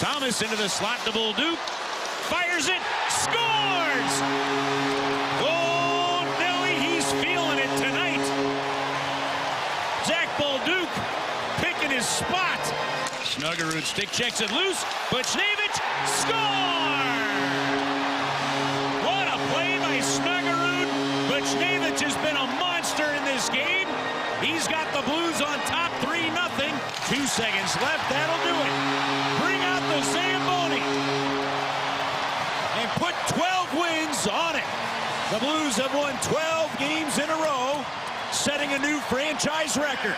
Thomas into the slot to Bolduc. Fires it. Scores! Oh, Nelly, he's feeling it tonight. Zack Bolduc picking his spot. Snuggerud stick checks it loose. Buchnevich score! What a play by Snuggerud. Buchnevich has been a monster in this game. He's got the Blues on top 3-0. 2 seconds left. That'll do it. Bring out the Zamboni. And put 12 wins on it. The Blues have won 12 games in a row, setting a new franchise record.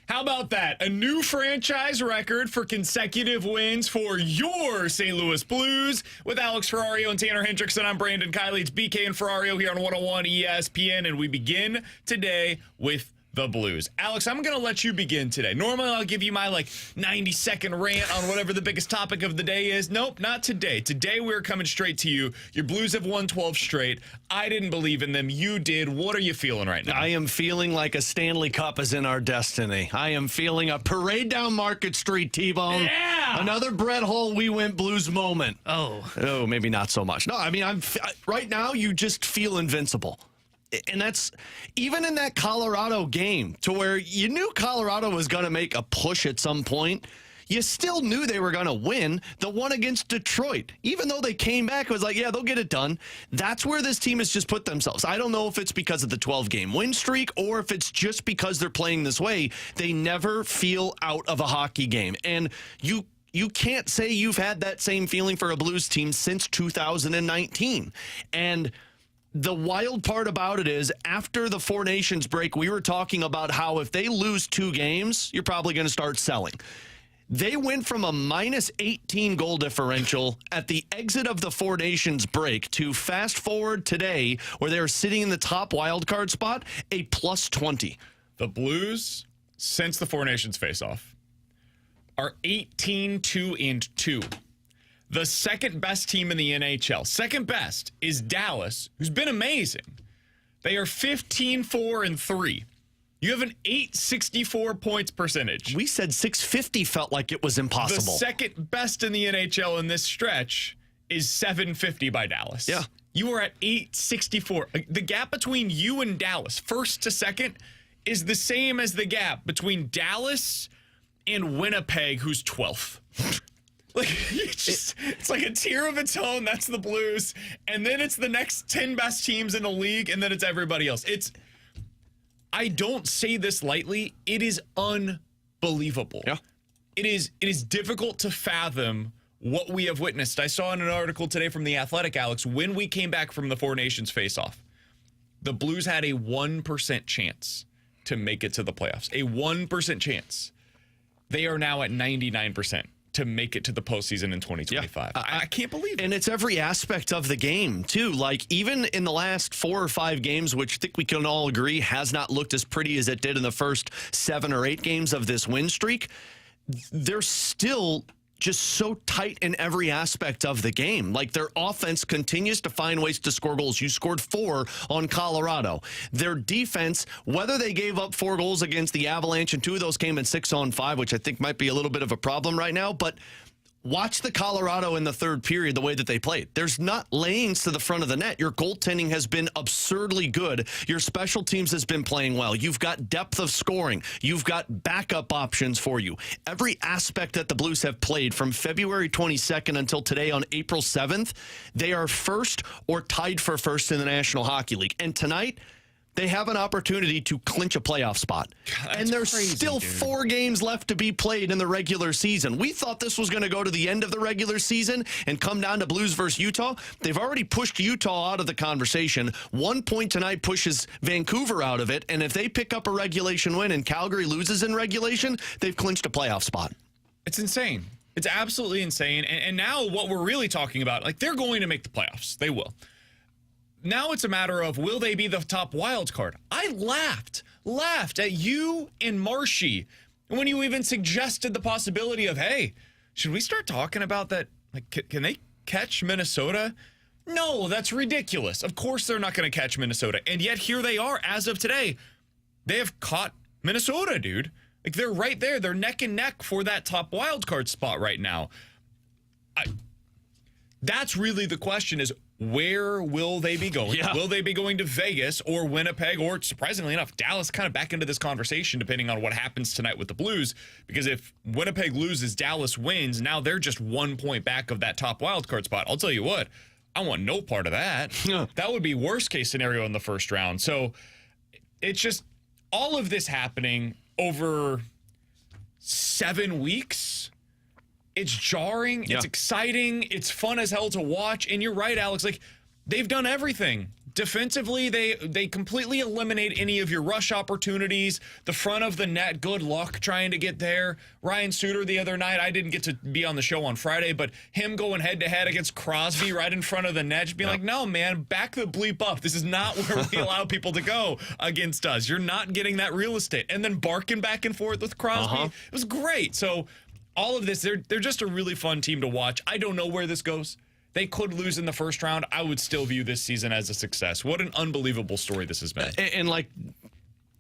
How about that? A new franchise record for consecutive wins for your St. Louis Blues. With Alex Ferrario and Tanner Hendrickson, I'm Brandon Kiley. It's BK and Ferrario here on 101 ESPN, and we begin today with the Blues. Alex, I'm going to let you begin today. Normally, I'll give you my 90-second rant on whatever the biggest topic of the day is. Nope, not today. Today, we're coming straight to you. Your Blues have won 12 straight. I didn't believe in them. You did. What are you feeling right now? I am feeling like a Stanley Cup is in our destiny. I am feeling a parade down Market Street, T-Bone. Yeah! Another Brett Hull, we went Blues moment. Oh, maybe not so much. No, I mean, right now, you just feel invincible. And that's even in that Colorado game, to where you knew Colorado was going to make a push at some point. You still knew they were going to win. The one against Detroit, even though they came back, it was like, yeah, they'll get it done. That's where this team has just put themselves. I don't know if it's because of the 12-game win streak or if it's just because they're playing this way. They never feel out of a hockey game. And you can't say you've had that same feeling for a Blues team since 2019. And the wild part about it is, after the Four Nations break, we were talking about how if they lose 2 games, you're probably going to start selling. They went from a -18 goal differential at the exit of the Four Nations break to fast forward today, where they're sitting in the top wild card spot, a +20. The Blues, since the Four Nations face-off, are 18-2-2. The second best team in the NHL, second best, is Dallas, who's been amazing. They are 15-4-3. You have an .864 points percentage. We said .650 felt like it was impossible. The second best in the NHL in this stretch is .750 by Dallas. Yeah. You are at .864. The gap between you and Dallas, first to second, is the same as the gap between Dallas and Winnipeg, who's 12th. It's like a tier of its own. That's the Blues. And then it's the next 10 best teams in the league, and then it's everybody else. I don't say this lightly. It is unbelievable. Yeah. It is difficult to fathom what we have witnessed. I saw in an article today from The Athletic, Alex, when we came back from the Four Nations face-off, the Blues had a 1% chance to make it to the playoffs. A 1% chance. They are now at 99%. To make it to the postseason in 2025. Yeah. I can't believe it. And it's every aspect of the game, too. Like, even in the last 4 or 5 games, which I think we can all agree has not looked as pretty as it did in the first 7 or 8 games of this win streak, they're still just so tight in every aspect of the game. Like, their offense continues to find ways to score goals. You scored 4 on Colorado. Their defense, whether they gave up 4 goals against the Avalanche, and 2 of those came in 6-on-5, which I think might be a little bit of a problem right now, but watch the Colorado in the third period, the way that they played. There's not lanes to the front of the net. Your goaltending has been absurdly good. Your special teams has been playing well. You've got depth of scoring. You've got backup options for you. Every aspect that the Blues have played from February 22nd until today on April 7th, they are first or tied for first in the National Hockey League. And tonight, they have an opportunity to clinch a playoff spot. God, and there's crazy, still dude. 4 games left to be played in the regular season. We thought this was going to go to the end of the regular season and come down to Blues versus Utah. They've already pushed Utah out of the conversation. 1 point tonight pushes Vancouver out of it. And if they pick up a regulation win and Calgary loses in regulation, they've clinched a playoff spot. It's insane. It's absolutely insane. And now what we're really talking about, they're going to make the playoffs. They will. Now it's a matter of, will they be the top wild card? I laughed at you and Marshy when you even suggested the possibility of, hey, should we start talking about that? Can they catch Minnesota? No, that's ridiculous. Of course they're not going to catch Minnesota. And yet here they are as of today. They have caught Minnesota, dude. They're right there. They're neck and neck for that top wild card spot right now. That's really the question is, where will they be going? Yeah. Will they be going to Vegas or Winnipeg or, surprisingly enough, Dallas kind of back into this conversation depending on what happens tonight with the Blues? Because if Winnipeg loses, Dallas wins, now they're just 1 point back of that top wildcard spot. I'll tell you what, I want no part of that. That would be worst case scenario in the first round. So it's just all of this happening over 7 weeks. It's jarring. Yeah. It's exciting. It's fun as hell to watch. And you're right, Alex. Like, they've done everything. Defensively, they completely eliminate any of your rush opportunities. The front of the net, good luck trying to get there. Ryan Suter the other night, I didn't get to be on the show on Friday, but him going head-to-head against Crosby right in front of the net, just being like, no, man, back the bleep up. This is not where we allow people to go against us. You're not getting that real estate. And then barking back and forth with Crosby. It was great. So all of this, they're just a really fun team to watch. I don't know where this goes. They could lose in the first round. I would still view this season as a success. What an unbelievable story this has been. And like,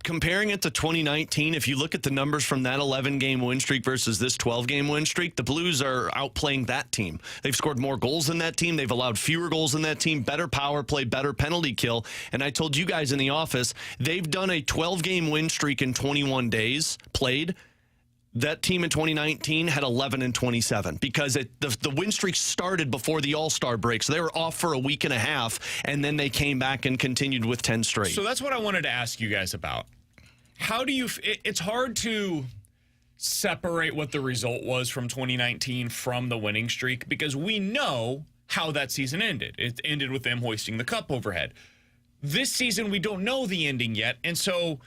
comparing it to 2019, if you look at the numbers from that 11-game win streak versus this 12-game win streak, the Blues are outplaying that team. They've scored more goals than that team. They've allowed fewer goals than that team, better power play, better penalty kill. And I told you guys in the office, they've done a 12-game win streak in 21 days played. That team in 2019 had 11 and 27 because the win streak started before the All-Star break. So they were off for a week and a half, and then they came back and continued with 10 straight. So that's what I wanted to ask you guys about. How do you it's hard to separate what the result was from 2019 from the winning streak because we know how that season ended. It ended with them hoisting the cup overhead. This season, we don't know the ending yet, and so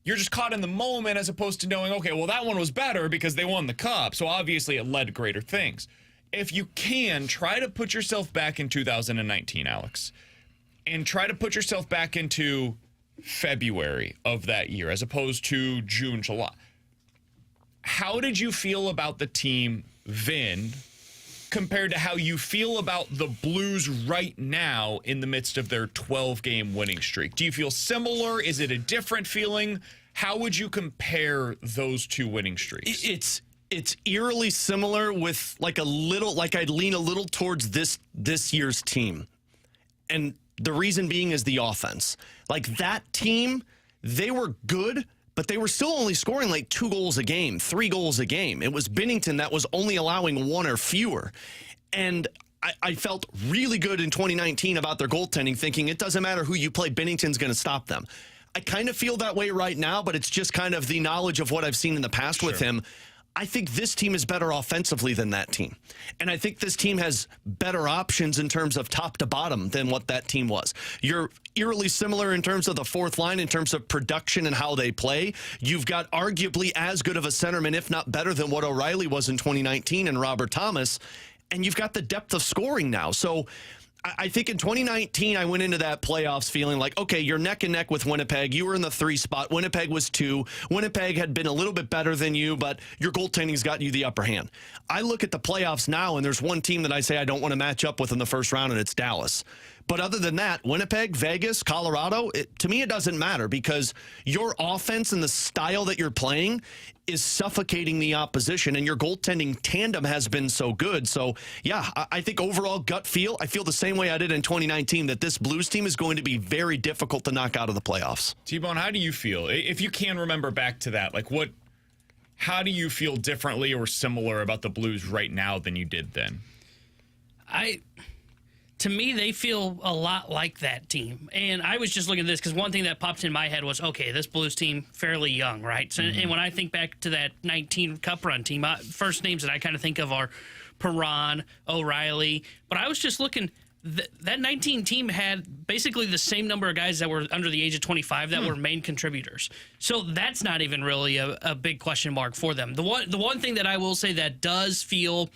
you're just caught in the moment as opposed to knowing, okay, well, that one was better because they won the cup. So obviously it led to greater things. If you can, try to put yourself back in 2019, Alex, and try to put yourself back into February of that year as opposed to June, July. How did you feel about the team then compared to how you feel about the Blues right now in the midst of their 12-game winning streak? Do you feel similar? Is it a different feeling? How would you compare those two winning streaks? It's eerily similar with like I'd lean a little towards this year's team. And the reason being is the offense. Like that team, they were good, but they were still only scoring like 2 goals a game, 3 goals a game. It was Binnington that was only allowing 1 or fewer. And I felt really good in 2019 about their goaltending, thinking it doesn't matter who you play, Binnington's going to stop them. I kind of feel that way right now, but it's just kind of the knowledge of what I've seen in the past with him. I think this team is better offensively than that team. And I think this team has better options in terms of top to bottom than what that team was. You're eerily similar in terms of the fourth line, in terms of production and how they play. You've got arguably as good of a centerman, if not better than what O'Reilly was in 2019 and Robert Thomas. And you've got the depth of scoring now. So I think in 2019, I went into that playoffs feeling like, okay, you're neck and neck with Winnipeg. You were in the 3 spot. Winnipeg was 2. Winnipeg had been a little bit better than you, but your goaltending's got you the upper hand. I look at the playoffs now, and there's one team that I say I don't want to match up with in the first round, and it's Dallas. But other than that, Winnipeg, Vegas, Colorado, to me it doesn't matter because your offense and the style that you're playing is suffocating the opposition, and your goaltending tandem has been so good. So, yeah, I think overall gut feel, I feel the same way I did in 2019, that this Blues team is going to be very difficult to knock out of the playoffs. T-Bone, how do you feel? If you can remember back to that, like how do you feel differently or similar about the Blues right now than you did then? To me, they feel a lot like that team. And I was just looking at this because one thing that popped in my head was, okay, this Blues team, fairly young, right? So, and when I think back to that 19 Cup run team, first names that I kind of think of are Perron, O'Reilly. But I was just looking, that 19 team had basically the same number of guys that were under the age of 25 that were main contributors. So that's not even really a big question mark for them. The one thing that I will say that does feel,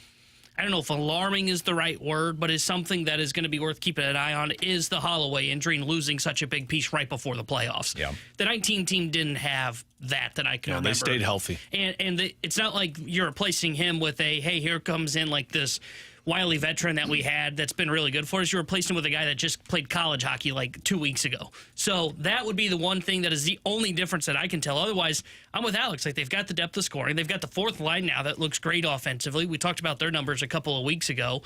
I don't know if alarming is the right word, but is something that is going to be worth keeping an eye on, is the Holloway injury and losing such a big piece right before the playoffs. Yeah. The 19 team didn't have that I can remember. They stayed healthy. And it's not like you're replacing him with hey, here comes in like this wily veteran that we had that's been really good for us. You replaced him with a guy that just played college hockey like 2 weeks ago. So that would be the one thing that is the only difference that I can tell. Otherwise, I'm with Alex. Like, they've got the depth of scoring. They've got the fourth line now that looks great offensively. We talked about their numbers a couple of weeks ago.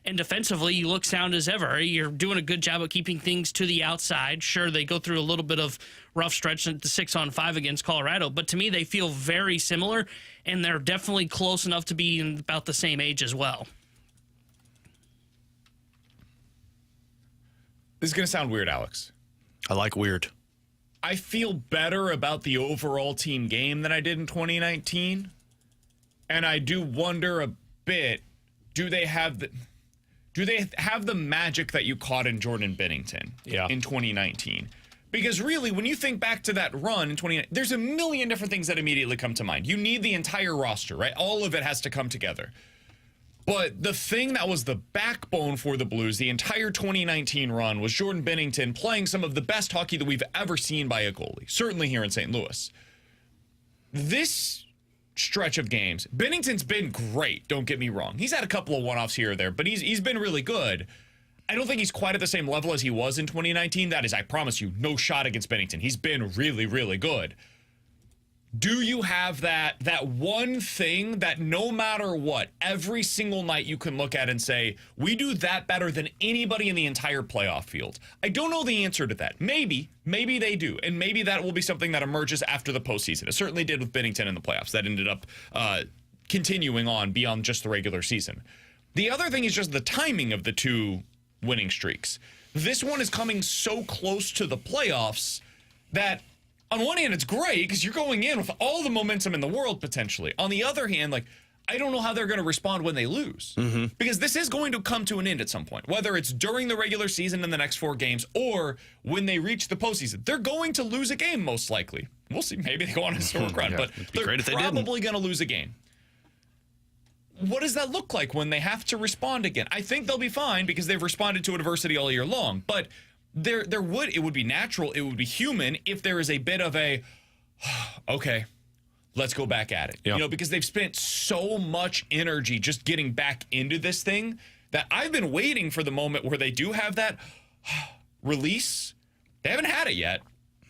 And defensively, you look sound as ever. You're doing a good job of keeping things to the outside. Sure, they go through a little bit of rough stretch at the 6-on-5 against Colorado, but to me, they feel very similar, and they're definitely close enough to be in about the same age as well. This is going to sound weird, Alex. I like weird. I feel better about the overall team game than I did in 2019. And I do wonder a bit, do they have the magic that you caught in Jordan Binnington in 2019? Because really, when you think back to that run in 2019, there's a million different things that immediately come to mind. You need the entire roster, right? All of it has to come together. But the thing that was the backbone for the Blues, the entire 2019 run, was Jordan Binnington playing some of the best hockey that we've ever seen by a goalie, certainly here in St. Louis. This stretch of games, Binnington's been great, don't get me wrong. He's had a couple of one-offs here or there, but he's been really good. I don't think he's quite at the same level as he was in 2019. That is, I promise you, no shot against Binnington. He's been really, really good. Do you have that one thing that no matter what, every single night you can look at and say, we do that better than anybody in the entire playoff field? I don't know the answer to that. Maybe they do. And maybe that will be something that emerges after the postseason. It certainly did with Binnington in the playoffs. That ended up continuing on beyond just the regular season. The other thing is just the timing of the two winning streaks. This one is coming so close to the playoffs that on one hand, it's great because you're going in with all the momentum in the world potentially. On the other hand, like, I don't know how they're going to respond when they lose. Because this is going to come to an end at some point, whether it's during the regular season in the next 4 games or when they reach the postseason. They're going to lose a game, most likely. We'll see. Maybe they go on a historic run, but they're probably going to lose a game. What does that look like when they have to respond again? I think they'll be fine because they've responded to adversity all year long, but it would be natural, it would be human if there is a bit of a, okay, let's go back at it. Yep. You know, because they've spent so much energy just getting back into this thing that I've been waiting for the moment where they do have that release. They haven't had it yet.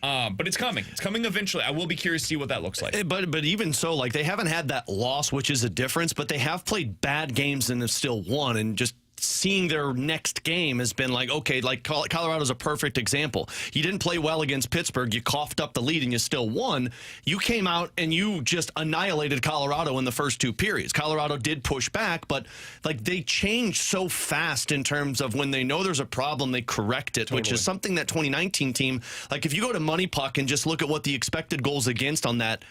But it's coming. It's coming eventually. I will be curious to see what that looks like. But even so, like, they haven't had that loss, which is a difference, but they have played bad games and have still won. And just seeing their next game has been like, okay, like Colorado's a perfect example. You didn't play well against Pittsburgh. You coughed up the lead and you still won. You came out and you just annihilated Colorado in the first 2 periods. Colorado did push back, but like, they change so fast in terms of when they know there's a problem, they correct it, which is something that 2019 team, like, if you go to Money Puck and just look at what the expected goals against on that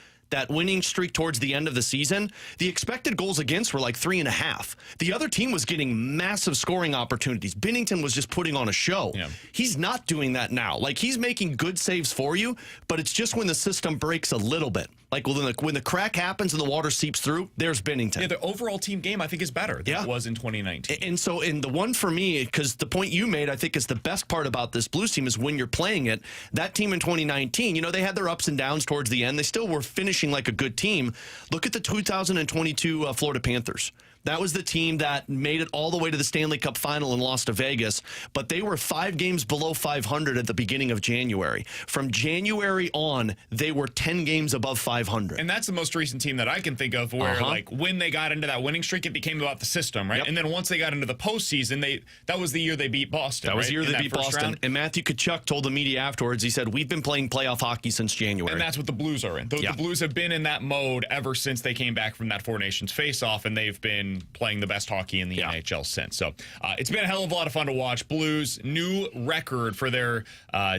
winning streak towards the end of the season, the expected goals against were like 3.5. The other team was getting massive scoring opportunities. Binnington was just putting on a show. Yeah. He's not doing that now. Like, he's making good saves for you, but it's just when the system breaks a little bit. Like, when the crack happens and the water seeps through, there's Binnington. Yeah, the overall team game, I think, is better than it was in 2019. And so, the one for me, because the point you made, I think, is the best part about this Blues team is when you're playing it. That team in 2019, you know, they had their ups and downs towards the end. They still were finishing like a good team. Look at the 2022 Florida Panthers. That was the team that made it all the way to the Stanley Cup final and lost to Vegas, but they were 5 games below 500 at the beginning of January. From January on, they were 10 games above 500. And that's the most recent team that I can think of where, like, when they got into that winning streak, it became about the system, right? Yep. And then once they got into the postseason, that was the year they beat Boston. That was the year they beat Boston. Round. And Matthew Tkachuk told the media afterwards, he said, we've been playing playoff hockey since January. And that's what the Blues are in. The Blues have been in that mode ever since they came back from that Four Nations face-off, and they've been playing the best hockey in the NHL since. So it's been a hell of a lot of fun to watch. Blues, new record for their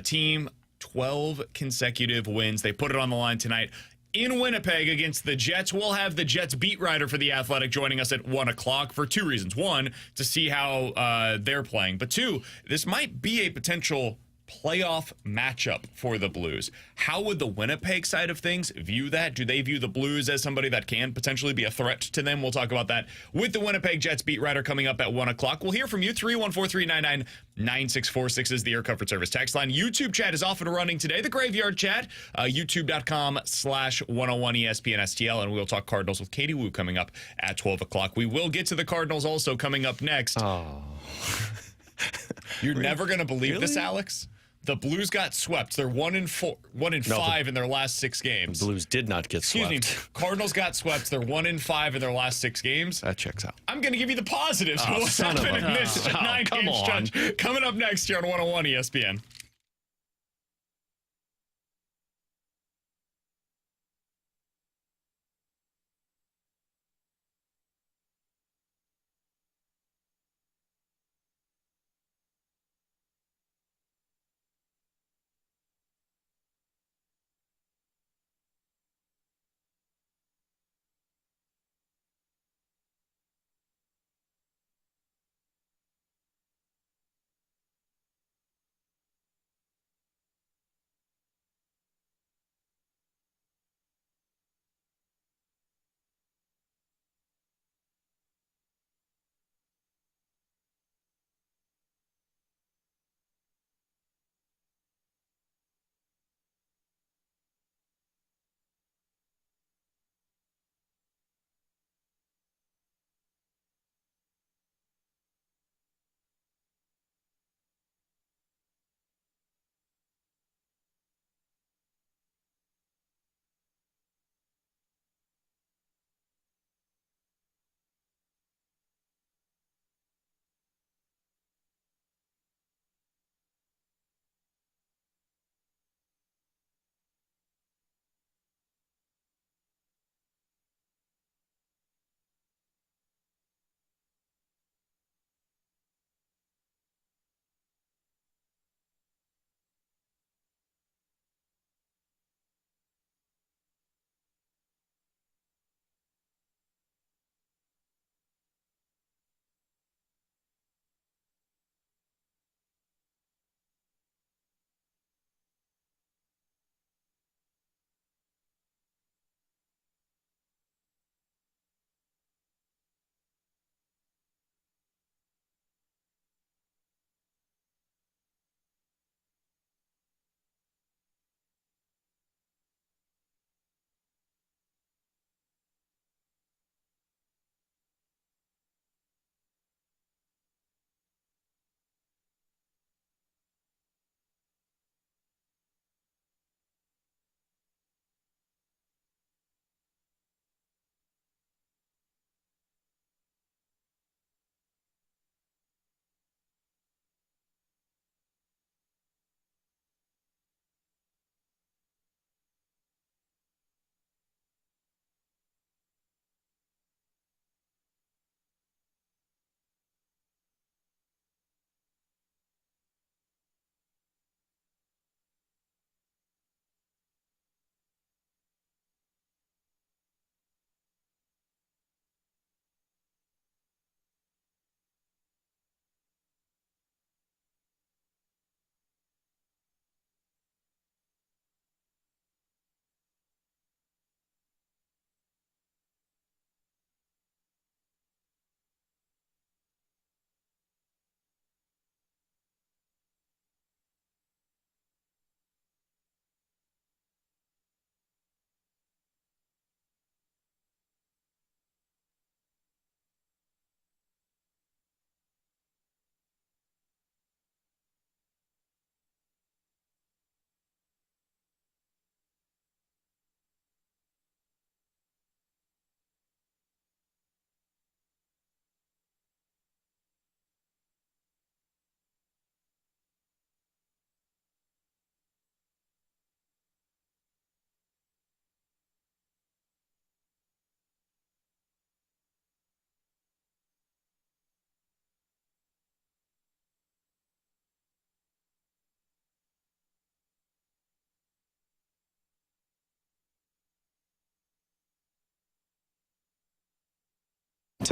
team, 12 consecutive wins. They put it on the line tonight in Winnipeg against the Jets. We'll have the Jets beat writer for The Athletic joining us at 1 o'clock for 2 reasons. 1, to see how they're playing. But 2, this might be a potential playoff matchup for the Blues. How would the Winnipeg side of things view that? Do they view the Blues as somebody that can potentially be a threat to them? We'll talk about that with the Winnipeg Jets beat writer coming up at 1 o'clock. We'll hear from you. 314-399-9646 is the Air Comfort Service text line. YouTube chat is off and running today. The Graveyard Chat, youtube.com/101ESPN STL, and we'll talk Cardinals with Katie Wu coming up at 12 o'clock. We will get to the Cardinals also coming up next. Oh. You're never going to believe this, Really? Alex. The Blues got swept. They're 1-5 in their last 6 games. The Blues did not get swept. Excuse me. Cardinals got swept. They're 1-5 in their last 6 games. That checks out. I'm going to give you the positives. Oh, What's son of happening a- in this Oh, 9-game come on. stretch? Coming up next here on 101 ESPN.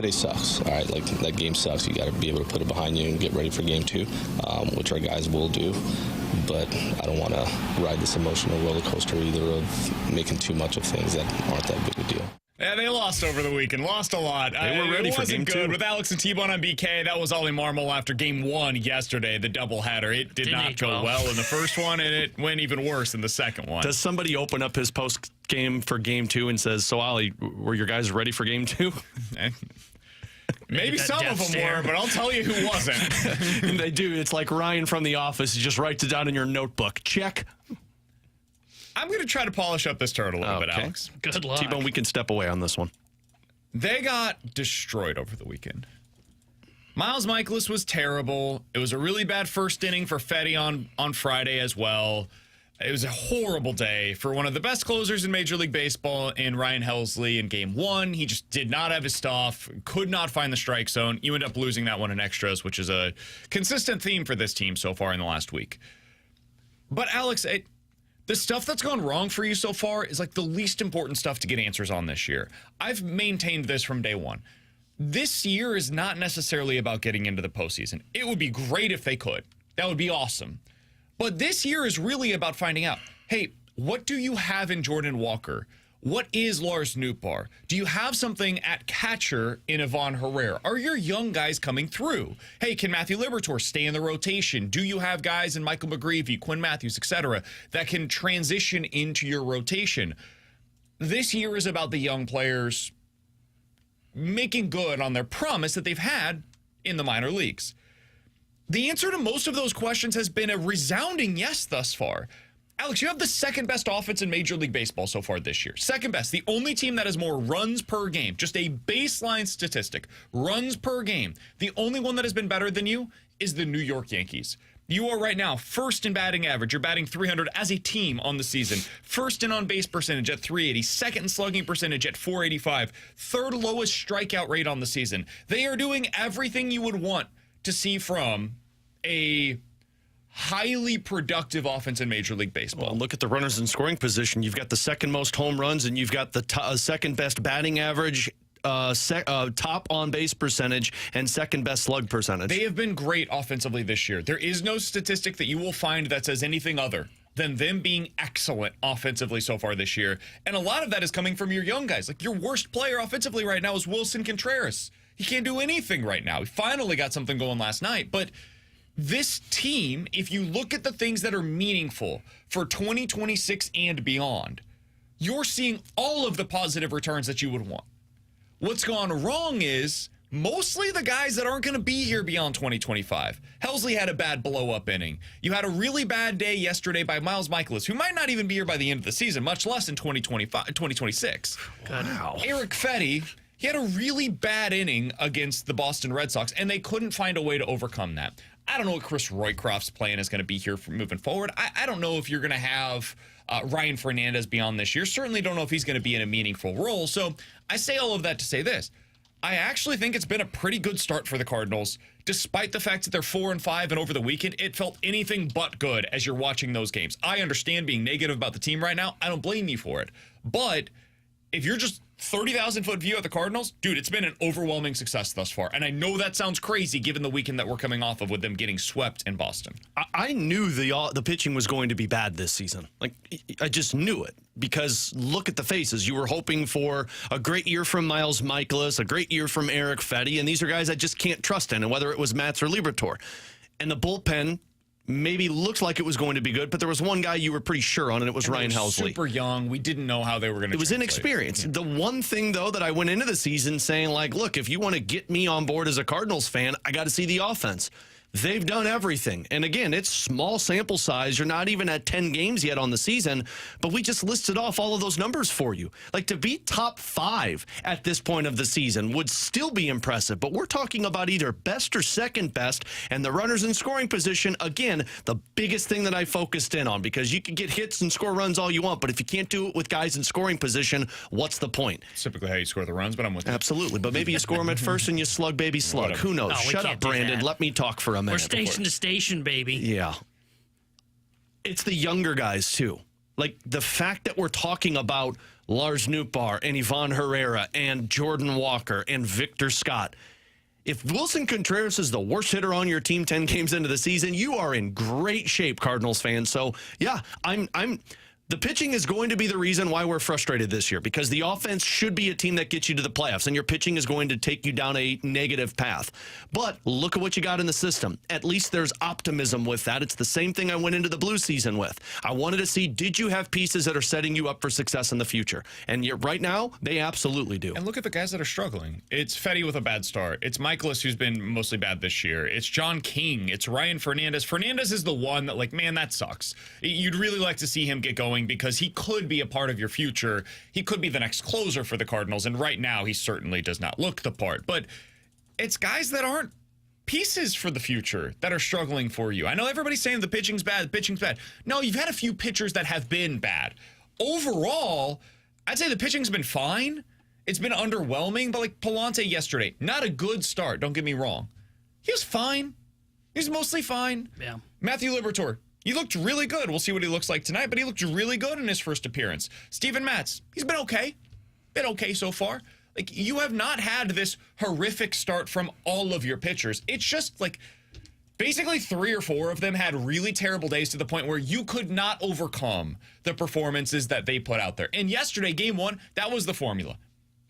today sucks. All right, like that game sucks. You got to be able to put it behind you and get ready for game 2, which our guys will do. But I don't want to ride this emotional roller coaster either of making too much of things that aren't that big a deal. Yeah, they lost over the weekend. Lost a lot. They were ready for game 2. It wasn't good. With Alex and T-Bone on BK, that was Ollie Marmol after game 1 yesterday, the doubleheader. It did not go well in the first one, and it went even worse in the second one. Does somebody open up his post game for game 2 and says, so Ollie, were your guys ready for game 2? Maybe some of them were, but I'll tell you who wasn't. And they do. It's like Ryan from The Office. He just writes it down in your notebook. Check. I'm going to try to polish up this turd a little bit, Alex. Good luck. T-Bone, we can step away on this one. They got destroyed over the weekend. Miles Michaelis was terrible. It was a really bad first inning for Fetty on Friday as well. It was a horrible day for one of the best closers in Major League Baseball in Ryan Helsley in game 1. He just did not have his stuff, could not find the strike zone. You end up losing that one in extras, which is a consistent theme for this team so far in the last week. But Alex, the stuff that's gone wrong for you so far is like the least important stuff to get answers on this year. I've maintained this from day one. This year is not necessarily about getting into the postseason. It would be great if they could. That would be awesome. But this year is really about finding out, hey, what do you have in Jordan Walker? What is Lars Nootbaar? Do you have something at catcher in Ivan Herrera? Are your young guys coming through? Hey, can Matthew Liberatore stay in the rotation? Do you have guys in Michael McGreevy, Quinn Matthews, etc., that can transition into your rotation? This year is about the young players making good on their promise that they've had in the minor leagues. The answer to most of those questions has been a resounding yes thus far. Alex, you have the second best offense in Major League Baseball so far this year. Second best. The only team that has more runs per game. Just a baseline statistic. Runs per game. The only one that has been better than you is the New York Yankees. You are right now first in batting average. You're batting .300 as a team on the season. First in on-base percentage at .380. Second in slugging percentage at .485. Third lowest strikeout rate on the season. They are doing everything you would want to see from a highly productive offense in Major League Baseball. Well, look at the runners in scoring position. You've got the second most home runs, and you've got the second best batting average, top on-base percentage, and second best slug percentage. They have been great offensively this year. There is no statistic that you will find that says anything other than them being excellent offensively so far this year. And a lot of that is coming from your young guys. Like, your worst player offensively right now is Wilson Contreras. He can't do anything right now. He finally got something going last night, but this team, if you look at the things that are meaningful for 2026 and beyond, you're seeing all of the positive returns that you would want. What's gone wrong is mostly the guys that aren't going to be here beyond 2025. Helsley had a bad blow-up inning. You had a really bad day yesterday by Miles Michaelis, who might not even be here by the end of the season, much less in 2026. Wow. Eric Fetty, he had a really bad inning against the Boston Red Sox, and they couldn't find a way to overcome that. I don't know what Chris Roycroft's plan is going to be here for moving forward. I don't know if you're going to have Ryan Fernandez beyond this year. Certainly don't know if he's going to be in a meaningful role. So I say all of that to say this. I actually think it's been a pretty good start for the Cardinals, despite the fact that they're 4-5, and over the weekend, it felt anything but good as you're watching those games. I understand being negative about the team right now. I don't blame you for it. But if you're just 30,000-foot view at the Cardinals, dude, it's been an overwhelming success thus far. And I know that sounds crazy given the weekend that we're coming off of with them getting swept in Boston. I knew the pitching was going to be bad this season. Like, I just knew it, because look at the faces. You were hoping for a great year from Miles Michaelis, a great year from Eric Fetty, and these are guys I just can't trust in, and whether it was Mats or Liberatore. And the bullpen maybe looked like it was going to be good, but there was one guy you were pretty sure on, and it was Ryan Helsley. Super young. We didn't know how they were going to. It was inexperience. Yeah. The one thing, though, that I went into the season saying, like, look, if you want to get me on board as a Cardinals fan, I got to see the offense. They've done everything. And again, it's small sample size. You're not even at 10 games yet on the season, but we just listed off all of those numbers for you. Like, to be top 5 at this point of the season would still be impressive, but we're talking about either best or second best, and the runners in scoring position, again, the biggest thing that I focused in on, because you can get hits and score runs all you want, but if you can't do it with guys in scoring position, what's the point? It's typically how you score the runs, but I'm with you. Absolutely, but maybe you score them at first and you slug, baby, slug. Whatever. Who knows? No, Shut up, Brandon. Let me talk for a minute. We're station to station, baby. Yeah. It's the younger guys, too. Like, the fact that we're talking about Lars Nootbaar and Ivan Herrera and Jordan Walker and Victor Scott. If Wilson Contreras is the worst hitter on your team 10 games into the season, you are in great shape, Cardinals fans. So, yeah, the pitching is going to be the reason why we're frustrated this year, because the offense should be a team that gets you to the playoffs, and your pitching is going to take you down a negative path. But look at what you got in the system. At least there's optimism with that. It's the same thing I went into the Blues season with. I wanted to see, did you have pieces that are setting you up for success in the future? And right now, they absolutely do. And look at the guys that are struggling. It's Fetty with a bad start. It's Michaelis, who's been mostly bad this year. It's John King. It's Ryan Fernandez. Fernandez is the one that, like, man, that sucks. You'd really like to see him get going, because he could be a part of your future. He could be the next closer for the Cardinals, and right now he certainly does not look the part. But it's guys that aren't pieces for the future that are struggling for you. I know everybody's saying the pitching's bad, the pitching's bad. No, you've had a few pitchers that have been bad. Overall, I'd say the pitching's been fine. It's been underwhelming, but like Palante yesterday, not a good start, don't get me wrong. He was fine. He was mostly fine. Yeah. Matthew Liberatore, he looked really good. We'll see what he looks like tonight, but he looked really good in his first appearance. Steven Matz, he's been okay. Been okay so far. Like, you have not had this horrific start from all of your pitchers. It's just like basically 3 or 4 of them had really terrible days to the point where you could not overcome the performances that they put out there. And yesterday, game 1, that was the formula.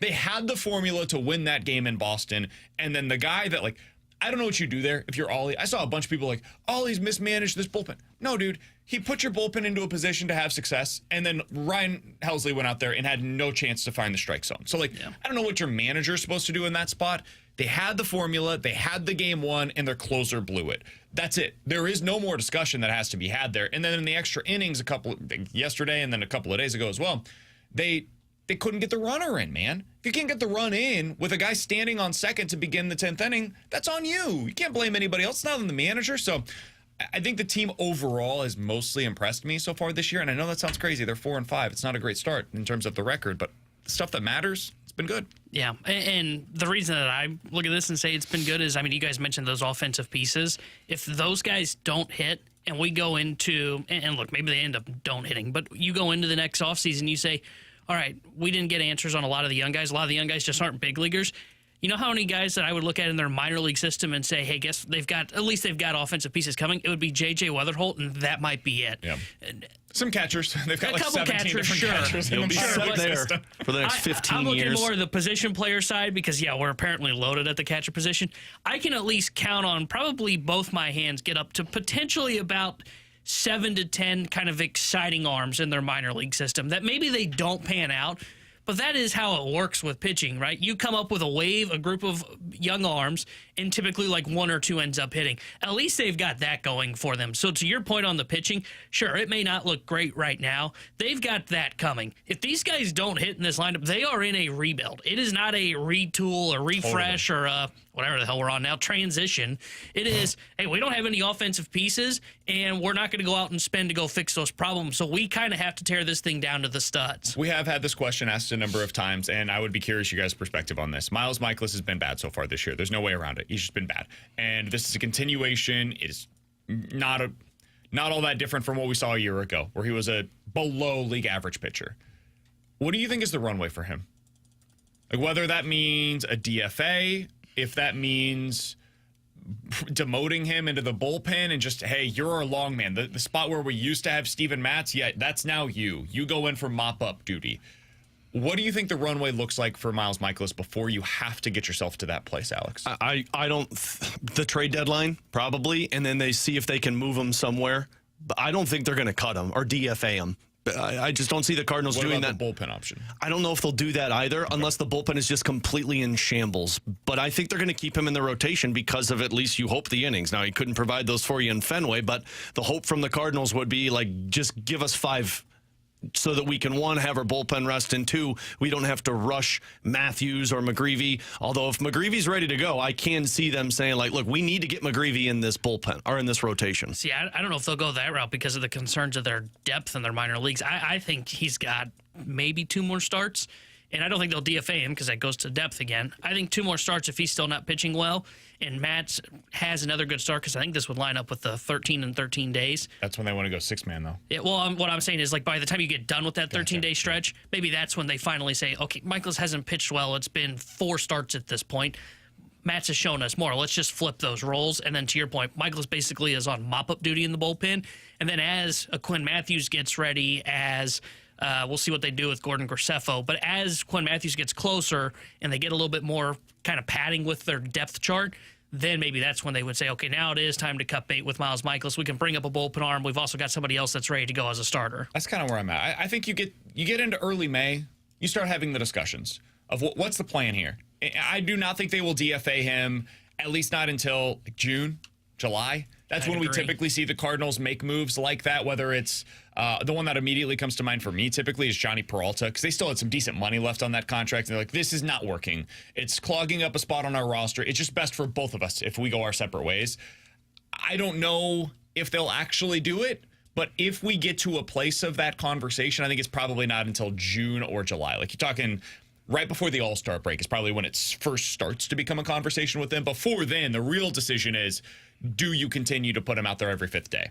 They had the formula to win that game in Boston. And then the guy that, like, I don't know what you do there if you're Ollie. I saw a bunch of people like, Ollie's mismanaged this bullpen. No, dude. He put your bullpen into a position to have success, and then Ryan Helsley went out there and had no chance to find the strike zone. So, like, I don't know what your manager is supposed to do in that spot. They had the formula, they had the game 1, and their closer blew it. That's it. There is no more discussion that has to be had there. And then in the extra innings, yesterday and then a couple of days ago as well, they couldn't get the runner in, man. If you can't get the run in with a guy standing on second to begin the 10th inning, that's on you. You can't blame anybody else. It's not on the manager. So I think the team overall has mostly impressed me so far this year. And I know that sounds crazy. They're 4-5. It's not a great start in terms of the record, but the stuff that matters, it's been good. Yeah, and the reason that I look at this and say it's been good is, I mean, you guys mentioned those offensive pieces. If those guys don't hit, and we go into, and look, maybe they end up don't hitting, but you go into the next offseason, you say, all right, we didn't get answers on a lot of the young guys. A lot of the young guys just aren't big leaguers. You know how many guys that I would look at in their minor league system and say, hey, guess at least they've got offensive pieces coming? It would be J.J. Weatherholt, and that might be it. Yeah. Some catchers. They've got a like couple 17 catchers, different sure. catchers. He'll be set there system. for the next 15 I'm looking years. more at the position player side because, yeah, we're apparently loaded at the catcher position. I can at least count on probably both my hands get up to potentially about 7 to 10 kind of exciting arms in their minor league system that maybe they don't pan out. But that is how it works with pitching, right? You come up with a group of young arms, and typically like 1 or 2 ends up hitting. At least they've got that going for them. So to your point on the pitching, sure, it may not look great right now. They've got that coming. If these guys don't hit in this lineup, they are in a rebuild. It is not a retool or refresh or whatever the hell we're on now, transition. It is, hey, we don't have any offensive pieces, and we're not going to go out and spend to go fix those problems. So we kind of have to tear this thing down to the studs. We have had this question asked a number of times, and I would be curious your guys' perspective on this. Miles Michaelis has been bad so far this year. There's no way around it. He's just been bad. And this is a continuation. It is not all that different from what we saw a year ago, where he was a below league average pitcher. What do you think is the runway for him? Like, whether that means a DFA, if that means demoting him into the bullpen and just, hey, you're our long man. The spot where we used to have Steven Matz, yeah, that's now you. You go in for mop-up duty. What do you think the runway looks like for Miles Michaelis before you have to get yourself to that place, Alex? I don't the trade deadline, probably, and then they see if they can move him somewhere. But I don't think they're going to cut him or DFA him. I just don't see the Cardinals doing that. The bullpen option? I don't know if they'll do that either, unless the bullpen is just completely in shambles. But I think they're going to keep him in the rotation because of, at least you hope, the innings. Now, he couldn't provide those for you in Fenway, but the hope from the Cardinals would be, like, just give us 5 so that we can, 1, have our bullpen rest, and 2, we don't have to rush Matthews or McGreevy. Although if McGreevy's ready to go, I can see them saying, like, look, we need to get McGreevy in this bullpen or in this rotation. See, I don't know if they'll go that route because of the concerns of their depth in their minor leagues. I think he's got maybe 2 more starts. and I don't think they'll DFA him because that goes to depth again. I think 2 more starts if he's still not pitching well, and Matt has another good start because I think this would line up with the 13 and 13 days. That's when they want to go 6-man, though. Yeah, well, what I'm saying is, like, by the time you get done with that 13-day stretch, maybe that's when they finally say, okay, Michaels hasn't pitched well. It's been 4 starts at this point. Matt's has shown us more. Let's just flip those roles. And then to your point, Michaels basically is on mop-up duty in the bullpen. And then as Quinn Matthews gets ready, as we'll see what they do with Gordon Graceffo. But as Quinn Matthews gets closer and they get a little bit more kind of padding with their depth chart, then maybe that's when they would say, okay, now it is time to cut bait with Miles Michaels. We can bring up a bullpen arm. We've also got somebody else that's ready to go as a starter. That's kind of where I'm at. I think you get into early May, you start having the discussions of what's the plan here. I do not think they will DFA him, at least not until June, July. That's when we typically see the Cardinals make moves like that, whether it's the one that immediately comes to mind for me typically is Johnny Peralta, because they still had some decent money left on that contract. And they're like, this is not working. It's clogging up a spot on our roster. It's just best for both of us if we go our separate ways. I don't know if they'll actually do it, but if we get to a place of that conversation, I think it's probably not until June or July. Like, you're talking right before the All-Star break is probably when it first starts to become a conversation with them. Before then, the real decision is, do you continue to put him out there every 5th day?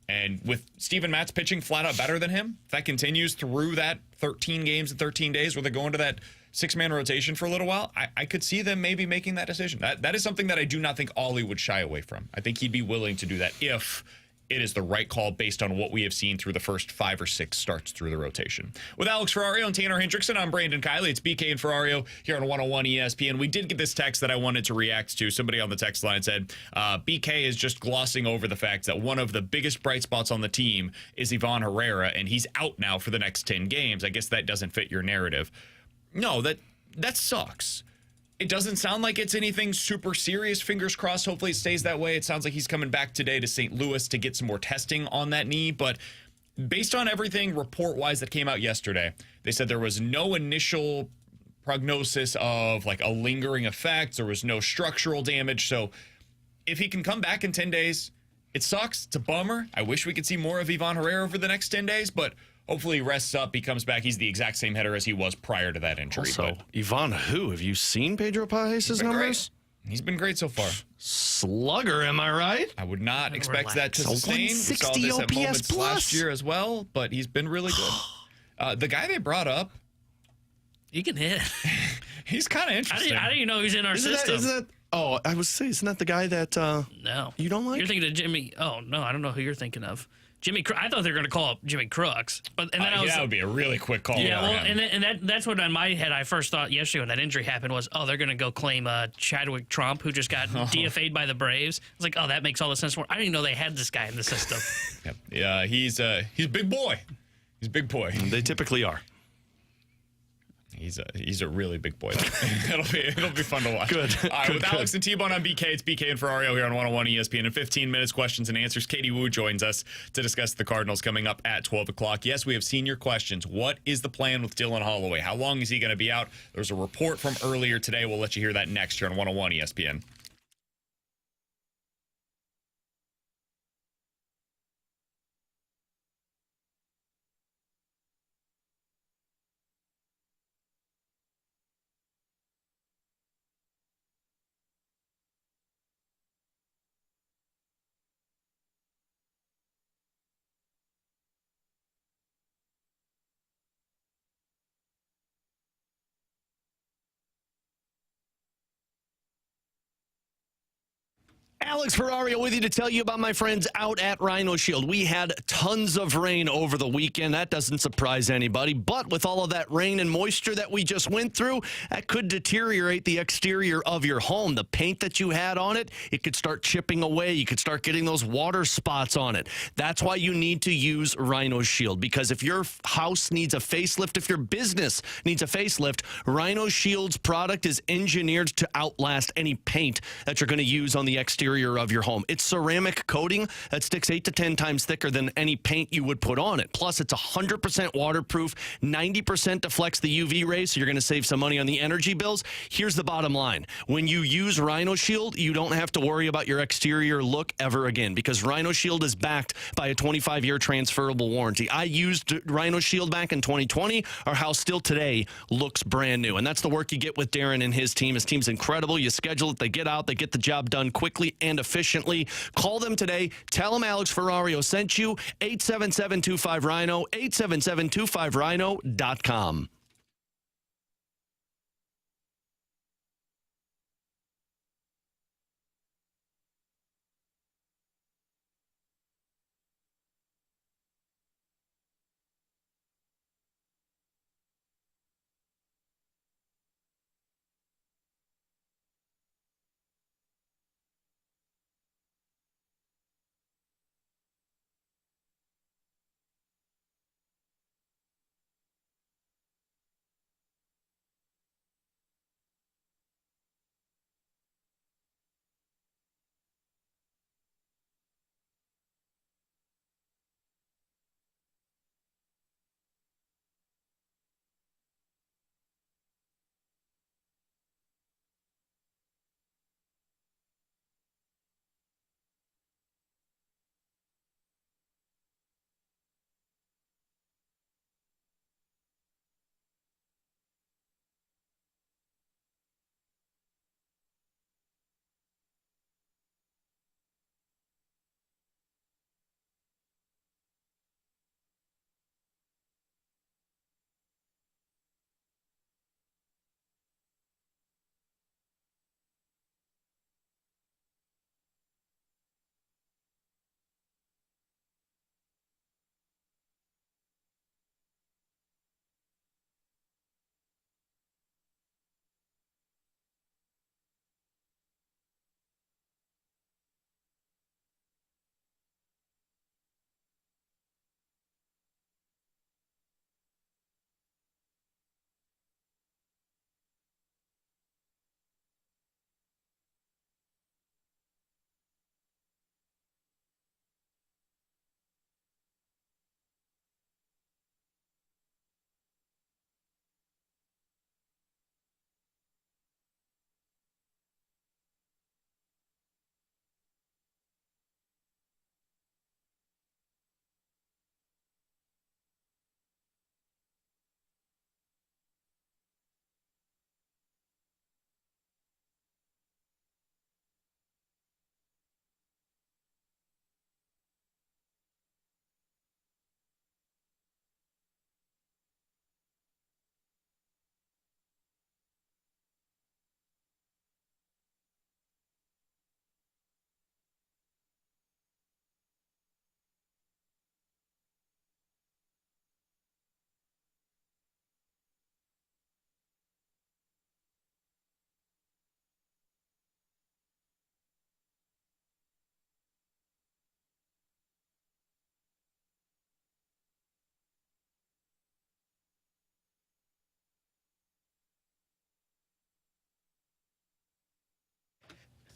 And with Steven Matz pitching flat out better than him, if that continues through that 13 games in 13 days where they go into that 6-man rotation for a little while, I could see them maybe making that decision. That is something that I do not think Ollie would shy away from. I think he'd be willing to do that if it is the right call based on what we have seen through the first 5 or 6 starts through the rotation. With Alex Ferrario and Tanner Hendrickson, I'm Brandon Kiley. It's BK and Ferrario here on 101 ESPN. We did get this text that I wanted to react to. Somebody on the text line said, BK is just glossing over the fact that one of the biggest bright spots on the team is Ivan Herrera, and he's out now for the next 10 games. I guess that doesn't fit your narrative. No, that sucks. It doesn't sound like it's anything super serious. Fingers crossed. Hopefully it stays that way. It sounds like he's coming back today to St. Louis to get some more testing on that knee. But based on everything report-wise that came out yesterday, they said there was no initial prognosis of like a lingering effect. There was no structural damage. So if he can come back in 10 days, it sucks. It's a bummer. I wish we could see more of Ivan Herrera over the next 10 days, but hopefully he rests up, he comes back. He's the exact same hitter as he was prior to that injury. Also, Ivan who? Have you seen Pedro Pages' numbers? Great. He's been great so far. Slugger, am I right? I would not expect that to So sustain. We saw this at OPS moments plus last year as well, but he's been really good. The guy they brought up, He can hit. he's kind of interesting. I didn't even know he was in our system. Isn't that? Oh, I was saying, isn't that the guy that? No, you don't like? You're thinking of Jimmy. Oh no, I don't know who you're thinking of. Jimmy. I thought they were going to call up Jimmy Crooks, but and then I was, that would be a really quick call. Yeah, well, and that's what in my head I first thought yesterday when that injury happened was, oh, they're going to go claim Chadwick Trump, who just got DFA'd by the Braves. I was like, oh, that makes all the sense. I didn't even know they had this guy in the system. Yep. Yeah, he's a big boy. He's a big boy. They typically are. He's a really big boy. It'll be fun to watch. Good. All right, with Alex and T-Bone on BK, it's BK and Ferrario here on 101 ESPN. In 15 minutes, questions and answers. Katie Wu joins us to discuss the Cardinals coming up at 12 o'clock. Yes, we have seen your questions. What is the plan with Dylan Holloway? How long is he going to be out? There's a report from earlier today. We'll let you hear that next year on 101 ESPN. Alex Ferrario with you to tell you about my friends out at Rhino Shield. We had tons of rain over the weekend. That doesn't surprise anybody. But with all of that rain and moisture that we just went through, that could deteriorate the exterior of your home. The paint that you had on it, it could start chipping away. You could start getting those water spots on it. That's why you need to use Rhino Shield, because if your house needs a facelift, if your business needs a facelift, Rhino Shield's product is engineered to outlast any paint that you're going to use on the exterior exterior of your home. It's ceramic coating that sticks 8 to 10 times thicker than any paint you would put on it. Plus, it's 100% waterproof, 90% deflects the UV rays, so you're going to save some money on the energy bills. Here's the bottom line. When you use Rhino Shield, you don't have to worry about your exterior look ever again, because Rhino Shield is backed by a 25-year transferable warranty. I used Rhino Shield back in 2020. Our house still today looks brand new, and that's the work you get with Darren and his team. His team's incredible. You schedule it, they get out, they get the job done quickly and efficiently. Call them today. Tell them Alex Ferrario sent you. 877-25-RHINO, 877-25RHINO.com.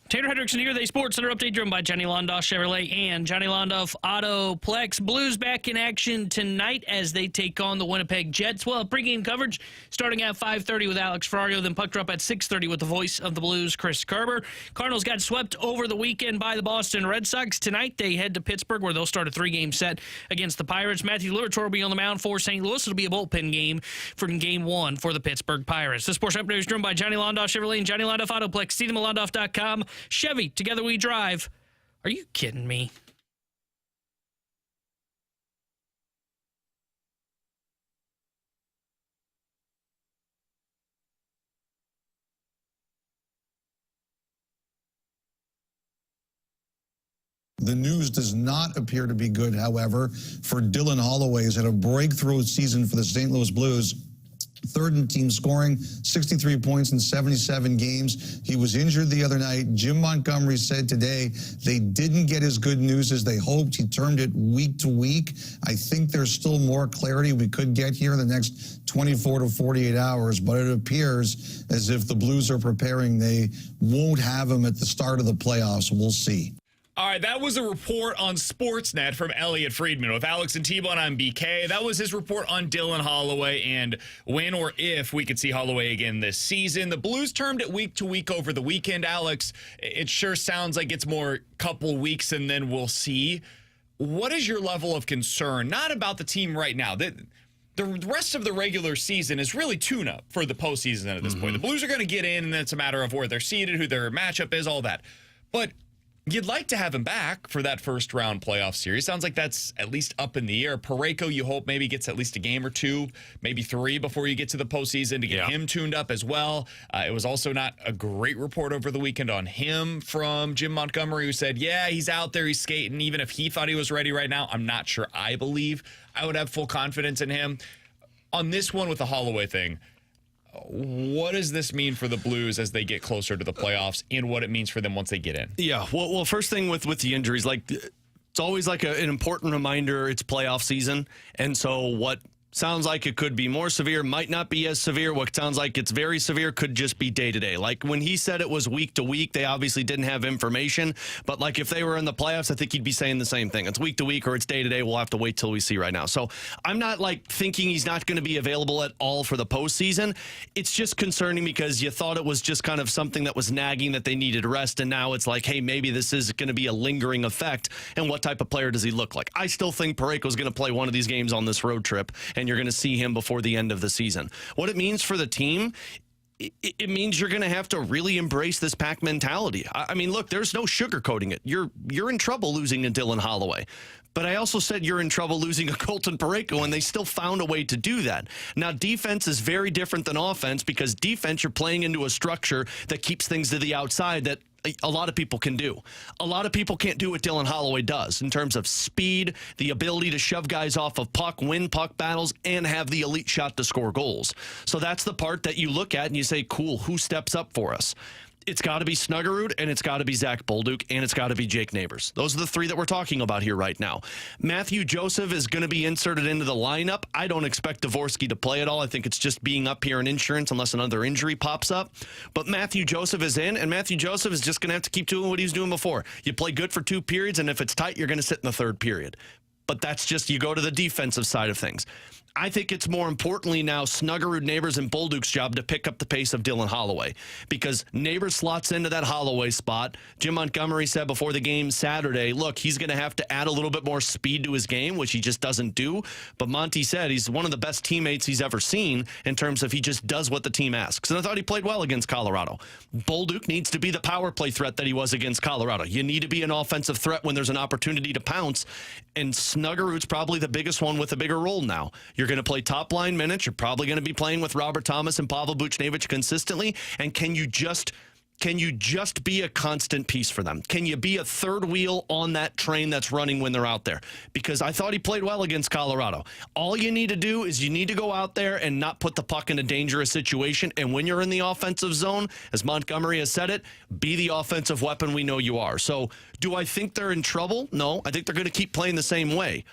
Tanner Hendrickson here, the Sports Center update driven by Johnny Londoff Chevrolet and Johnny Londoff Autoplex. Blues back in action tonight as they take on the Winnipeg Jets. Well, pregame coverage starting at 5:30 with Alex Ferrario, then puck drop at 6:30 with the voice of the Blues, Chris Kerber. Cardinals got swept over the weekend by the Boston Red Sox. Tonight they head to Pittsburgh where they'll start a 3-game set against the Pirates. Matthew Liberatore will be on the mound for St. Louis. It'll be a bullpen game for Game 1 for the Pittsburgh Pirates. The Sports Update is driven by Johnny Londoff Chevrolet and Johnny Londoff Autoplex. See them at Londoff.com. Chevy, together we drive. Are you kidding me? The news does not appear to be good, however, for Dylan Holloway, who's had a breakthrough season for the St. Louis Blues. third in team scoring, 63 points in 77 games. He was injured the other night. Jim Montgomery said today they didn't get as good news as they hoped. He termed it week to week. I think there's still more clarity we could get here in the next 24 to 48 hours, but it appears as if the Blues are preparing. They won't have him at the start of the playoffs. We'll see. All right, that was a report on Sportsnet from Elliot Friedman. With Alex and T-Bone, I'm BK. That was his report on Dylan Holloway and when or if we could see Holloway again this season. The Blues termed it week to week over the weekend. Alex, it sure sounds like it's more couple weeks and then we'll see. What is your level of concern? Not about the team right now. The rest of the regular season is really tune-up for the postseason at this point. The Blues are going to get in, and then it's a matter of where they're seated, who their matchup is, all that. But you'd like to have him back for that first round playoff series. Sounds like that's at least up in the air. Parayko, you hope maybe gets at least a game or two, maybe three before you get to the postseason to get him tuned up as well. It was also not a great report over the weekend on him from Jim Montgomery, who said, yeah, he's out there, he's skating. Even if he thought he was ready right now, I'm not sure I believe I would have full confidence in him. On this one with the Holloway thing, what does this mean for the Blues as they get closer to the playoffs and what it means for them once they get in? Yeah, well, first thing with the injuries, like it's always like an important reminder it's playoff season. And so what sounds like it could be more severe might not be as severe. What sounds like it's very severe could just be day to day. Like when he said it was week to week, they obviously didn't have information. But like if they were in the playoffs, I think he'd be saying the same thing. It's week to week or it's day to day. We'll have to wait till we see right now. So I'm not like thinking he's not going to be available at all for the postseason. It's just concerning because you thought it was just kind of something that was nagging that they needed rest. And now it's like, hey, maybe this is going to be a lingering effect. And what type of player does he look like? I still think Parayko's going to play one of these games on this road trip. And you're going to see him before the end of the season. What it means for the team, it means you're going to have to really embrace this pack mentality. I mean, look, there's no sugarcoating it. You're in trouble losing a Dylan Holloway. But I also said you're in trouble losing a Colton Parayko, and they still found a way to do that. Now, defense is very different than offense because defense, you're playing into a structure that keeps things to the outside that a lot of people can do. A lot of people can't do what Dylan Holloway does in terms of speed, the ability to shove guys off of puck, win puck battles, and have the elite shot to score goals. So that's the part that you look at and you say, cool, who steps up for us? It's got to be Snuggerud, and it's got to be Zack Bolduc, and it's got to be Jake Neighbors. Those are the three that we're talking about here right now. Matthew Joseph is going to be inserted into the lineup. I don't expect Dvorsky to play at all. I think it's just being up here in insurance unless another injury pops up. But Matthew Joseph is in, and Matthew Joseph is just going to have to keep doing what he was doing before. You play good for 2 periods, and if it's tight, you're going to sit in the third period. But that's just, you go to the defensive side of things. I think it's more importantly now Snuggerud, Neighbors, and Bolduc's job to pick up the pace of Dylan Holloway because Neighbors slots into that Holloway spot. Jim Montgomery said before the game Saturday, look, he's going to have to add a little bit more speed to his game, which he just doesn't do. But Monty said he's one of the best teammates he's ever seen in terms of he just does what the team asks. And I thought he played well against Colorado. Bolduc needs to be the power play threat that he was against Colorado. You need to be an offensive threat when there's an opportunity to pounce. And Snuggerud's probably the biggest one with a bigger role now. You're going to play top line minutes. You're probably going to be playing with Robert Thomas and Pavel Buchnevich consistently. And can you just be a constant piece for them? Can you be a third wheel on that train that's running when they're out there? Because I thought he played well against Colorado. All you need to do is you need to go out there and not put the puck in a dangerous situation. And when you're in the offensive zone, as Montgomery has said it, be the offensive weapon we know you are. So do I think they're in trouble? No, I think they're going to keep playing the same way.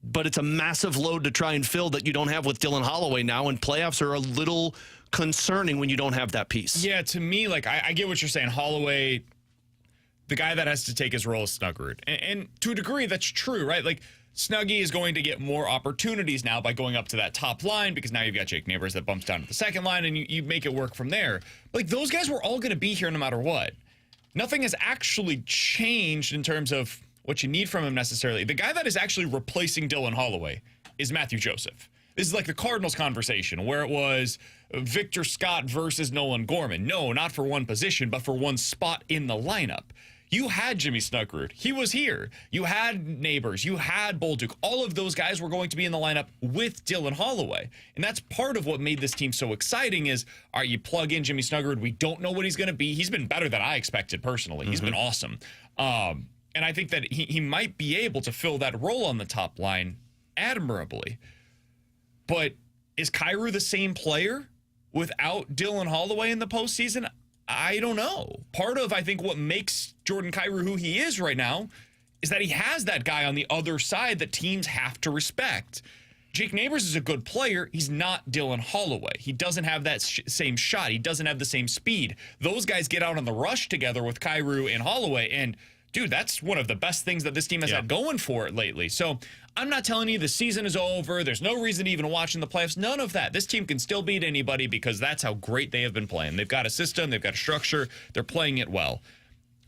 But it's a massive load to try and fill that you don't have with Dylan Holloway now, and playoffs are a little concerning when you don't have that piece. Yeah, to me, like, I get what you're saying. Holloway, the guy that has to take his role is Snuggerud. And to a degree, that's true, right? Like, Snuggie is going to get more opportunities now by going up to that top line because now you've got Jake Neighbors that bumps down to the second line, and you make it work from there. Like, those guys were all going to be here no matter what. Nothing has actually changed in terms of what you need from him necessarily. The guy that is actually replacing Dylan Holloway is Matthew Joseph. This is like the Cardinals conversation where it was Victor Scott versus Nolan Gorman. No, not for one position, but for one spot in the lineup. You had Jimmy Snuggerud. He was here. You had Neighbors. You had Bolduc. All of those guys were going to be in the lineup with Dylan Holloway. And that's part of what made this team so exciting is, all right, you plug in Jimmy Snuggerud. We don't know what he's going to be. He's been better than I expected personally. He's been awesome. And I think that he might be able to fill that role on the top line admirably. But Is Kyrou the same player without Dylan Holloway in the postseason? I don't know. Part of, I think, what makes Jordan Kyrou who he is right now is that he has that guy on the other side that teams have to respect. Jake Neighbors is a good player. He's not Dylan Holloway. He doesn't have that same shot. He doesn't have the same speed. Those guys get out on the rush together with Kyrou and Holloway, and dude, that's one of the best things that this team has had going for it lately. So I'm not telling you the season is over. There's no reason to even watch in the playoffs. None of that. This team can still beat anybody because that's how great they have been playing. They've got a system. They've got a structure. They're playing it well.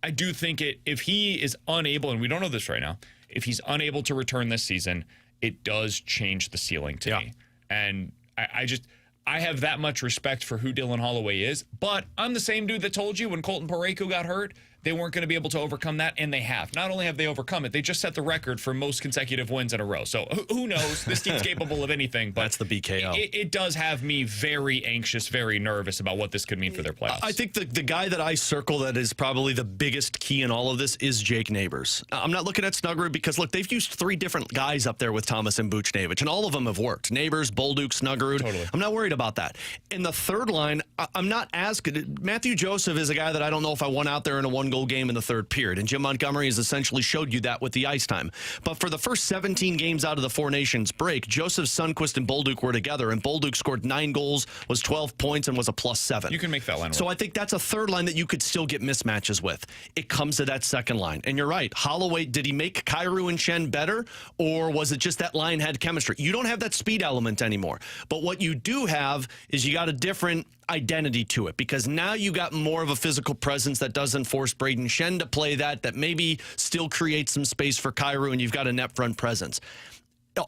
I do think if he is unable, and we don't know this right now, if he's unable to return this season, it does change the ceiling to me. And I have that much respect for who Dylan Holloway is, but I'm the same dude that told you when Colton Parayko got hurt, they weren't going to be able to overcome that, and they have. Not only have they overcome it, they just set the record for most consecutive wins in a row. So who knows? This team's capable of anything, but that's the BKO. It does have me very anxious, very nervous about what this could mean for their playoffs. I think the guy that I circle that is probably the biggest key in all of this is Jake Neighbors. I'm not looking at Snuggerud because, look, they've used 3 different guys up there with Thomas and Buchnevich, and all of them have worked. Neighbors, Bolduc, Snuggerud. Totally. I'm not worried about that. In the third line, I'm not as good. Matthew Joseph is a guy that I don't know if I want out there in a 1-goal game in the third period, and Jim Montgomery has essentially showed you that with the ice time. But for the first 17 games out of the Four Nations break, Joseph, Sundqvist, and Bolduc were together, and Bolduc scored 9 goals, was 12 points, and was a +7. You can make that line work. So I think that's a third line that you could still get mismatches with. It comes to that second line. And you're right. Holloway, did he make Kyrou and Shen better, or was it just that line had chemistry? You don't have that speed element anymore. But what you do have is you got a different identity to it, because now you got more of a physical presence that doesn't force Braden Shen to play that maybe still creates some space for Kyrou, and you've got a net front presence.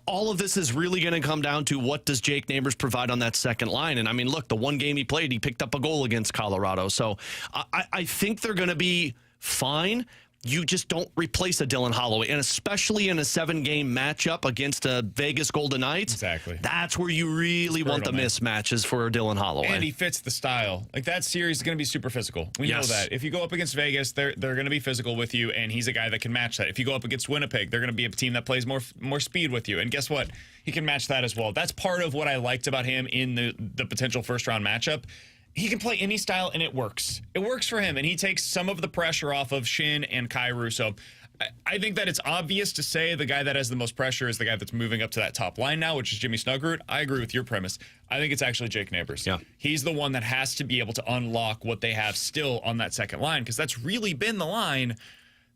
All of this is really going to come down to what does Jake Neighbors provide on that second line. And I mean, look, the one game he played, he picked up a goal against Colorado. So I think they're going to be fine. You just don't replace a Dylan Holloway, and especially in a 7-game matchup against a Vegas Golden Knights. Exactly. That's where you really want the mismatches for Dylan Holloway. And he fits the style. Like, that series is going to be super physical. We know that. If you go up against Vegas, they're going to be physical with you, and he's a guy that can match that. If you go up against Winnipeg, they're going to be a team that plays more speed with you. And guess what? He can match that as well. That's part of what I liked about him in the potential first-round matchup. He can play any style, and it works. It works for him, and he takes some of the pressure off of Shin and Kyrou. So I think that it's obvious to say the guy that has the most pressure is the guy that's moving up to that top line now, which is Jimmy Snuggerud. I agree with your premise. I think it's actually Jake Neighbors. Yeah. He's the one that has to be able to unlock what they have still on that second line, because that's really been the line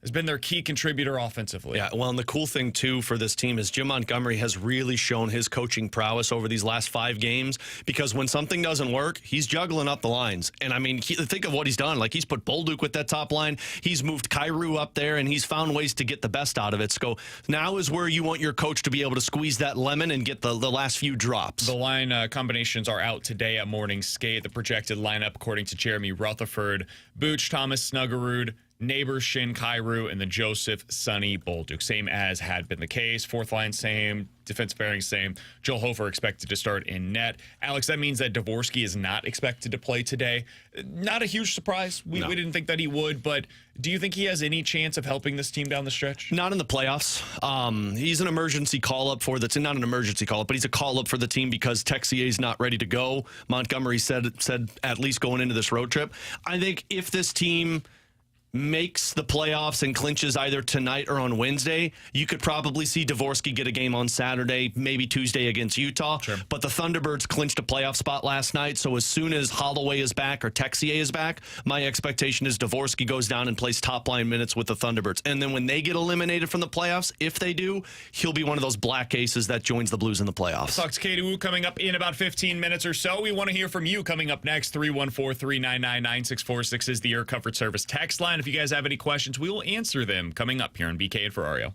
has been their key contributor offensively. Yeah, well, and the cool thing, too, for this team is Jim Montgomery has really shown his coaching prowess over these last 5 games, because when something doesn't work, he's juggling up the lines. And, I mean, think of what he's done. Like, he's put Bolduc with that top line. He's moved Kyrou up there, and he's found ways to get the best out of it. So now is where you want your coach to be able to squeeze that lemon and get the last few drops. The line combinations are out today at morning skate. The projected lineup, according to Jeremy Rutherford: Booch, Thomas, Snuggerud, Neighbors, Shin, Kyrou, and the Joseph, Sonny, Bolduc. Same as had been the case. Fourth line, same. Defense pairing, same. Joel Hofer expected to start in net. Alex, that means that Dvorsky is not expected to play today. Not a huge surprise. We didn't think that he would, but do you think he has any chance of helping this team down the stretch? Not in the playoffs. He's an emergency call-up for the team. Not an emergency call-up, but he's a call-up for the team because Texier's not ready to go. Montgomery said at least going into this road trip. I think if this team makes the playoffs and clinches either tonight or on Wednesday, you could probably see Dvorsky get a game on Saturday, maybe Tuesday against Utah. Sure. But the Thunderbirds clinched a playoff spot last night, so as soon as Holloway is back or Texier is back, my expectation is Dvorsky goes down and plays top-line minutes with the Thunderbirds. And then when they get eliminated from the playoffs, if they do, he'll be one of those black aces that joins the Blues in the playoffs. Let's talk to Katie Wu coming up in about 15 minutes or so. We want to hear from you coming up next. 314-399-9646 is the Air Comfort Service text line. If you guys have any questions, we will answer them coming up here on BK and Ferrario.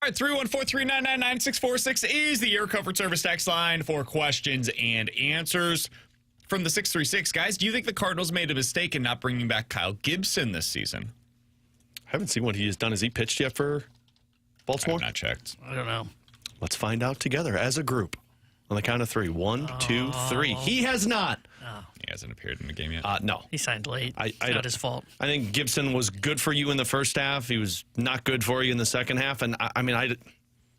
All right, 314-399-9646 is the Air Comfort Service text line for questions and answers. From the 636, guys, do you think the Cardinals made a mistake in not bringing back Kyle Gibson this season? I haven't seen what he has done. Has he pitched yet for Baltimore? I have not checked. I don't know. Let's find out together as a group. On the count of 3. 1, 2, 3. He has not. He hasn't appeared in the game yet. No. He signed late. It's not his fault. I think Gibson was good for you in the first half. He was not good for you in the second half. And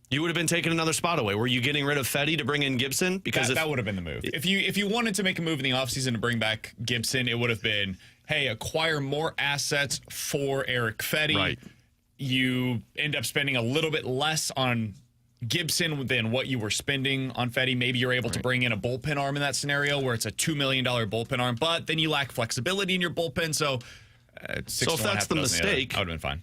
you would have been taking another spot away. Were you getting rid of Fetty to bring in Gibson? Because that would have been the move. If you wanted to make a move in the offseason to bring back Gibson, it would have been, hey, acquire more assets for Eric Fetty. Right. You end up spending a little bit less on Gibson than what you were spending on Fetty. Maybe you're able to bring in a bullpen arm in that scenario where it's a $2 million bullpen arm, but then you lack flexibility in your bullpen. So if that's the mistake, I would have been fine.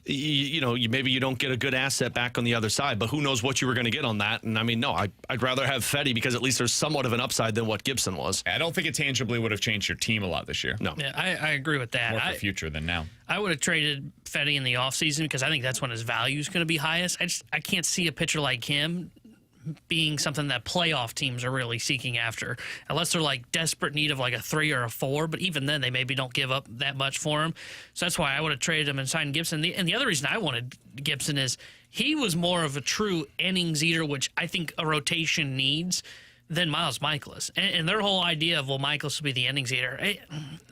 Maybe you don't get a good asset back on the other side, but who knows what you were going to get on that. And I'd rather have Fetty because at least there's somewhat of an upside than what Gibson was. I don't think it tangibly would have changed your team a lot this year. No. Yeah, I agree with that. More for future than now. I would have traded Fetty in the offseason because I think that's when his value is going to be highest. I can't see a pitcher like him being something that playoff teams are really seeking after, unless they're like desperate need of like a 3 or a 4. But even then, they maybe don't give up that much for him. So that's why I would have traded him and signed Gibson. And the other reason I wanted Gibson is he was more of a true innings eater, which I think a rotation needs, than Miles Michaelis. And their whole idea of, Michaelis will be the innings eater,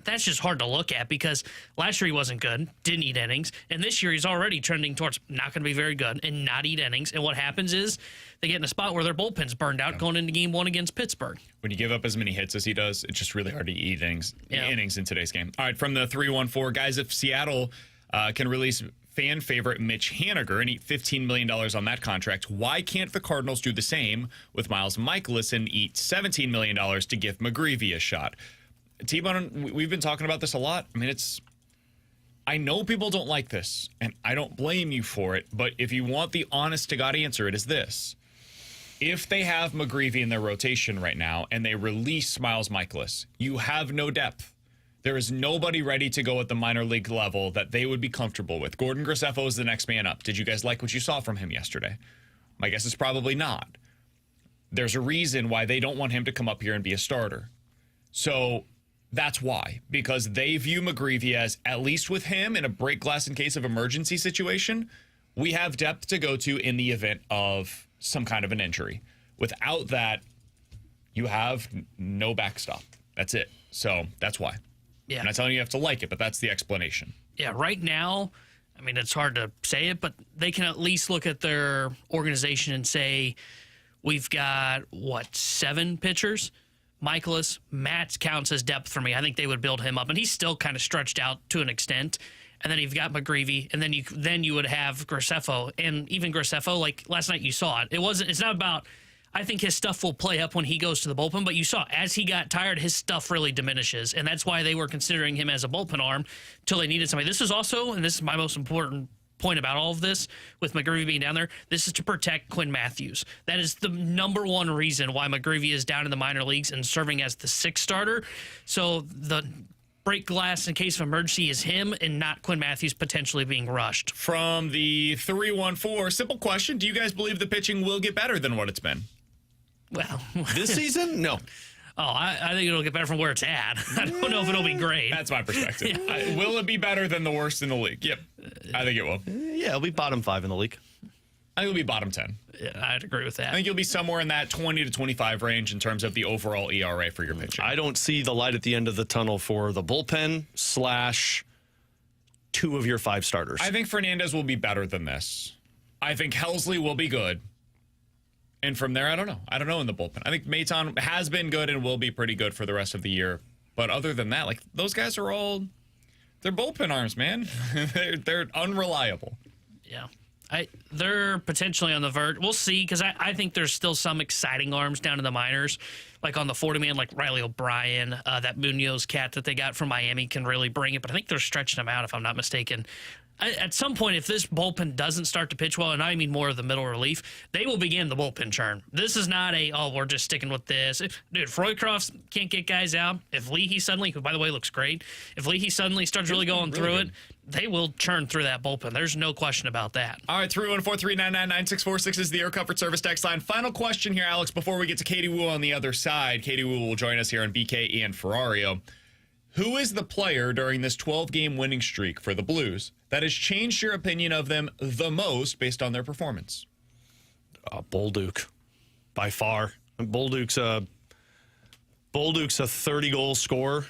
that's just hard to look at because last year he wasn't good, didn't eat innings. And this year he's already trending towards not going to be very good and not eat innings. And what happens is they get in a spot where their bullpen's burned out going into game 1 against Pittsburgh. When you give up as many hits as he does, it's just really hard to eat innings in today's game. All right, from the 314, guys, if Seattle can release fan favorite Mitch Haniger and eat $15 million on that contract, why can't the Cardinals do the same with Miles Michaelis and eat $17 million to give McGreevy a shot? T-Bone, we've been talking about this a lot. I know people don't like this, and I don't blame you for it, but if you want the honest-to-God answer, it is this. If they have McGreevy in their rotation right now and they release Miles Michaelis, you have no depth. There is nobody ready to go at the minor league level that they would be comfortable with. Gordon Graceffo is the next man up. Did you guys like what you saw from him yesterday? My guess is probably not. There's a reason why they don't want him to come up here and be a starter. So that's why. Because they view McGreevy as, at least with him, in a break glass in case of emergency situation, we have depth to go to in the event of some kind of an injury. Without that, you have no backstop. That's it. So that's why. Yeah. I'm not telling you have to like it, but that's the explanation. Yeah, right now, it's hard to say it, but they can at least look at their organization and say, we've got, 7 pitchers? Michaelis, Matt counts as depth for me. I think they would build him up, and he's still kind of stretched out to an extent. And then you've got McGreevy, and then you would have Graceffo, and even Graceffo, like last night you saw it. It's not about, I think his stuff will play up when he goes to the bullpen, but you saw as he got tired, his stuff really diminishes, and that's why they were considering him as a bullpen arm till they needed somebody. This is also, and this is my most important point about all of this, with McGreevy being down there, this is to protect Quinn Matthews. That is the number one reason why McGreevy is down in the minor leagues and serving as the 6th starter. So the break glass in case of emergency is him and not Quinn Matthews potentially being rushed. From the 314, simple question, do you guys believe the pitching will get better than what it's been? Well, this season? No. Oh, I think it'll get better from where it's at. I don't know if it'll be great. That's my perspective. Will it be better than the worst in the league? Yep. I think it will. Yeah, it'll be bottom 5 in the league. I think it'll be bottom 10. Yeah, I'd agree with that. I think you'll be somewhere in that 20 to 25 range in terms of the overall ERA for your pitching. I don't see the light at the end of the tunnel for the bullpen / 2 of your 5 starters. I think Fernandez will be better than this. I think Helsley will be good. And from there, I don't know. I don't know in the bullpen. I think Maton has been good and will be pretty good for the rest of the year. But other than that, those guys are all, they're bullpen arms, man. they're unreliable. Yeah. They're potentially on the verge. We'll see, because I think there's still some exciting arms down in the minors, like on the 40-man, like Riley O'Brien, that Munoz cat that they got from Miami can really bring it. But I think they're stretching them out, if I'm not mistaken. at some point, if this bullpen doesn't start to pitch well, and I mean more of the middle relief, they will begin the bullpen churn. This is not we're just sticking with this. Dude, Roycroft can't get guys out. If Leahy suddenly, who by the way looks great, if Leahy suddenly starts really going through it, they will churn through that bullpen. There's no question about that. All right, 314-399-9646 is the Air Comfort Service text line. Final question here, Alex, before we get to Katie Woo on the other side. Katie Woo will join us here on BK and Ferrario. Who is the player during this 12-game winning streak for the Blues that has changed your opinion of them the most based on their performance? Bolduc, by far. Bolduc's a 30-goal scorer.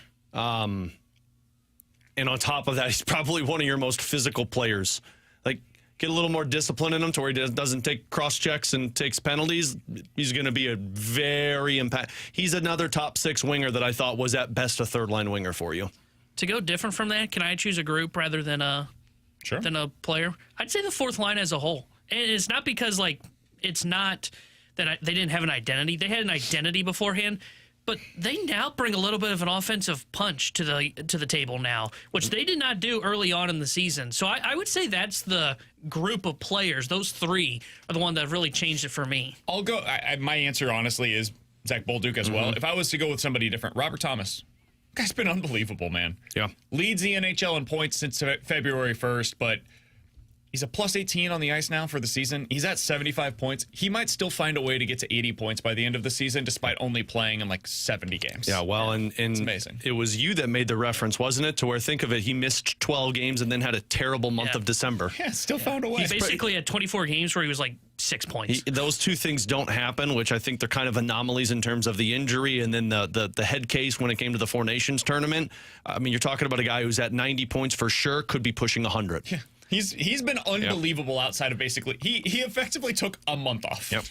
And on top of that, he's probably one of your most physical players. Like, get a little more discipline in him to where he doesn't take cross checks and takes penalties. He's going to be a very impact. He's another top 6 winger that I thought was at best a third-line winger for you. To go different from that, can I choose a group rather than a player? I'd say the fourth line as a whole. And it's not because, it's not that they didn't have an identity. They had an identity beforehand. But they now bring a little bit of an offensive punch to the table now, which they did not do early on in the season. So I would say that's the group of players. Those 3 are the one that really changed it for me. I'll go. My answer, honestly, is Zack Bolduc as well. If I was to go with somebody different, Robert Thomas. Guy's been unbelievable, man. Yeah. Leads the NHL in points since February 1st, but he's a plus 18 on the ice now for the season. He's at 75 points. He might still find a way to get to 80 points by the end of the season, despite only playing in 70 games. Yeah, well, and it's amazing. It was you that made the reference, wasn't it? To where, think of it, he missed 12 games and then had a terrible month of December. Yeah, still found a way. He basically had 24 games where he was 6 points. Those 2 things don't happen, which I think they're kind of anomalies in terms of the injury and then the head case when it came to the Four Nations tournament. I mean, you're talking about a guy who's at 90 points for sure, could be pushing 100. Yeah. He's been unbelievable outside of basically he effectively took a month off. Yep.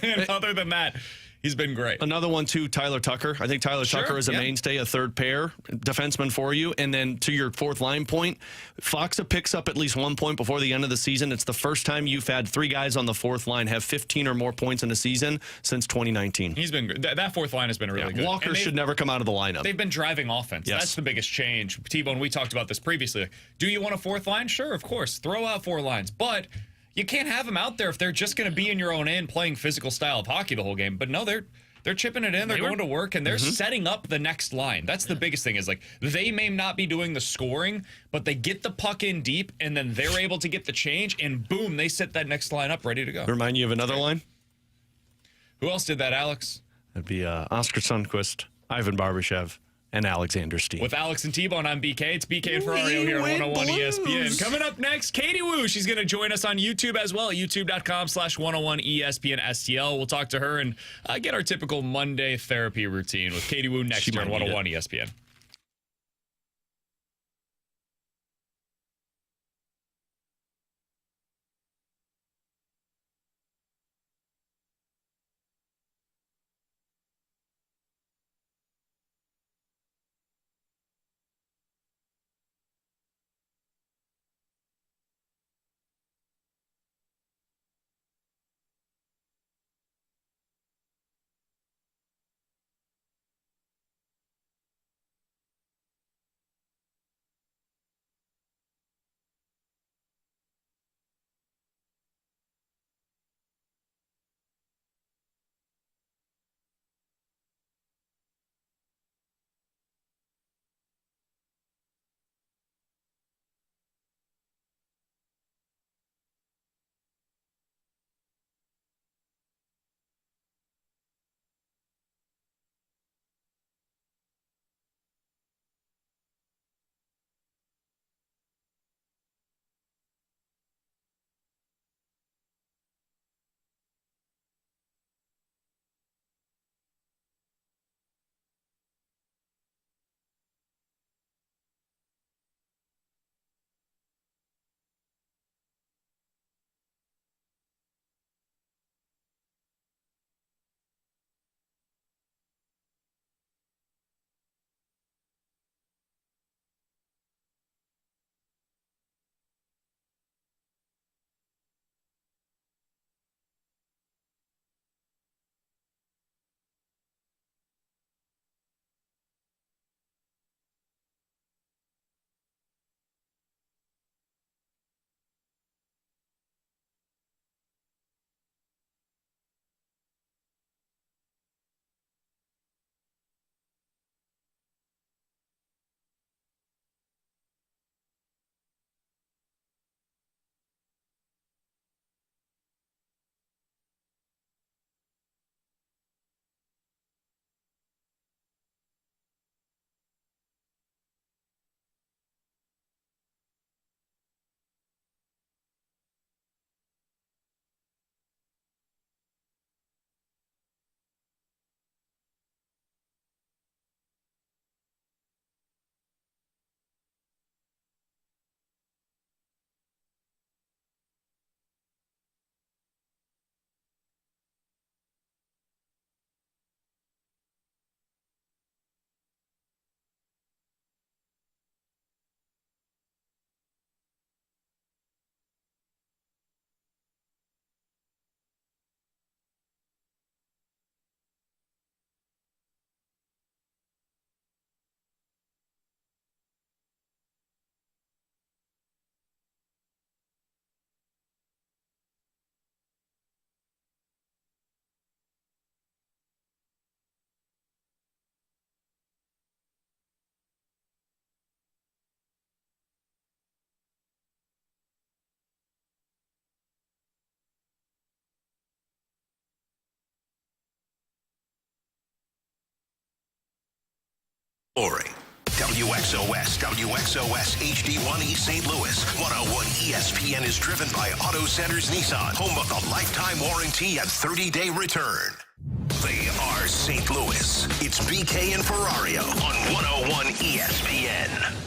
And other than that, he's been great. Another one too, Tyler Tucker. I think Tyler Tucker is a mainstay, a third pair defenseman for you. And then to your fourth line point, Foxa picks up at least 1 point before the end of the season. It's the first time you've had 3 guys on the fourth line have 15 or more points in a season since 2019. He's been good. That fourth line has been really good. Walker should never come out of the lineup. They've been driving offense. Yes. That's the biggest change. T-Bone, we talked about this previously. Do you want a fourth line? Sure, of course. Throw out 4 lines. But you can't have them out there if they're just going to be in your own end playing physical style of hockey the whole game. But no, they're chipping it in. They're going to work, and they're setting up the next line. That's the biggest thing is they may not be doing the scoring, but they get the puck in deep, and then they're able to get the change, and boom, they set that next line up ready to go. Remind you of another line? Who else did that, Alex? That'd be Oscar Sundquist, Ivan Barbashev, and Alexander Steen. With Alex and T-Bone, I'm BK. It's BK and Ferrario here on 101 ESPN. Coming up next, Katie Woo. She's going to join us on YouTube as well, youtube.com/101 ESPN STL. We'll talk to her and get our typical Monday therapy routine with Katie Woo next year on 101 ESPN. Boring. WXOS HD1 East St. Louis. 101 ESPN is driven by Auto Centers Nissan, home of the lifetime warranty and 30-day return. They are St. Louis. It's BK and Ferrario on 101 ESPN.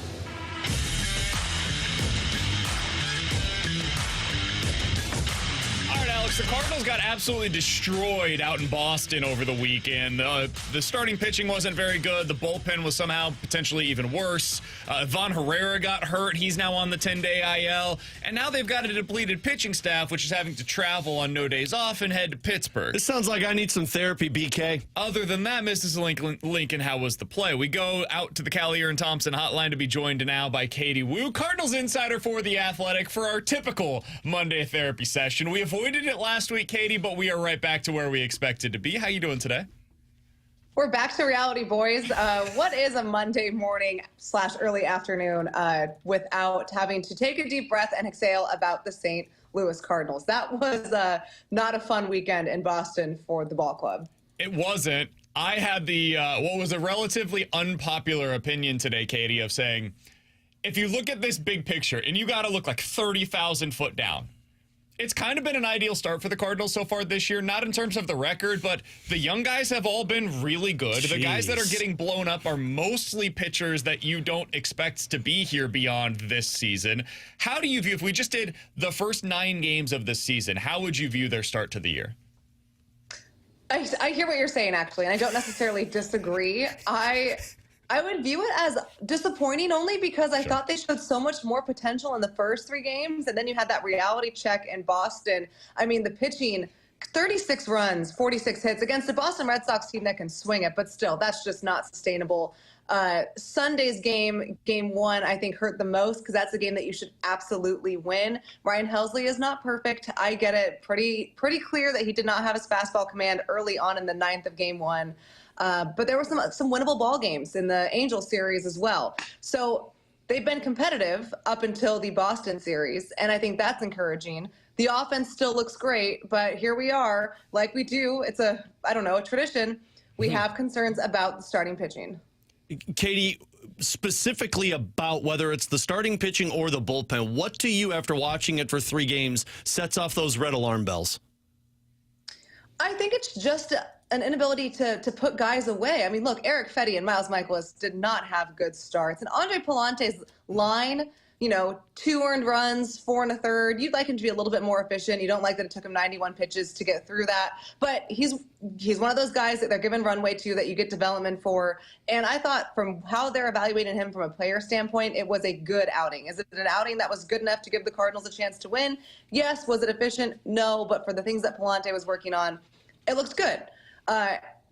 All right, Alex, the Cardinals got absolutely destroyed out in Boston over the weekend. The starting pitching wasn't very good. The bullpen was somehow potentially even worse. Von Herrera got hurt. He's now on the 10-day IL. And now they've got a depleted pitching staff, which is having to travel on no days off and head to Pittsburgh. This sounds like I need some therapy, BK. Other than that, Mrs. Lincoln, how was the play? We go out to the Callier and Thompson hotline to be joined now by Katie Wu, Cardinals insider for The Athletic, for our typical Monday therapy session. We avoided it last week, Katie, but we are right back to where we expected to be. How you doing today? We're back to reality, boys. What is a Monday morning / early afternoon without having to take a deep breath and exhale about the St. Louis Cardinals? That was not a fun weekend in Boston for the ball club. It wasn't. I had the what was a relatively unpopular opinion today, Katie, of saying, if you look at this big picture and you got to look like 30,000 foot down, it's kind of been an ideal start for the Cardinals so far this year, not in terms of the record, but the young guys have all been really good. Jeez. The guys that are getting blown up are mostly pitchers that you don't expect to be here beyond this season. How do you view, if we just did the first 9 games of this season, how would you view their start to the year? I hear what you're saying, actually, and I don't necessarily disagree. I would view it as disappointing only because I thought they showed so much more potential in the first 3 games, and then you had that reality check in Boston. I mean, the pitching, 36 runs, 46 hits against a Boston Red Sox team that can swing it, but still, that's just not sustainable. Sunday's game 1, I think hurt the most because that's a game that you should absolutely win. Ryan Helsley is not perfect. I get it. Pretty clear that he did not have his fastball command early on in the 9th of game 1. But there were some winnable ball games in the Angels series as well. So they've been competitive up until the Boston series, and I think that's encouraging. The offense still looks great, but here we are, like we do. It's a tradition. We have concerns about the starting pitching. Katie, specifically about whether it's the starting pitching or the bullpen, what to you, after watching it for 3 games, sets off those red alarm bells? I think it's just an inability to put guys away. I mean, look, Eric Fetty and Miles Michaelis did not have good starts. And Andre Palante's line, 2 earned runs, 4 1/3. You'd like him to be a little bit more efficient. You don't like that it took him 91 pitches to get through that. But he's one of those guys that they're given runway to, that you get development for. And I thought, from how they're evaluating him from a player standpoint, it was a good outing. Is it an outing that was good enough to give the Cardinals a chance to win? Yes. Was it efficient? No. But for the things that Palante was working on, it looked good.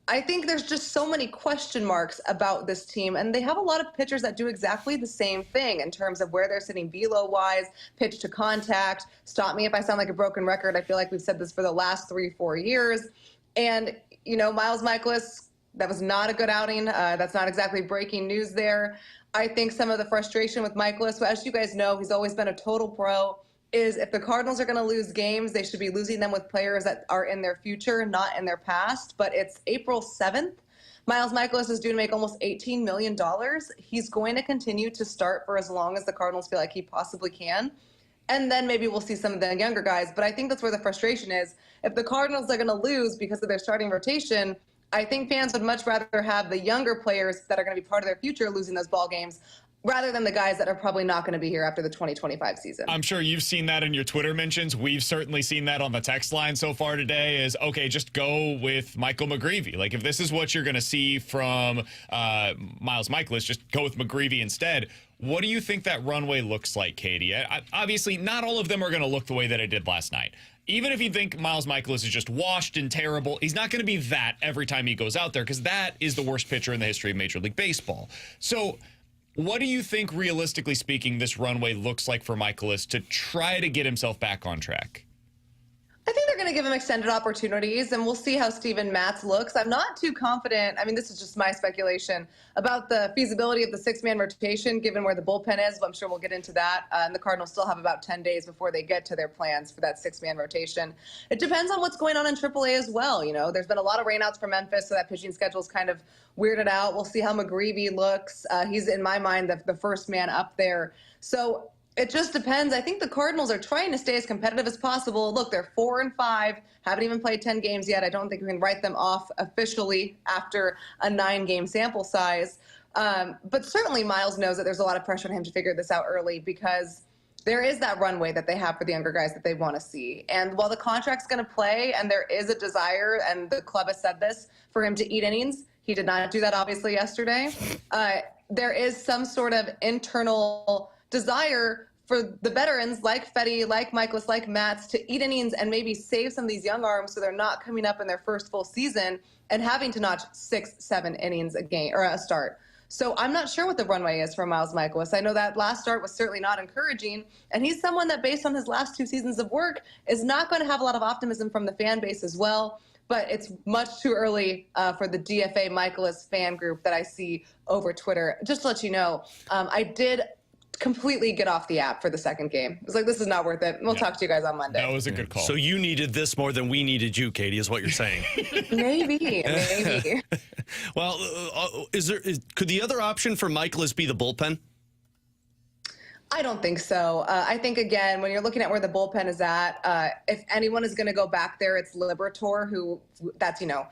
I think there's just so many question marks about this team, and they have a lot of pitchers that do exactly the same thing in terms of where they're sitting velo-wise, pitch to contact. Stop me if I sound like a broken record. I feel like we've said this for the last 3-4 years. And, Miles Michaelis, that was not a good outing. That's not exactly breaking news there. I think some of the frustration with Michaelis, as you guys know, he's always been a total pro, is if the Cardinals are going to lose games, they should be losing them with players that are in their future, not in their past. But it's April 7th. Miles Michaelis is due to make almost $18 million. He's going to continue to start for as long as the Cardinals feel like he possibly can. And then maybe we'll see some of the younger guys. But I think that's where the frustration is. If the Cardinals are going to lose because of their starting rotation, I think fans would much rather have the younger players that are going to be part of their future losing those ball games, rather than the guys that are probably not going to be here after the 2025 season. I'm sure you've seen that in your Twitter mentions. We've certainly seen that on the text line so far today, is, okay, just go with Michael McGreevy. Like, if this is what you're going to see from Miles Michaelis, just go with McGreevy instead. What do you think that runway looks like, Katie? Obviously, not all of them are going to look the way that it did last night. Even if you think Miles Michaelis is just washed and terrible, he's not going to be that every time he goes out there, because that is the worst pitcher in the history of Major League Baseball. So what do you think, realistically speaking, this runway looks like for Michaelis to try to get himself back on track? I think they're going to give him extended opportunities, and we'll see how Steven Matz looks. I'm not too confident. I mean, this is just my speculation about the feasibility of the six-man rotation, given where the bullpen is. But I'm sure we'll get into that. And the Cardinals still have about 10 days before they get to their plans for that six-man rotation. It depends on what's going on in AAA as well. You know, there's been a lot of rainouts for Memphis, so that pitching schedule is kind of weirded out. We'll see how McGreevy looks. He's, in my mind, the first man up there. So it just depends. I think the Cardinals are trying to stay as competitive as possible. Look, they're 4-5, haven't even played 10 games yet. I don't think we can write them off officially after a 9-game sample size. But certainly Miles knows that there's a lot of pressure on him to figure this out early, because there is that runway that they have for the younger guys that they want to see. And while the contract's going to play, and there is a desire, and the club has said this, for him to eat innings, he did not do that obviously yesterday. There is some sort of internal desire for the veterans like Fetty, like Michaelis, like Matz to eat innings and maybe save some of these young arms so they're not coming up in their first full season and having to notch 6-7 innings a game or a start. So I'm not sure what the runway is for Miles Michaelis. I know that last start was certainly not encouraging, and he's someone that, based on his last 2 seasons of work, is not going to have a lot of optimism from the fan base as well. But it's much too early for the DFA Michaelis fan group that I see over Twitter. Just to let you know, I did completely get off the app for the second game. I was like, this is not worth it. We'll talk to you guys on Monday. That was a good call. So you needed this more than we needed you, Katie, is what you're saying. Maybe. Well, could the other option for Michaelis be the bullpen? I don't think so. I think, again, when you're looking at where the bullpen is at, if anyone is going to go back there, it's Liberatore, who that's, you know,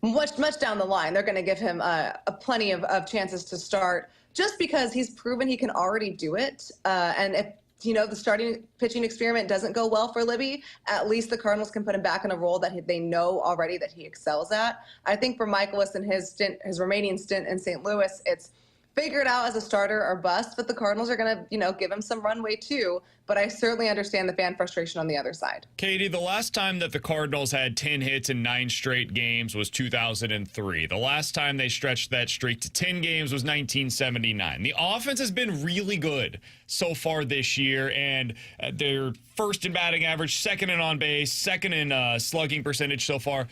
much down the line. They're going to give him plenty of chances to start, just because he's proven he can already do it. And if, you know, the starting pitching experiment doesn't go well for Libby, at least the Cardinals can put him back in a role that they know already that he excels at. I think for Michaelis and his remaining stint in St. Louis, it's figure it out as a starter or bust, but the Cardinals are going to, you know, give him some runway too. But I certainly understand the fan frustration on the other side. Katie, the last time that the Cardinals had 10 hits in 9 straight games was 2003. The last time they stretched that streak to 10 games was 1979. The offense has been really good so far this year, and they're first in batting average, second in on base, second in slugging percentage so far.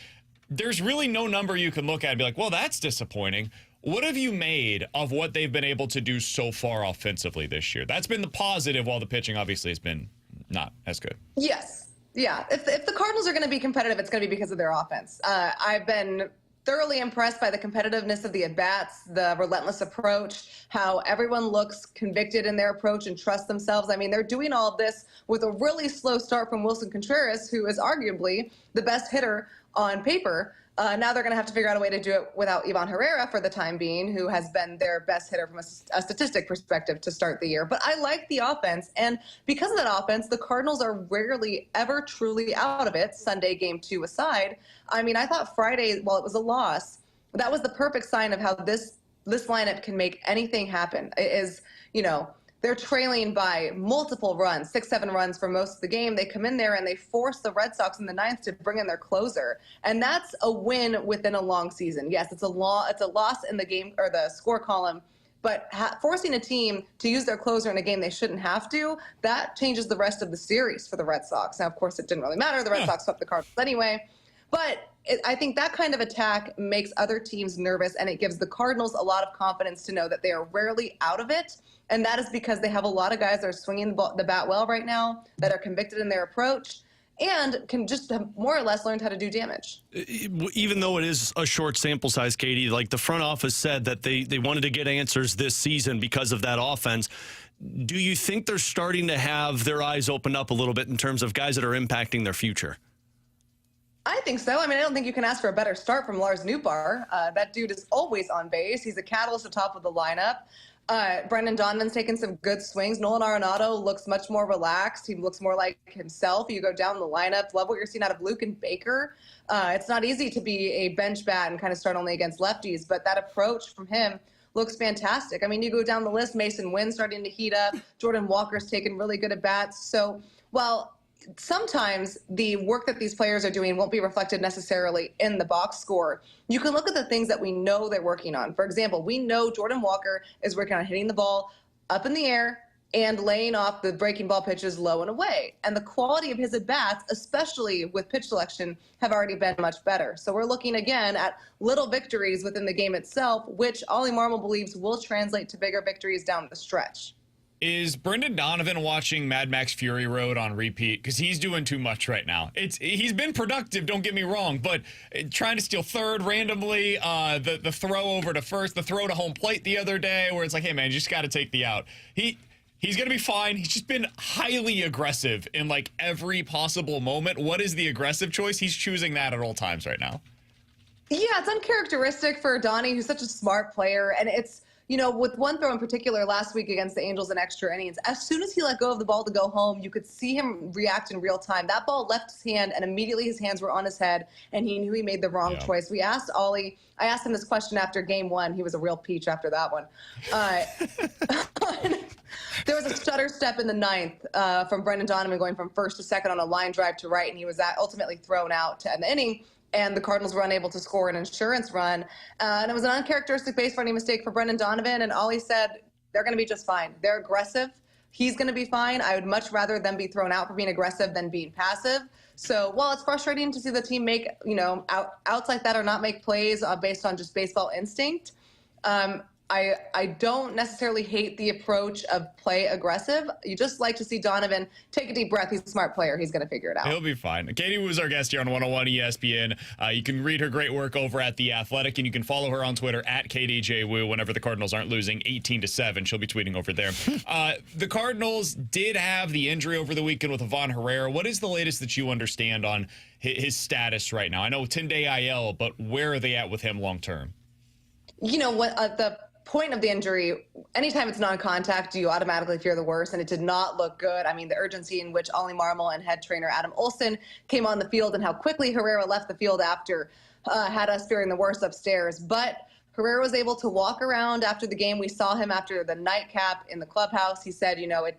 There's really no number you can look at and be like, well, that's disappointing. What have you made of what they've been able to do so far offensively this year? That's been the positive, while the pitching obviously has been not as good. Yes. Yeah. If the Cardinals are going to be competitive, it's going to be because of their offense. I've been thoroughly impressed by the competitiveness of the at-bats, the relentless approach, how everyone looks convicted in their approach and trusts themselves. I mean, they're doing all of this with a really slow start from Wilson Contreras, who is arguably the best hitter on paper. Now they're going to have to figure out a way to do it without Ivan Herrera for the time being, who has been their best hitter from a statistic perspective to start the year. But I like the offense. And because of that offense, the Cardinals are rarely ever truly out of it, Sunday game 2 aside. I mean, I thought Friday, while it was a loss, that was the perfect sign of how this lineup can make anything happen. It is, you know, they're trailing by multiple runs, 6-7 runs for most of the game. They come in there and they force the Red Sox in the 9th to bring in their closer. And that's a win within a long season. Yes, it's a loss in the game or the score column, but forcing a team to use their closer in a game they shouldn't have to, that changes the rest of the series for the Red Sox. Now, of course, it didn't really matter. The Red Sox swept the Cardinals anyway. But I think that kind of attack makes other teams nervous, and it gives the Cardinals a lot of confidence to know that they are rarely out of it. And that is because they have a lot of guys that are swinging the bat well right now, that are convicted in their approach, and can just have more or less learned how to do damage. Even though it is a short sample size, Katie, like the front office said that they wanted to get answers this season because of that offense. Do you think they're starting to have their eyes open up a little bit in terms of guys that are impacting their future? I think so. I mean, I don't think you can ask for a better start from Lars Nootbaar. That dude is always on base. He's a catalyst at the top of the lineup. Brendan Donovan's taken some good swings. Nolan Arenado looks much more relaxed. He looks more like himself. You go down the lineup. Love what you're seeing out of Luke and Baker. It's not easy to be a bench bat and kind of start only against lefties, but that approach from him looks fantastic. I mean, you go down the list, Mason Wynn starting to heat up. Jordan Walker's taken really good at bats. So, while sometimes the work that these players are doing won't be reflected necessarily in the box score, you can look at the things that we know they're working on. For example, we know Jordan Walker is working on hitting the ball up in the air and laying off the breaking ball pitches low and away. And the quality of his at-bats, especially with pitch selection, have already been much better. So we're looking again at little victories within the game itself, which Ollie Marmol believes will translate to bigger victories down the stretch. Is Brendan Donovan watching Mad Max Fury Road on repeat? Because he's doing too much right now. He's been productive, don't get me wrong, but trying to steal third randomly, the throw over to first, the throw to home plate the other day, where it's like, hey man, you just got to take the out. He's going to be fine. He's just been highly aggressive in like every possible moment. What is the aggressive choice? He's choosing that at all times right now. Yeah, it's uncharacteristic for Donnie, who's such a smart player, and it's, you know, with one throw in particular last week against the Angels in extra innings, as soon as he let go of the ball to go home, you could see him react in real time. That ball left his hand, and immediately his hands were on his head, and he knew he made the wrong choice. I asked him this question after game one. He was a real peach after that one. There was a stutter step in the ninth from Brendan Donovan going from first to second on a line drive to right, and he was ultimately thrown out to end the inning. And the Cardinals were unable to score an insurance run. And it was an uncharacteristic base running mistake for Brendan Donovan. And Ollie said, they're going to be just fine. They're aggressive. He's going to be fine. I would much rather them be thrown out for being aggressive than being passive. So while it's frustrating to see the team make, you know, outs like that or not make plays based on just baseball instinct, I don't necessarily hate the approach of play aggressive. You just like to see Donovan take a deep breath. He's a smart player. He's going to figure it out. He'll be fine. Katie Woo is our guest here on 101 ESPN. You can read her great work over at The Athletic, and you can follow her on Twitter at KDJWoo whenever the Cardinals aren't losing 18-7. She'll be tweeting over there. The Cardinals did have the injury over the weekend with Ivan Herrera. What is the latest that you understand on his status right now? I know 10-day IL, but where are they at with him long term? You know what? The point of the injury, anytime it's non-contact, you automatically fear the worst, and it did not look good. I mean, the urgency in which Ollie Marmol and head trainer Adam Olsen came on the field and how quickly Herrera left the field after had us fearing the worst upstairs. But Herrera was able to walk around after the game. We saw him after the nightcap in the clubhouse. He said, you know,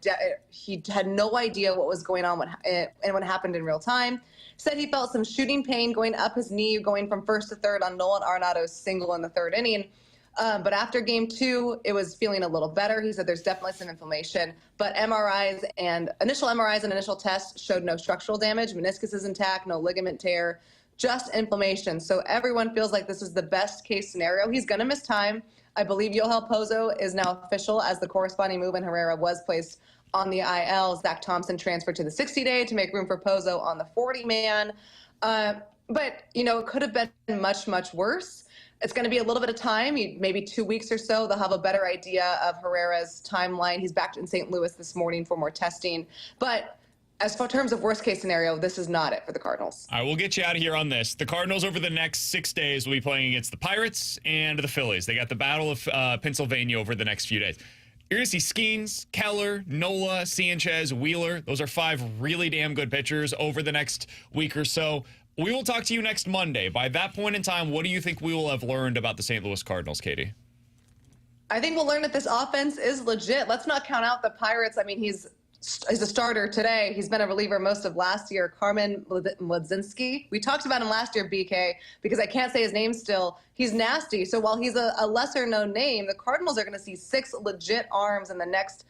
he had no idea what was going on and what happened in real time. Said he felt some shooting pain going up his knee, going from first to third on Nolan Arenado's single in the third inning. But after game two, it was feeling a little better. He said there's definitely some inflammation, but initial MRIs and initial tests showed no structural damage. Meniscus is intact, no ligament tear, just inflammation. So everyone feels like this is the best case scenario. He's going to miss time. I believe Yoel Pozo is now official as the corresponding move, and Herrera was placed on the IL. Zach Thompson transferred to the 60-day to make room for Pozo on the 40-man. But, you know, it could have been much, much worse. It's going to be a little bit of time, maybe 2 weeks or so. They'll have a better idea of Herrera's timeline. He's back in St. Louis this morning for more testing. But as for terms of worst case scenario, this is not it for the Cardinals. All right, we'll get you out of here on this. The Cardinals over the next 6 days will be playing against the Pirates and the Phillies. They got the Battle of Pennsylvania over the next few days. You're going to see Skeens, Keller, Nola, Sanchez, Wheeler. Those are 5 really damn good pitchers over the next week or so. We will talk to you next Monday. By that point in time, what do you think we will have learned about the St. Louis Cardinals, Katie? I think we'll learn that this offense is legit. Let's not count out the Pirates. I mean, he's a starter today. He's been a reliever most of last year. Carmen Mlodzinski. We talked about him last year, BK, because I can't say his name still. He's nasty. So while he's a lesser-known name, the Cardinals are going to see 6 legit arms in the next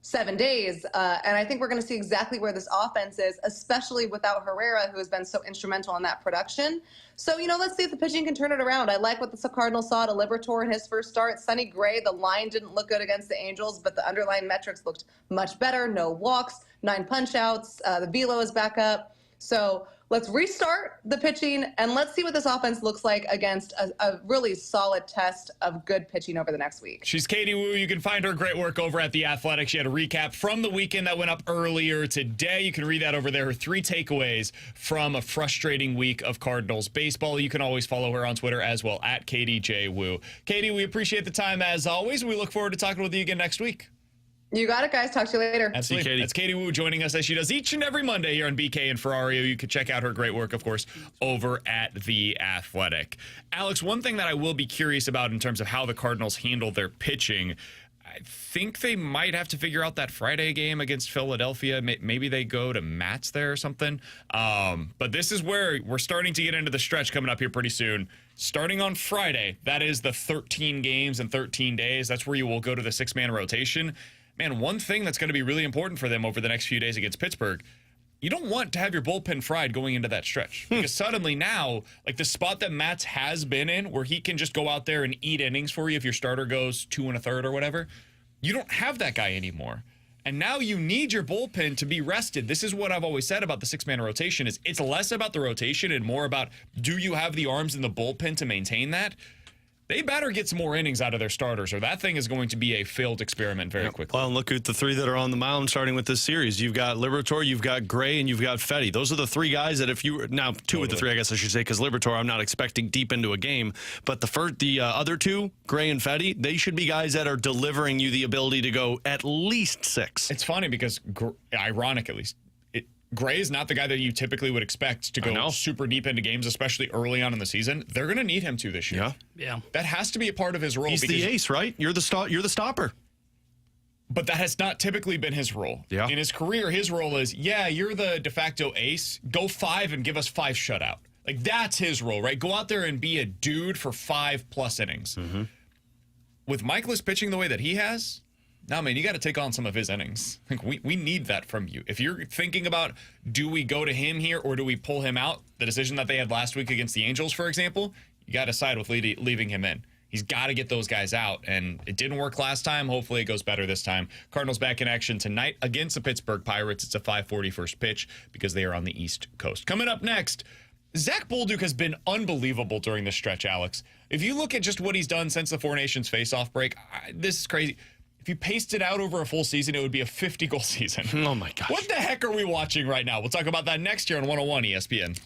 7 days. And I think we're going to see exactly where this offense is, especially without Herrera, who has been so instrumental in that production. So, you know, let's see if the pitching can turn it around. I like what the Cardinals saw to Liberatore in his first start. Sonny Gray, the line didn't look good against the Angels, but the underlying metrics looked much better. No walks, 9 punch-outs. The velo is back up. So let's restart the pitching, and let's see what this offense looks like against a really solid test of good pitching over the next week. She's Katie Woo. You can find her great work over at The Athletic. She had a recap from the weekend that went up earlier today. You can read that over there. Her 3 takeaways from a frustrating week of Cardinals baseball. You can always follow her on Twitter as well, at KDJWoo. Katie, we appreciate the time as always. We look forward to talking with you again next week. You got it, guys. Talk to you later. Absolutely. Katie. That's Katie Woo joining us as she does each and every Monday here on BK and Ferrario. You can check out her great work, of course, over at The Athletic. Alex, one thing that I will be curious about in terms of how the Cardinals handle their pitching, I think they might have to figure out that Friday game against Philadelphia. Maybe they go to Mats there or something. But this is where we're starting to get into the stretch coming up here pretty soon. Starting on Friday, that is the 13 games in 13 days. That's where you will go to the 6-man rotation. man, one thing that's going to be really important for them over the next few days against Pittsburgh, you don't want to have your bullpen fried going into that stretch. Because suddenly now, like the spot that Matz has been in, where he can just go out there and eat innings for you if your starter goes 2 1/3 or whatever, you don't have that guy anymore. And now you need your bullpen to be rested. This is what I've always said about the 6-man rotation is it's less about the rotation and more about, do you have the arms in the bullpen to maintain that? They better get some more innings out of their starters, or that thing is going to be a failed experiment very quickly. Well, and look at the 3 that are on the mound starting with this series. You've got Liberatore, you've got Gray, and you've got Fetty. Those are the 3 guys that if you now 2 of the 3, I guess I should say, because Liberatore I'm not expecting deep into a game, but the other 2, Gray and Fetty, they should be guys that are delivering you the ability to go at least 6. It's funny because, ironic at least, Gray is not the guy that you typically would expect to go super deep into games, especially early on in the season. They're going to need him to this year. Yeah. That has to be a part of his role. He's the ace, right? You're the stopper. But that has not typically been his role. Yeah. In his career, his role is, you're the de facto ace. Go 5 and give us 5 shutout. Like, that's his role, right? Go out there and be a dude for 5+ innings. Mm-hmm. With Michaelis pitching the way that he has, no, man, you got to take on some of his innings. Like we need that from you. If you're thinking about, do we go to him here or do we pull him out, the decision that they had last week against the Angels, for example, you got to side with leaving him in. He's got to get those guys out, and it didn't work last time. Hopefully it goes better this time. Cardinals back in action tonight against the Pittsburgh Pirates. It's a 5:40 first pitch because they are on the East Coast. Coming up next, Zack Bolduc has been unbelievable during this stretch, Alex. If you look at just what he's done since the Four Nations face-off break, this is crazy. If you paced it out over a full season, it would be a 50-goal season. Oh, my gosh. What the heck are we watching right now? We'll talk about that next year on 101 ESPN.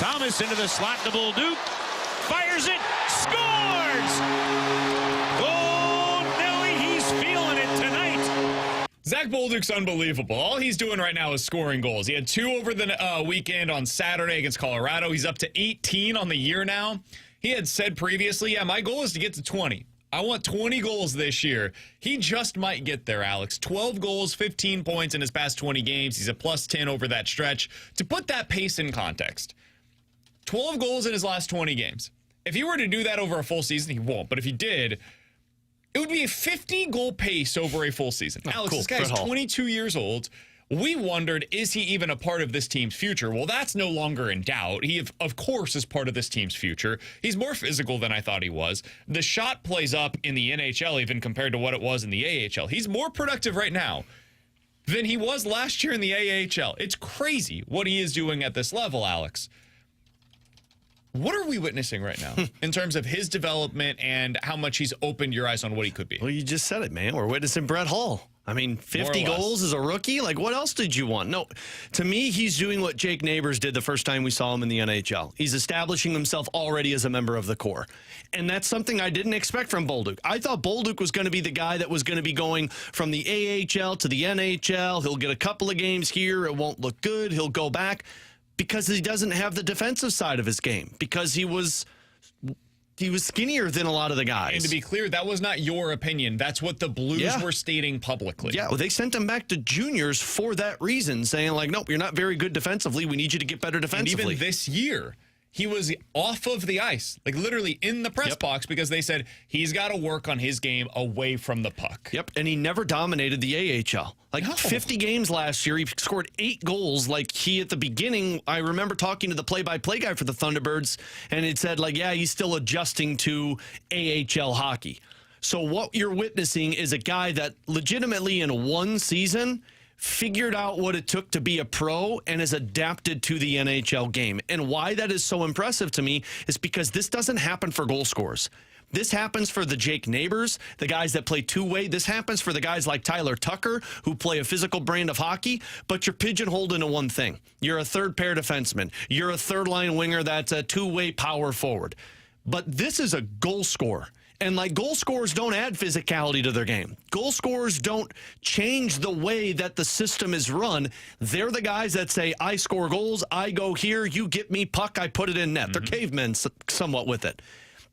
Thomas into the slot to Bolduc. Fires it. Scores! Oh, Nelly, he's feeling it tonight. Zack Bolduc's unbelievable. All he's doing right now is scoring goals. He had 2 over the weekend on Saturday against Colorado. He's up to 18 on the year now. He had said previously, yeah, my goal is to get to 20. I want 20 goals this year. He just might get there, Alex. 12 goals, 15 points in his past 20 games. He's a plus 10 over that stretch. To put that pace in context, 12 goals in his last 20 games. If he were to do that over a full season, he won't. But if he did, it would be a 50-goal pace over a full season. Oh, Alex, cool. This guy's 22 years old. We wondered, is he even a part of this team's future? Well, that's no longer in doubt. He, of course, is part of this team's future. He's more physical than I thought he was. The shot plays up in the NHL even compared to what it was in the AHL. He's more productive right now than he was last year in the AHL. It's crazy what he is doing at this level, Alex. What are we witnessing right now in terms of his development and how much he's opened your eyes on what he could be? Well, you just said it, man. We're witnessing Brett Hull. I mean, 50 goals as a rookie? Like, what else did you want? No, to me, he's doing what Jake Neighbors did the first time we saw him in the NHL. He's establishing himself already as a member of the core. And that's something I didn't expect from Bolduc. I thought Bolduc was going to be the guy that was going to be going from the AHL to the NHL. He'll get a couple of games here. It won't look good. He'll go back because he doesn't have the defensive side of his game, because he was skinnier than a lot of the guys. And to be clear, that was not your opinion. That's what the Blues were stating publicly. Yeah, well, they sent him back to juniors for that reason, saying, like, nope, you're not very good defensively. We need you to get better defensively. And even this year, he was off of the ice, like literally in the press box, because they said he's got to work on his game away from the puck. Yep, and he never dominated the AHL. Like 50 games last year, he scored 8 goals. Like he, at the beginning, I remember talking to the play-by-play guy for the Thunderbirds, and it said, like, yeah, he's still adjusting to AHL hockey. So what you're witnessing is a guy that legitimately in one season figured out what it took to be a pro and has adapted to the NHL game. And why that is so impressive to me is because this doesn't happen for goal scorers. This happens for the Jake Neighbors, the guys that play two-way. This happens for the guys like Tyler Tucker, who play a physical brand of hockey, but you're pigeonholed into one thing. You're a third-pair defenseman. You're a third-line winger that's a two-way power forward. But this is a goal scorer. And like, goal scorers don't add physicality to their game. Goal scorers don't change the way that the system is run. They're the guys that say, I score goals, I go here, you get me puck, I put it in net. They're cavemen somewhat with it.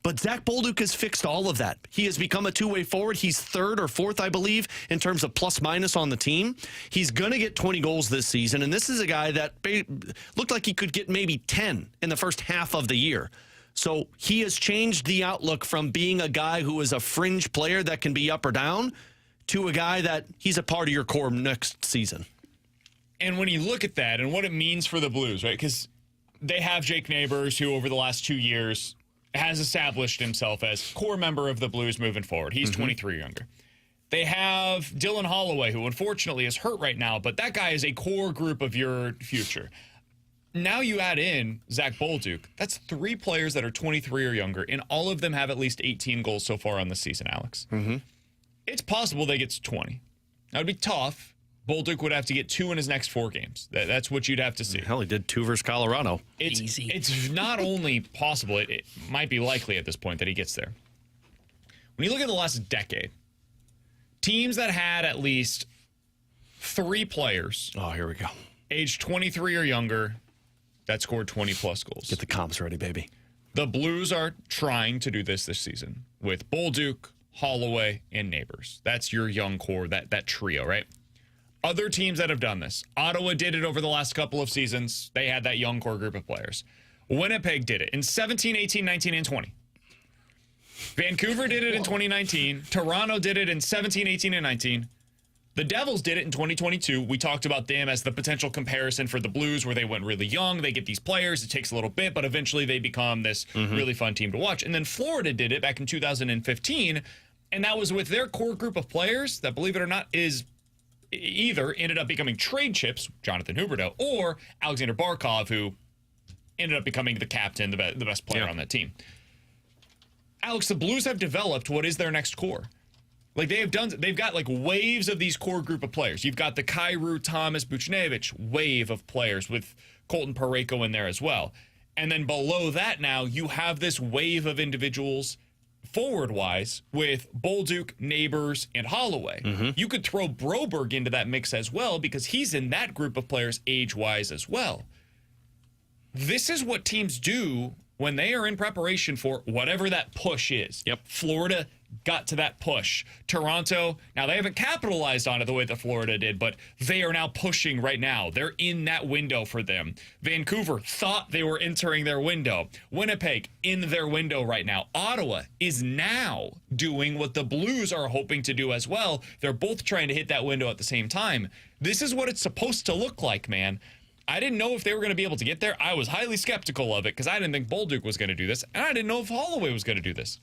But Zack Bolduc has fixed all of that. He has become a two-way forward. He's 3rd or 4th, I believe, in terms of plus-minus on the team. He's going to get 20 goals this season, and this is a guy that looked like he could get maybe 10 in the first half of the year. So he has changed the outlook from being a guy who is a fringe player that can be up or down to a guy that he's a part of your core next season. And when you look at that and what it means for the Blues, right, because they have Jake Neighbors, who over the last 2 years has established himself as core member of the Blues moving forward. He's 23 younger. They have Dylan Holloway, who unfortunately is hurt right now, but that guy is a core group of your future. Now you add in Zack Bolduc. That's 3 players that are 23 or younger, and all of them have at least 18 goals so far on the season, Alex. It's possible they get to 20. That would be tough. Bolduc would have to get 2 in his next 4 games. That's what you'd have to see. Hell, he did 2 versus Colorado. Easy. It's not only possible, it might be likely at this point that he gets there. When you look at the last decade, teams that had at least 3 players. Oh, here we go. Aged 23 or younger that scored 20-plus goals. Get the comps ready, baby. The Blues are trying to do this season with Bolduc, Holloway, and Neighbors. That's your young core, that trio, right? Other teams that have done this. Ottawa did it over the last couple of seasons. They had that young core group of players. Winnipeg did it in 17, 18, 19, and 20. Vancouver did it in 2019. Toronto did it in 17, 18, and 19. The Devils did it in 2022. We talked about them as the potential comparison for the Blues, where they went really young. They get these players. It takes a little bit, but eventually they become this really fun team to watch. And then Florida did it back in 2015, and that was with their core group of players that, believe it or not, is either ended up becoming trade chips, Jonathan Huberdeau, or Alexander Barkov, who ended up becoming the captain, the best player on that team. Alex, the Blues have developed what is their next core. Like, they've got like waves of these core group of players. You've got the Kyrou, Thomas, Buchnevich wave of players with Colton Parayko in there as well. And then below that now, you have this wave of individuals forward-wise with Bolduc, Neighbors, and Holloway. You could throw Broberg into that mix as well because he's in that group of players age-wise as well. This is what teams do when they are in preparation for whatever that push is. Yep. Florida got to that push. Toronto, now they haven't capitalized on it the way that Florida did, but they are now pushing right now. They're in that window for them. Vancouver thought they were entering their window. Winnipeg in their window right now. Ottawa is now doing what the Blues are hoping to do as well. They're both trying to hit that window at the same time. This is what it's supposed to look like, man. I didn't know if they were going to be able to get there. I was highly skeptical of it because I didn't think Bolduc was going to do this, and I didn't know if Holloway was going to do this.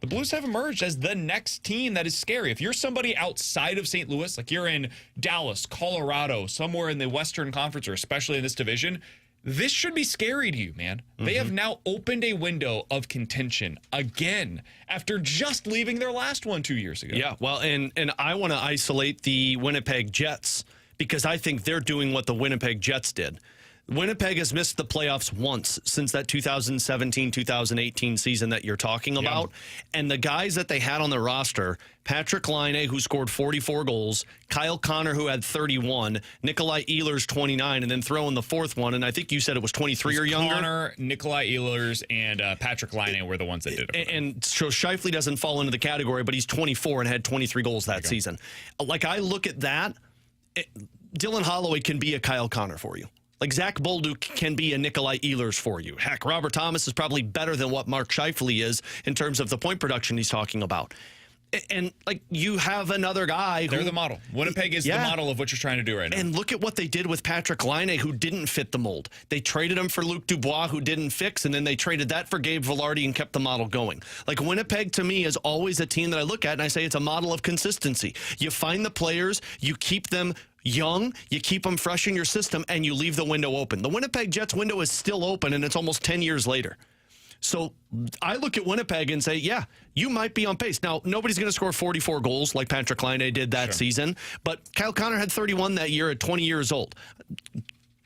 The Blues have emerged as the next team that is scary. If you're somebody outside of St. Louis, like you're in Dallas, Colorado, somewhere in the Western Conference, or especially in this division, this should be scary to you, man. They have now opened a window of contention again after just leaving their last one 2 years ago. Yeah, well, and I want to isolate the Winnipeg Jets because I think they're doing what the Winnipeg Jets did. Winnipeg has missed the playoffs once since that 2017-2018 season that you're talking about. And the guys that they had on the roster, Patrick Laine, who scored 44 goals, Kyle Connor, who had 31, Nikolai Ehlers, 29, and then throw in the fourth one, and I think you said it was 23 or younger. Connor, Nikolai Ehlers, and Patrick Laine were the ones that did it. And so Scheifele doesn't fall into the category, but he's 24 and had 23 goals that season. Like, I look at that, Dylan Holloway can be a Kyle Connor for you. Like, Zack Bolduc can be a Nikolai Ehlers for you. Heck, Robert Thomas is probably better than what Mark Scheifele is in terms of the point production he's talking about. And, like, you have another guy who... They're the model. Winnipeg is the model of what you're trying to do right now. And look at what they did with Patrick Laine, who didn't fit the mold. They traded him for Luc Dubois, who didn't fix, and then they traded that for Gabe Vilardi and kept the model going. Like, Winnipeg, to me, is always a team that I look at, and I say it's a model of consistency. You find the players, you keep them young, you keep them fresh in your system, and you leave the window open. The Winnipeg Jets window is still open, and it's almost 10 years later. So I look at Winnipeg and say, yeah, you might be on pace. Now, nobody's going to score 44 goals like Patrick Laine did that season, but Kyle Connor had 31 that year at 20 years old.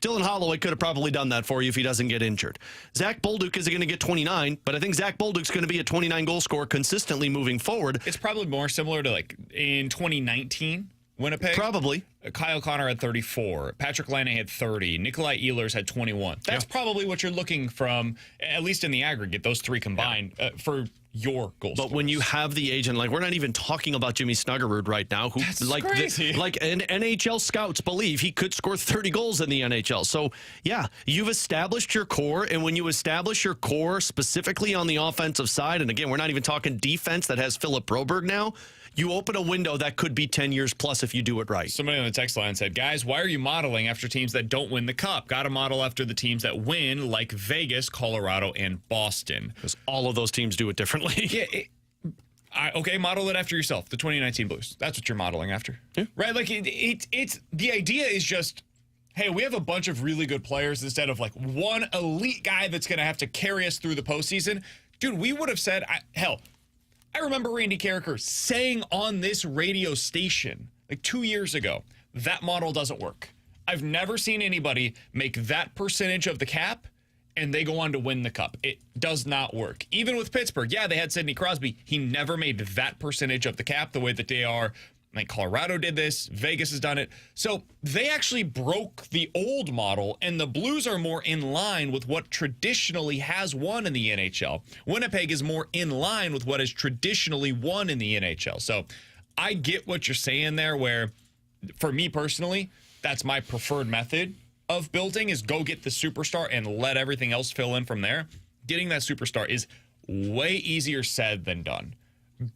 Dylan Holloway could have probably done that for you if he doesn't get injured. Zack Bolduc is going to get 29, but I think Zack Bolduc's going to be a 29 goal scorer consistently moving forward. It's probably more similar to, like, in 2019, Winnipeg. Probably. Kyle Connor had 34. Patrick Laine had 30. Nikolai Ehlers had 21. That's probably what you're looking from, at least in the aggregate, those three combined, for your goals. But when you have the agent, like, we're not even talking about Jimmy Snuggerud right now, who like crazy. Like NHL scouts believe he could score 30 goals in the NHL. So yeah, you've established your core, and when you establish your core specifically on the offensive side, and again, we're not even talking defense that has Philip Broberg now, you open a window that could be 10 years plus if you do it right. Somebody on the text line said, guys, why are you modeling after teams that don't win the Cup? Got to model after the teams that win, like Vegas, Colorado, and Boston. Because all of those teams do it differently. Yeah. Okay, model it after yourself, the 2019 Blues. That's what you're modeling after. Yeah. Right? Like, it's the idea is just, hey, we have a bunch of really good players instead of, like, one elite guy that's going to have to carry us through the postseason. Dude, we would have said, I remember Randy Carricker saying on this radio station like 2 years ago, that model doesn't work. I've never seen anybody make that percentage of the cap and they go on to win the Cup. It does not work. Even with Pittsburgh, yeah, they had Sidney Crosby. He never made that percentage of the cap the way that they are. Like, Colorado did this. Vegas has done it. So they actually broke the old model, and the Blues are more in line with what traditionally has won in the NHL. Winnipeg is more in line with what has traditionally won in the NHL. So I get what you're saying there, where for me personally, that's my preferred method of building, is go get the superstar and let everything else fill in from there. Getting that superstar is way easier said than done.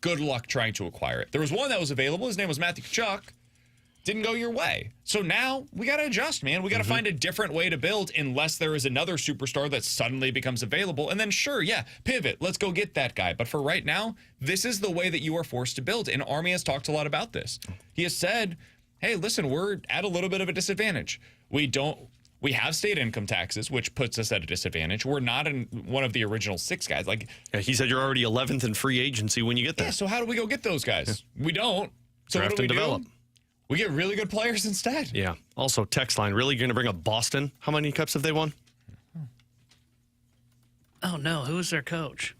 Good luck trying to acquire it. There was one that was available. His name was Matthew Tkachuk. Didn't go your way. So now we got to adjust, man. We got to find a different way to build unless there is another superstar that suddenly becomes available. And then sure, yeah, pivot. Let's go get that guy. But for right now, this is the way that you are forced to build. And Army has talked a lot about this. He has said, hey, listen, we're at a little bit of a disadvantage. We have state income taxes, which puts us at a disadvantage. We're not in one of the original 6 guys. Like, he said you're already 11th in free agency when you get there. Yeah, so how do we go get those guys? Yeah. We don't. So Draft what do we and develop. do? We get really good players instead. Yeah. Also, text line, really going to bring up Boston? How many cups have they won? Oh, no. Who was their coach?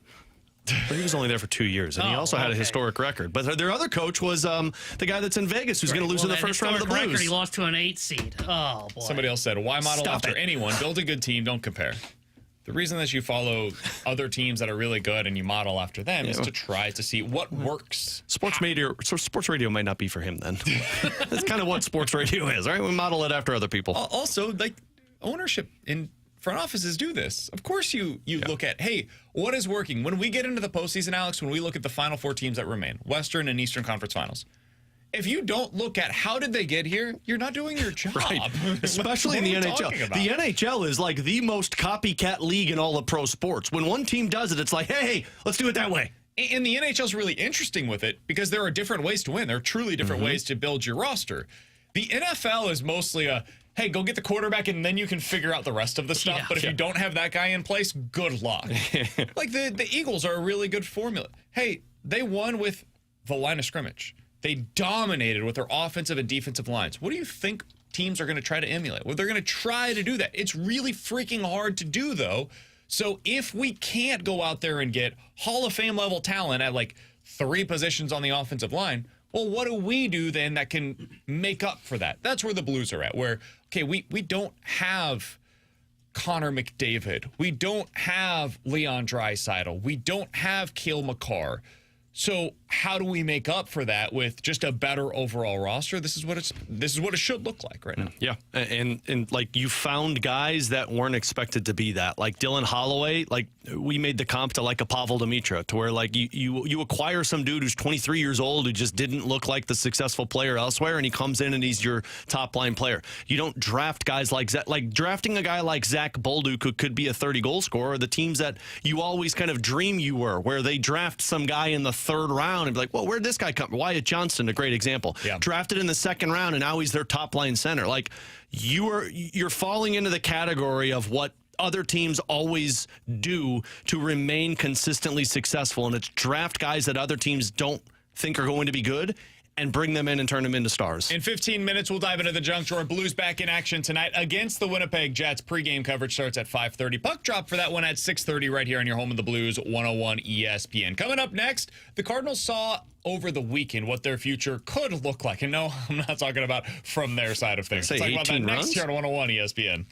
But he was only there for 2 years, and he also had a historic record. But their other coach was the guy that's in Vegas, who's going to lose in the first round of the Blues. Record, he lost to an 8 seed. Oh, boy. Somebody else said, why model Stop after it. anyone? Build a good team, don't compare. The reason that you follow other teams that are really good and you model after them is to try to see what works. Sports radio might not be for him then. That's kind of what sports radio is, right? We model it after other people. Also, like, ownership in front offices do this. Of course you look at, hey, what is working? When we get into the postseason, Alex, when we look at the final 4 teams that remain, Western and Eastern Conference Finals, if you don't look at how did they get here, you're not doing your job. Right. Especially in the NHL. The NHL is like the most copycat league in all of pro sports. When one team does it, it's like, hey, let's do it that way. And the NHL is really interesting with it because there are different ways to win. There are truly different ways to build your roster. The NFL is mostly a, hey, go get the quarterback and then you can figure out the rest of the stuff. But if you don't have that guy in place, good luck. Like the Eagles are a really good formula. Hey, they won with the line of scrimmage. They dominated with their offensive and defensive lines. What do you think teams are going to try to emulate? Well, they're going to try to do that. It's really freaking hard to do, though. So if we can't go out there and get Hall of Fame level talent at like 3 positions on the offensive line, well, what do we do then that can make up for that? That's where the Blues are at, where, okay, we don't have Connor McDavid. We don't have Leon Draisaitl. We don't have Cale Makar. So how do we make up for that with just a better overall roster? This is what it should look like right now. Yeah, and like you found guys that weren't expected to be that. Like Dylan Holloway, like we made the comp to like a Pavel Demitra, to where like you acquire some dude who's 23 years old who just didn't look like the successful player elsewhere, and he comes in and he's your top line player. You don't draft guys like that. Like drafting a guy like Zack Bolduc who could be a 30-goal scorer. The teams that you always kind of dream you were, where they draft some guy in the 3rd round and be like, well, where'd this guy come from? Wyatt Johnston, a great example. Yeah. Drafted in the 2nd round, and now he's their top line center. Like you're falling into the category of what other teams always do to remain consistently successful, and it's draft guys that other teams don't think are going to be good and bring them in and turn them into stars. In 15 minutes, we'll dive into the junk drawer. Blues back in action tonight against the Winnipeg Jets. Pre-game coverage starts at 5:30. Puck drop for that one at 6:30 right here on your home of the Blues, 101 ESPN. Coming up next, the Cardinals saw over the weekend what their future could look like. And no, I'm not talking about from their side of things. Say we'll talk about that 18 next runs? here on 101 ESPN.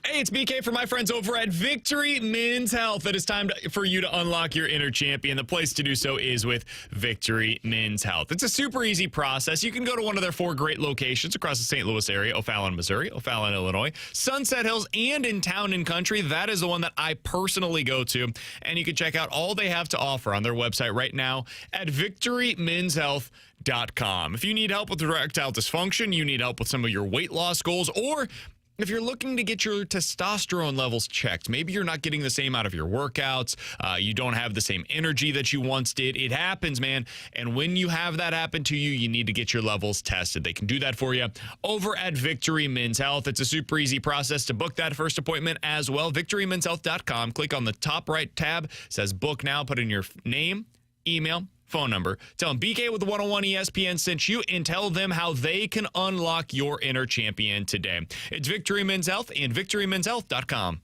Hey, it's BK for my friends over at Victory Men's Health. It is time for you to unlock your inner champion. The place to do so is with Victory Men's Health. It's a super easy process. You can go to one of their 4 great locations across the St. Louis area: O'Fallon, Missouri; O'Fallon, Illinois; Sunset Hills; and in Town and Country. That is the one that I personally go to. And you can check out all they have to offer on their website right now at victorymenshealth.com. If you need help with erectile dysfunction, you need help with some of your weight loss goals, or if you're looking to get your testosterone levels checked, maybe you're not getting the same out of your workouts, you don't have the same energy that you once did. It happens, man. And when you have that happen to you, you need to get your levels tested. They can do that for you over at Victory Men's Health. It's a super easy process to book that first appointment as well. VictoryMen'sHealth.com. Click on the top right tab. It says book now. Put in your name, email, phone number. Tell them BK with the 101 ESPN sent you, and tell them how they can unlock your inner champion today. It's Victory Men's Health and VictoryMen'sHealth.com.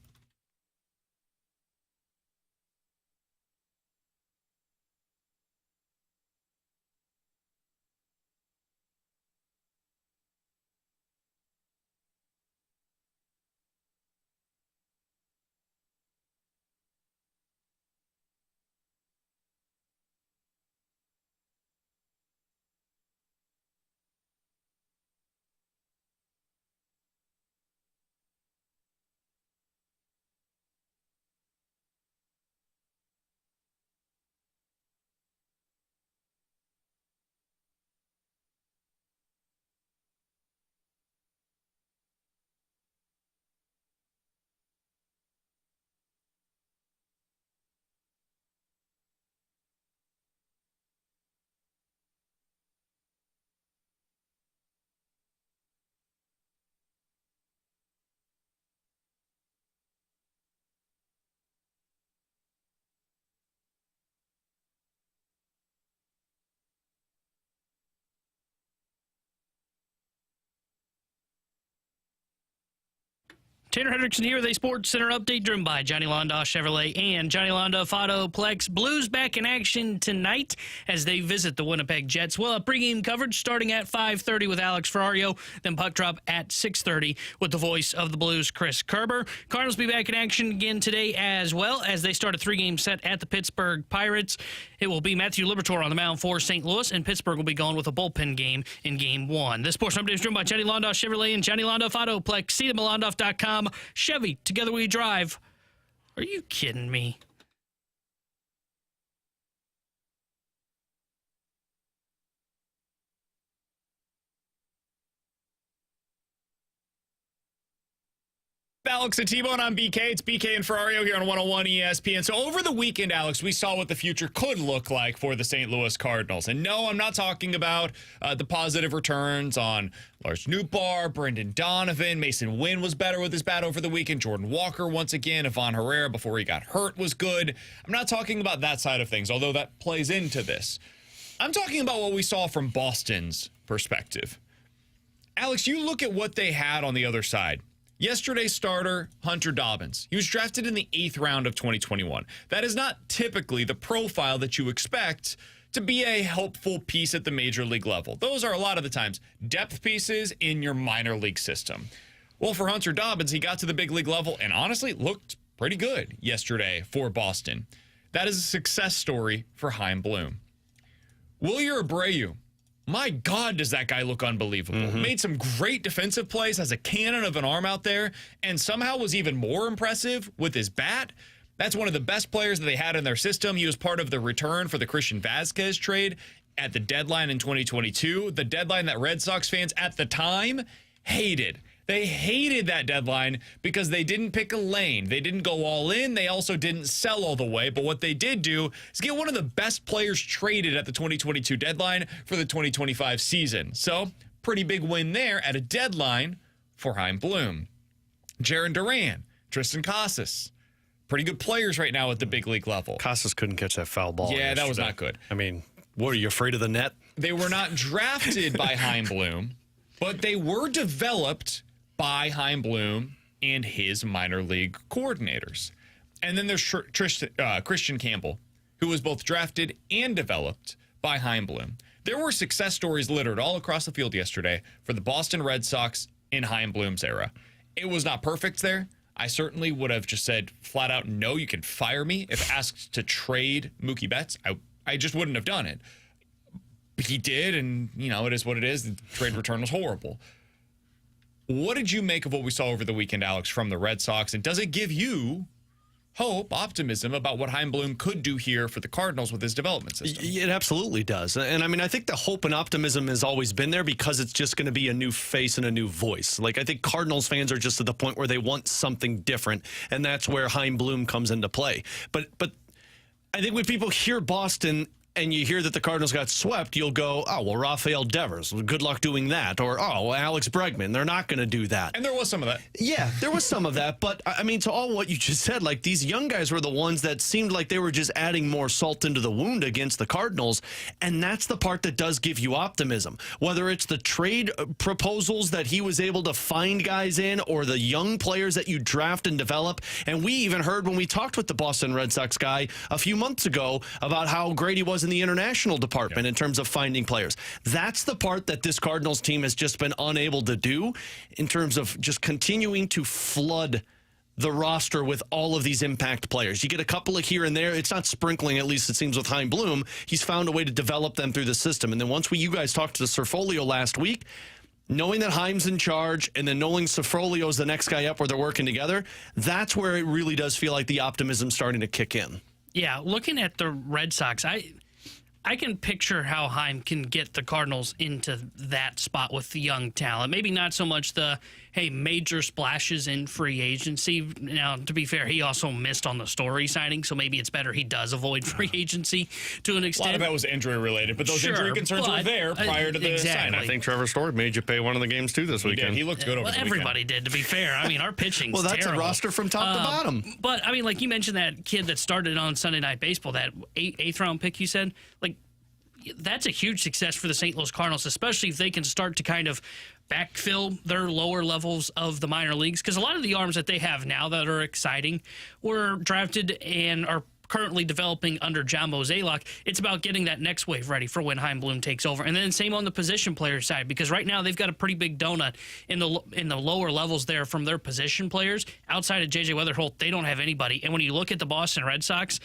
Tanner Hendrickson here with a Sports Center update driven by Johnny Londoff Chevrolet and Johnny Londoff Autoplex. Blues back in action tonight as they visit the Winnipeg Jets. We'll have pregame coverage starting at 5:30 with Alex Ferrario, then puck drop at 6:30 with the voice of the Blues, Chris Kerber. Cardinals be back in action again today as well as they start a 3-game set at the Pittsburgh Pirates. It will be Matthew Liberatore on the mound for St. Louis, and Pittsburgh will be going with a bullpen game in Game 1. This Sports Update is driven by Johnny Londoff Chevrolet and Johnny Londoff Autoplex. See them at Londoff.com. Chevy, together we drive. Are you kidding me? Alex and T-Bone on BK. It's BK and Ferrario here on 101 ESPN. So over the weekend, Alex, we saw what the future could look like for the St. Louis Cardinals. And no, I'm not talking about the positive returns on Lars Nootbaar, Brendan Donovan. Mason Wynn was better with his bat over the weekend. Jordan Walker once again. Ivan Herrera before he got hurt was good. I'm not talking about that side of things, although that plays into this. I'm talking about what we saw from Boston's perspective. Alex, you look at what they had on the other side. Yesterday's starter, Hunter Dobbins. He was drafted in the 8th round of 2021. That is not typically the profile that you expect to be a helpful piece at the major league level. Those are a lot of the times depth pieces in your minor league system. Well, for Hunter Dobbins, he got to the big league level and honestly looked pretty good yesterday for Boston. That is a success story for Chaim Bloom. Wilyer Abreu. My God, does that guy look unbelievable. Made some great defensive plays, has a cannon of an arm out there, and somehow was even more impressive with his bat. That's one of the best players that they had in their system. He was part of the return for the Christian Vazquez trade at the deadline in 2022, the deadline that Red Sox fans at the time hated. They hated that deadline because they didn't pick a lane. They didn't go all in. They also didn't sell all the way. But what they did do is get one of the best players traded at the 2022 deadline for the 2025 season. So, pretty big win there at a deadline for Chaim Bloom. Jarren Duran, Tristan Casas. Pretty good players right now at the big league level. Casas couldn't catch that foul ball. Yeah, that was not good. I mean, what, are you afraid of the net? They were not drafted by Chaim Bloom, but they were developed by Chaim Bloom and his minor league coordinators. And then there's Christian Campbell, who was both drafted and developed by Chaim Bloom. There were success stories littered all across the field yesterday for the Boston Red Sox in Chaim Bloom's era. It was not perfect there. I certainly would have just said flat out, no, you can fire me. If asked to trade Mookie Betts, I just wouldn't have done it. But he did, and, it is what it is. The trade return was horrible. What did you make of what we saw over the weekend, Alex, from the Red Sox? And does it give you hope, optimism about what Chaim Bloom could do here for the Cardinals with his development system? It absolutely does. And I mean, I think the hope and optimism has always been there because it's just going to be a new face and a new voice. Like, I think Cardinals fans are just at the point where they want something different, and that's where Chaim Bloom comes into play. But I think when people hear Boston and you hear that the Cardinals got swept, you'll go, oh, well, Rafael Devers, good luck doing that. Or, oh, well, Alex Bregman, they're not going to do that. And there was some of that. Yeah, there was some of that. But, I mean, to all what you just said, like, these young guys were the ones that seemed like they were just adding more salt into the wound against the Cardinals. And that's the part that does give you optimism. Whether it's the trade proposals that he was able to find guys in or the young players that you draft and develop. And we even heard when we talked with the Boston Red Sox guy a few months ago about how great he was in the international department in terms of finding players. That's the part that this Cardinals team has just been unable to do in terms of just continuing to flood the roster with all of these impact players. You get a couple of here and there. It's not sprinkling, at least it seems, with Chaim Bloom. He's found a way to develop them through the system. And then once you guys talked to Cerfolio last week, knowing that Chaim's in charge and then knowing Cerfolio's the next guy up where they're working together, that's where it really does feel like the optimism's starting to kick in. Yeah, looking at the Red Sox, I can picture how Chaim can get the Cardinals into that spot with the young talent. Maybe not so much the, major splashes in free agency. Now, to be fair, he also missed on the Story signing, so maybe it's better he does avoid free agency to an extent. A lot of that was injury-related, but those injury concerns were there prior to the signing. I think Trevor Story made you pay one of the games, too, this weekend. He looked good over the weekend. Everybody did, to be fair. I mean, our pitching's well, that's terrible. a roster from top to bottom. But, I mean, like you mentioned that kid that started on Sunday Night Baseball, that eighth-round pick you said, like, that's a huge success for the St. Louis Cardinals, especially if they can start to kind of backfill their lower levels of the minor leagues. Because a lot of the arms that they have now that are exciting were drafted and are currently developing under John Mozeliak. It's about getting that next wave ready for when Chaim Bloom takes over. And then same on the position player side, because right now they've got a pretty big donut in the lower levels there from their position players. Outside of J.J. Weatherholt, they don't have anybody. And when you look at the Boston Red Sox,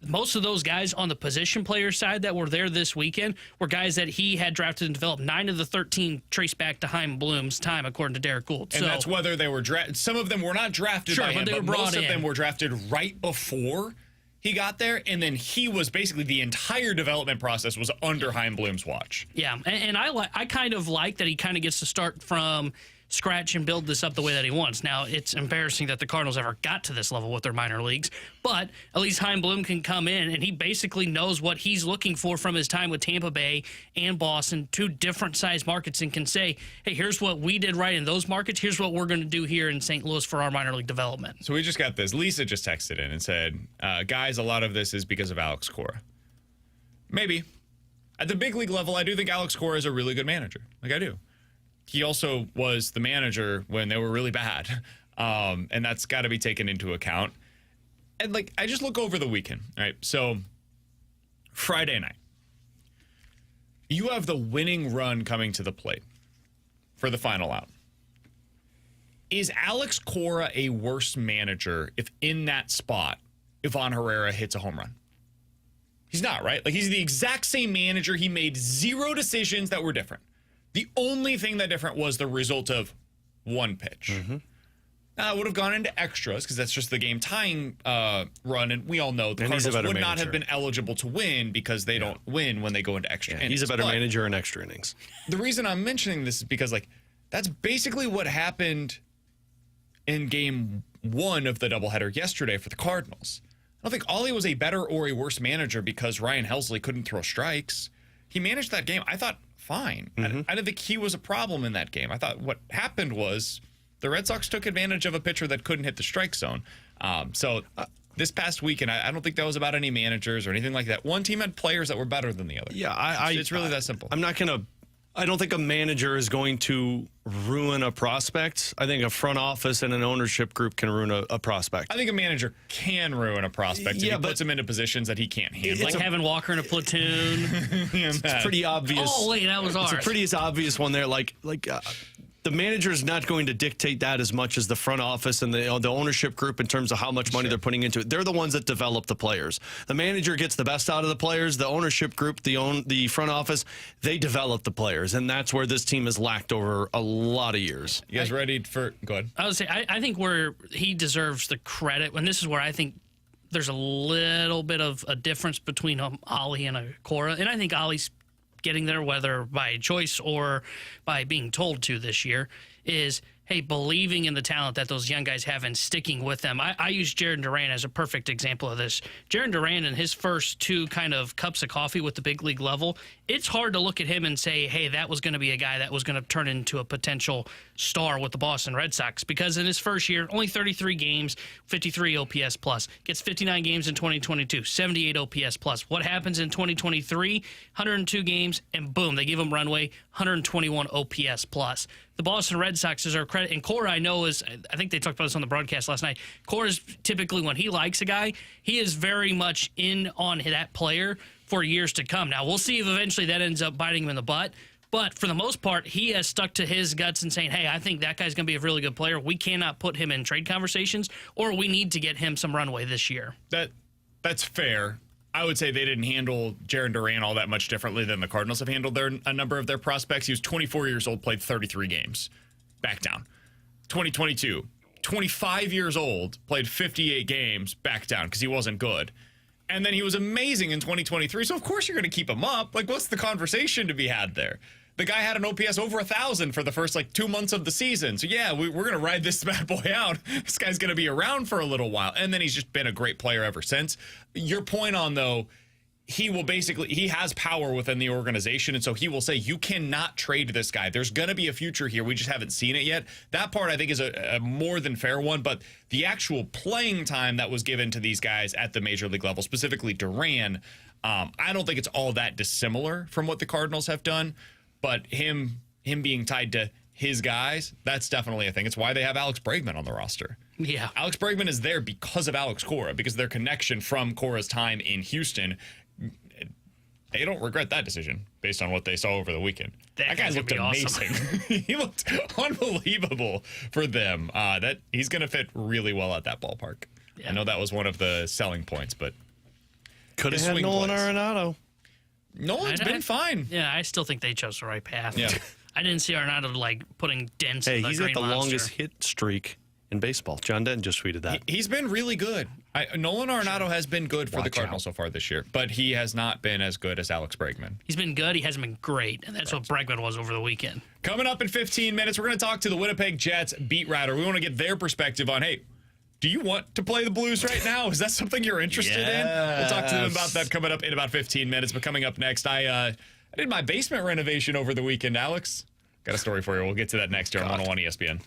most of those guys on the position player side that were there this weekend were guys that he had drafted and developed. 9 of the 13 trace back to Chaim Bloom's time, according to Derek Gould. And that's whether they were drafted. Some of them were not drafted by him, but most of them were drafted right before he got there. And then he was basically the entire development process was under Chaim Bloom's watch. Yeah, and I kind of like that he kind of gets to start from scratch and build this up the way that he wants. Now, it's embarrassing that the Cardinals ever got to this level with their minor leagues, but at least Chaim Bloom can come in, and he basically knows what he's looking for from his time with Tampa Bay and Boston, 2 different size markets, and can say, hey, here's what we did right in those markets. Here's what we're going to do here in St. Louis for our minor league development. So we just got this. Lisa just texted in and said, guys, a lot of this is because of Alex Cora. Maybe. At the big league level, I do think Alex Cora is a really good manager. Like, I do. He also was the manager when they were really bad. And that's got to be taken into account. And, like, I just look over the weekend, right? So, Friday night, you have the winning run coming to the plate for the final out. Is Alex Cora a worse manager if in that spot, Ivan Herrera hits a home run? He's not, right? Like, he's the exact same manager. He made 0 decisions that were different. The only thing that different was the result of 1 pitch. Mm-hmm. Now, it would have gone into extras because that's just the game tying run, and we all know the Cardinals would not have been eligible to win because they don't win when they go into extra innings. He's a better manager in extra innings. The reason I'm mentioning this is because, like, that's basically what happened in game 1 of the doubleheader yesterday for the Cardinals. I don't think Ollie was a better or a worse manager because Ryan Helsley couldn't throw strikes. He managed that game, I thought, fine. Mm-hmm. I didn't think he was a problem in that game. I thought what happened was the Red Sox took advantage of a pitcher that couldn't hit the strike zone. This past weekend, I don't think that was about any managers or anything like that. One team had players that were better than the other. Yeah, it's really that simple. I don't think a manager is going to ruin a prospect. I think a front office and an ownership group can ruin a prospect. I think a manager can ruin a prospect if he puts him into positions that he can't handle. Like having Walker in a platoon. It's pretty obvious. Oh, wait, that was ours. It's a pretty obvious one there. the manager is not going to dictate that as much as the front office and the ownership group in terms of how much money they're putting into it. They're the ones that develop the players. The manager gets the best out of the players. The ownership group, the front office, they develop the players, and that's where this team has lacked over a lot of years. You guys ready for? Go ahead. I would say I think where he deserves the credit, and this is where I think there's a little bit of a difference between Ollie and Cora, and I think Ollie's getting there, whether by choice or by being told to this year, is, hey, believing in the talent that those young guys have and sticking with them. I use Jared Duran as a perfect example of this. Jared Duran in his first 2 kind of cups of coffee with the big league level, it's hard to look at him and say, hey, that was going to be a guy that was going to turn into a potential star with the Boston Red Sox, because in his first year, only 33 games, 53 OPS plus, gets 59 games in 2022, 78 OPS plus. What happens in 2023? 102 games, and boom, they give him runway, 121 OPS plus. The Boston Red Sox is our credit, and Cora, I know, is, I think they talked about this on the broadcast last night. Cora is typically, when he likes a guy, he is very much in on that player for years to come. Now, we'll see if eventually that ends up biting him in the butt. But for the most part, he has stuck to his guts and saying, hey, I think that guy's going to be a really good player. We cannot put him in trade conversations, or we need to get him some runway this year. That's fair. I would say they didn't handle Jared Duran all that much differently than the Cardinals have handled a number of their prospects. He was 24 years old, played 33 games. Back down. 2022, 25 years old, played 58 games, back down because he wasn't good. And then he was amazing in 2023, so of course you're going to keep him up. Like, what's the conversation to be had there? The guy had an OPS over 1,000 for the first, 2 months of the season. So, yeah, we're going to ride this bad boy out. This guy's going to be around for a little while. And then he's just been a great player ever since. Your point on, though, he has power within the organization. And so he will say, you cannot trade this guy. There's going to be a future here. We just haven't seen it yet. That part, I think, is a more than fair one. But the actual playing time that was given to these guys at the major league level, specifically Duran, I don't think it's all that dissimilar from what the Cardinals have done. But him being tied to his guys, that's definitely a thing. It's why they have Alex Bregman on the roster. Yeah. Alex Bregman is there because of Alex Cora, because of their connection from Cora's time in Houston. They don't regret that decision based on what they saw over the weekend. That guy looked amazing. Awesome. He looked unbelievable for them. That he's going to fit really well at that ballpark. Yeah. I know that was one of the selling points, but could have had Nolan Arenado. Nolan's been fine. Yeah, I still think they chose the right path. Yeah. I didn't see Arenado putting dents in the he's green got the monster. longest hit streak in baseball. John Denton just tweeted that. He's been really good. Nolan Arenado has been good for the Cardinals so far this year, but he has not been as good as Alex Bregman. He's been good. He hasn't been great, and that's what Bregman was over the weekend. Coming up in 15 minutes, we're going to talk to the Winnipeg Jets beat writer. We want to get their perspective on, hey, do you want to play the Blues right now? Is that something you're interested in? We'll talk to them about that coming up in about 15 minutes. But coming up next, I did my basement renovation over the weekend, Alex. Got a story for you. We'll get to that next year on 101 ESPN.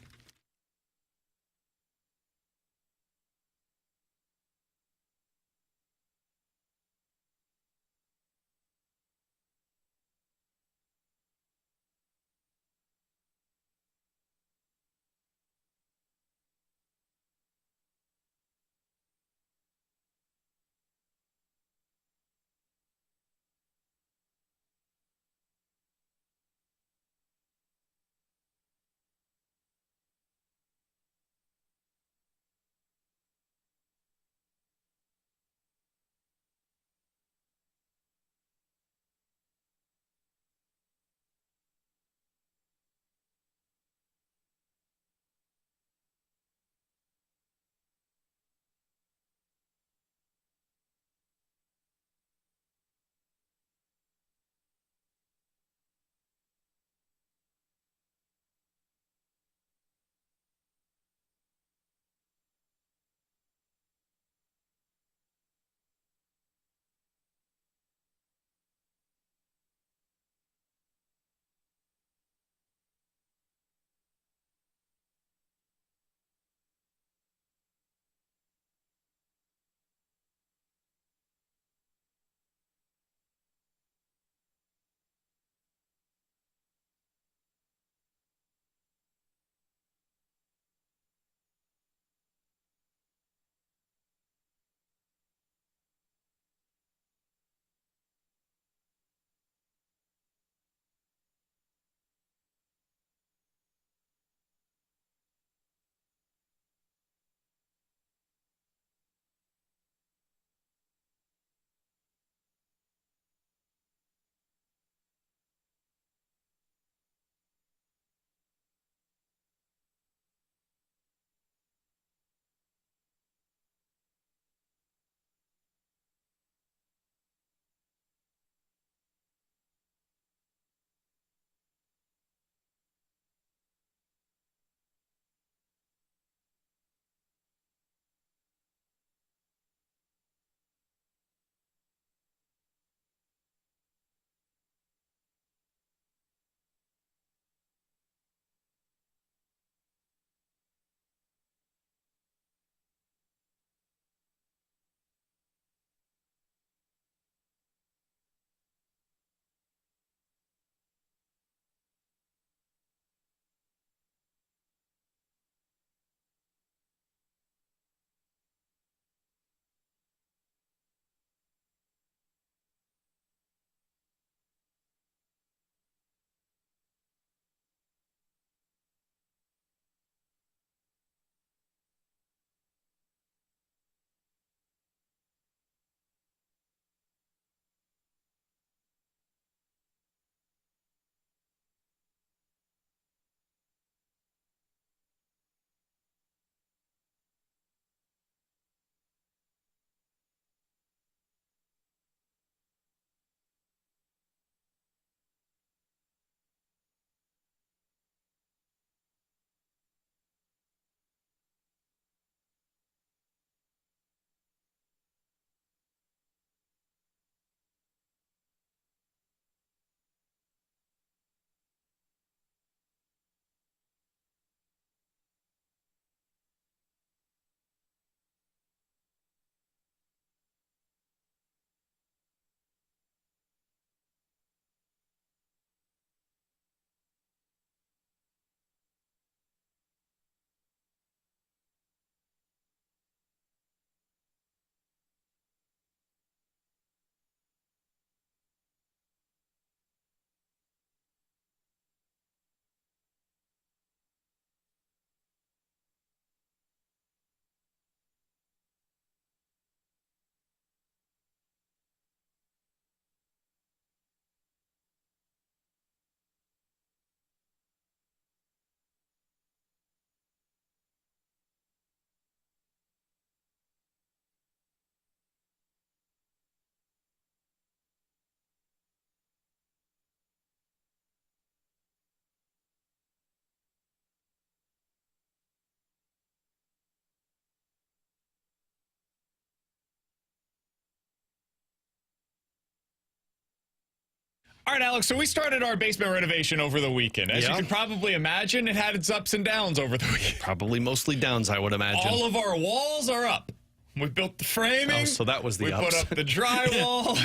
All right, Alex, so we started our basement renovation over the weekend. As you can probably imagine, it had its ups and downs over the weekend. Probably mostly downs, I would imagine. All of our walls are up. We built the framing. Oh, so that was the We ups. put up the drywall.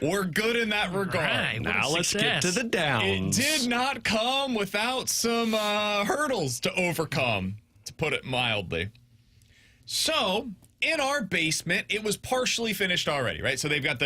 We're good in that regard. Right, Now let's get to the downs. It did not come without some hurdles to overcome, to put it mildly. So, in our basement, it was partially finished already, right? So they've got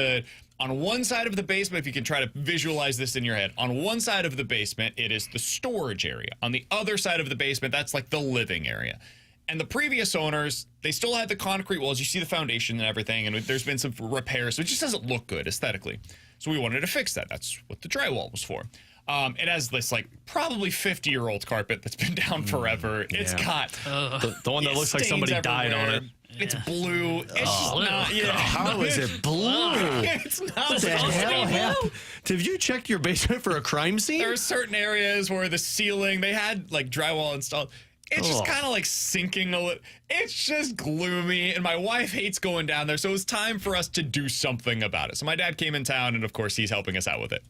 on one side of the basement, if you can try to visualize this in your head, on one side of the basement, it is the storage area. On the other side of the basement, that's like the living area. And the previous owners, they still had the concrete walls. You see the foundation and everything, and there's been some repairs, so it just doesn't look good aesthetically. So we wanted to fix that. That's what the drywall was for. It has this like probably 50-year-old carpet that's been down forever. It's got the one that looks like somebody died on it. It's blue. It's just not. Yeah. How is it blue? It's not. What the hell happened? Have you checked your basement for a crime scene? There are certain areas where the ceiling, they had like drywall installed. It's just kind of like sinking a little. It's just gloomy, and my wife hates going down there, so it was time for us to do something about it. So my dad came in town, and of course, he's helping us out with it.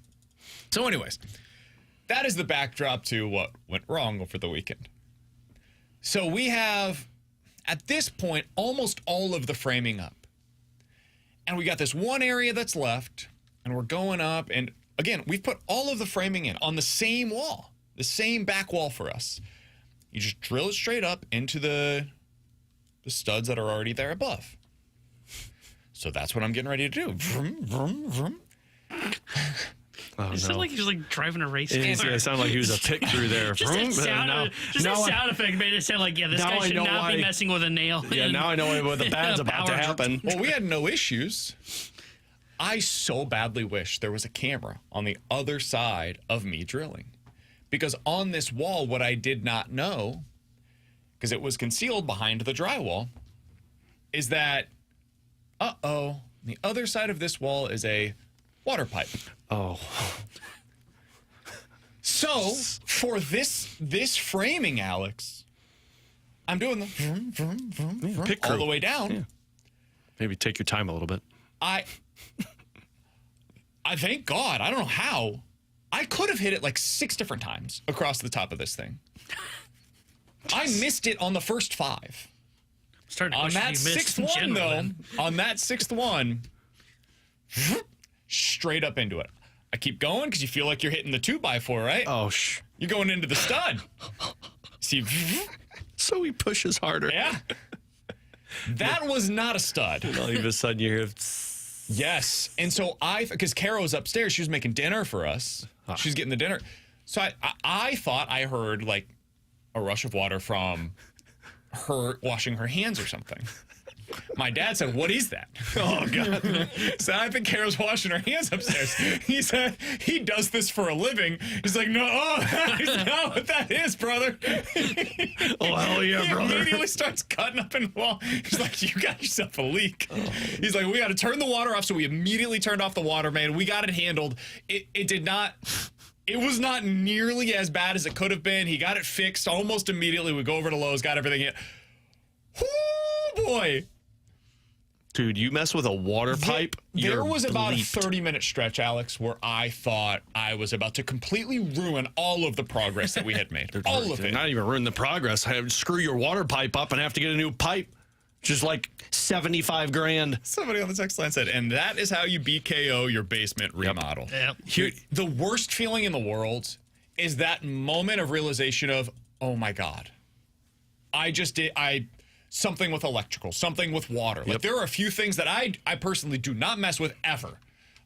So anyways, that is the backdrop to what went wrong over the weekend. So we have, at this point, almost all of the framing up. And we got this one area that's left, and we're going up, and again, we've put all of the framing in on the same wall, the same back wall for us. You just drill it straight up into the studs that are already there above. So that's what I'm getting ready to do. Vroom, vroom, vroom. Oh, It sounded like he was like driving a race car. It sounded like he was a pick through there. Just that sound effect made it sound like, this guy should not be messing with a nail. Yeah, now I know what the bad's about to happen. Well, we had no issues. I so badly wish there was a camera on the other side of me drilling. Because on this wall, what I did not know, because it was concealed behind the drywall, is that, on the other side of this wall is a water pipe. Oh. So, for this framing, Alex, I'm doing the vroom, vroom, vroom, vroom, all the way down. Yeah. Maybe take your time a little bit. I thank God, I don't know how. I could have hit it like 6 different times across the top of this thing. I missed it on the first 5. On that 6th one, though, on that 6th one, straight up into it. I keep going because you feel like you're hitting the 2x4, right? Oh, You're going into the stud. See, so he pushes harder. Yeah. That was not a stud. And all of a sudden you hear... Yes. And so because Caro's upstairs, she was making dinner for us. She's getting the dinner. So I thought I heard like a rush of water from her washing her hands or something. My dad said, "What is that?" Oh, God. So I think Caro's washing her hands upstairs. He said he does this for a living. He's like, "No, that's not what that is, brother." Oh, hell yeah, brother. He immediately starts cutting up in the wall. He's like, "You got yourself a leak." He's like, "We got to turn the water off." So we immediately turned off the water main. We got it handled. It did not... It was not nearly as bad as it could have been. He got it fixed almost immediately. We go over to Lowe's, got everything in. Whoo, boy. Dude, you mess with a water pipe, There was about a bleeped. 30-minute stretch, Alex, where I thought I was about to completely ruin all of the progress that we had made. All of it. Not even ruin the progress. Screw your water pipe up and have to get a new pipe. Just like 75 grand. Somebody on the text line said, and that is how you BKO your basement remodel. Yep. Here, the worst feeling in the world is that moment of realization of, oh my God, something with electrical, something with water. Like there are a few things that I personally do not mess with ever.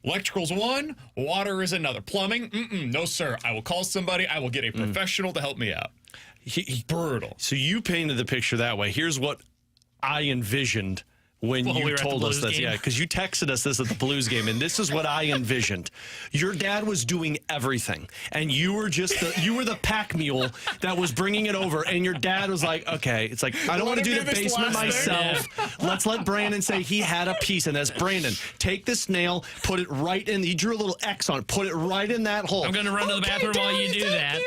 Electrical's one, water is another. Plumbing, no sir. I will call somebody. I will get a professional to help me out. Brutal. So you painted the picture that way. Here's what I envisioned when we you were at the told us Blues this. game. Yeah, because you texted us this at the Blues game, and this is what I envisioned. Your dad was doing everything, and you were just the pack mule that was bringing it over, and your dad was like, okay, it's like, I don't want to do the basement myself. Let's let Brandon say he had a piece in this. Brandon, take this nail, put it right in, he drew a little X on it, put it right in that hole. I'm going to run to the bathroom while you do that.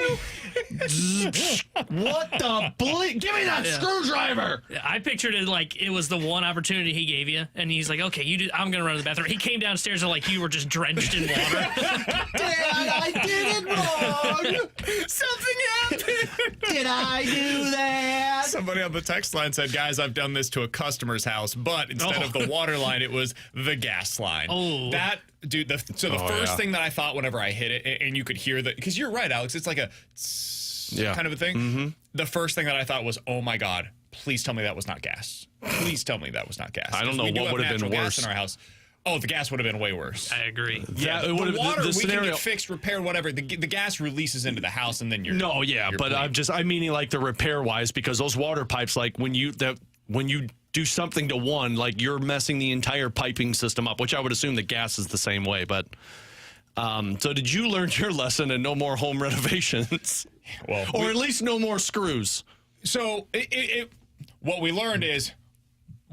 What the bleep? Give me that screwdriver. I pictured it like it was the one opportunity opportunity he gave you, and he's like, okay, you do, I'm going to run to the bathroom. He came downstairs and like you were just drenched in water. Dad, I did it wrong. Something happened. Did I do that? Somebody on the text line said, guys, I've done this to a customer's house, but instead of the water line, it was the gas line. Oh. That, dude, the first thing that I thought whenever I hit it, and you could hear the, because you're right, Alex, it's like a kind of a thing. Mm-hmm. The first thing that I thought was, oh my God, please tell me that was not gas. Please tell me that was not gas. I don't know what would have been worse in our house. Oh, the gas would have been way worse. I agree. Yeah, it would the have water the we scenario. can get fixed, repaired, whatever. The gas releases into the house, and then you're No, yeah, you're but clean. I'm meaning like the repair wise, because those water pipes, like when you do something to one, like you're messing the entire piping system up, which I would assume the gas is the same way. But so did you learn your lesson and no more home renovations? Well, or at least no more screws. So what we learned is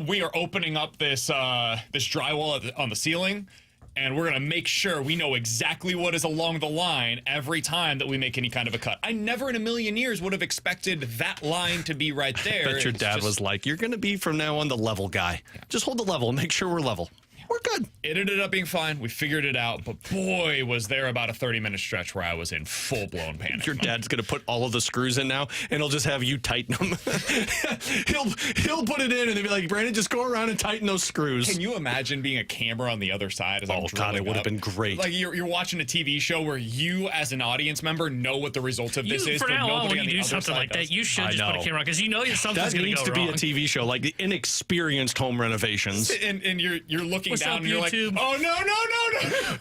we are opening up this this drywall on the ceiling, and we're going to make sure we know exactly what is along the line every time that we make any kind of a cut. I never in a million years would have expected that line to be right there. I bet your dad was like, you're going to be from now on the level guy. Just hold the level and make sure we're level. We're good. It ended up being fine. We figured it out, but boy, was there about a 30-minute stretch where I was in full-blown panic. Your dad's going to put all of the screws in now, and he'll just have you tighten them. he'll put it in, and they'll be like, Brandon, just go around and tighten those screws. Can you imagine being a camera on the other side? As I'm God, it would have been great. Like you're watching a TV show where you, as an audience member, know what the result of this is. For but now on, nobody when on you the do other something side like that, does. you should I just put a know. camera on because you know something's That going needs to go to be wrong. a TV show, like the inexperienced home renovations. And you're looking What's down up, and you're YouTube? like, oh no.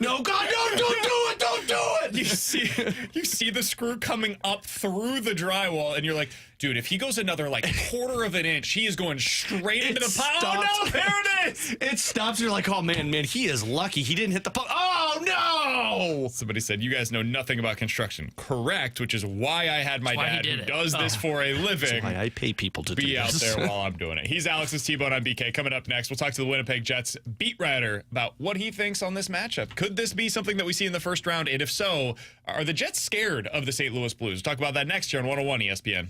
No, God, no, don't do it, don't do it. You see the screw coming up through the drywall, and you're like, dude, if he goes another like quarter of an inch, he is going straight into the pile. Oh no, there it is. It stops. You're like, oh man, he is lucky he didn't hit the pump. Oh no! Somebody said, you guys know nothing about construction. Correct, which is why I had my why he dad, did who it. does this for a living, Why I pay people to be do out this. there while I'm doing it. He's Alex's T-Bone. I'm BK. Coming up next, we'll talk to the Winnipeg Jets beat writer about what he thinks on this matchup. Could this be something that we see in the first round? And if so, are the Jets scared of the St. Louis Blues? We'll talk about that next here on 101 ESPN.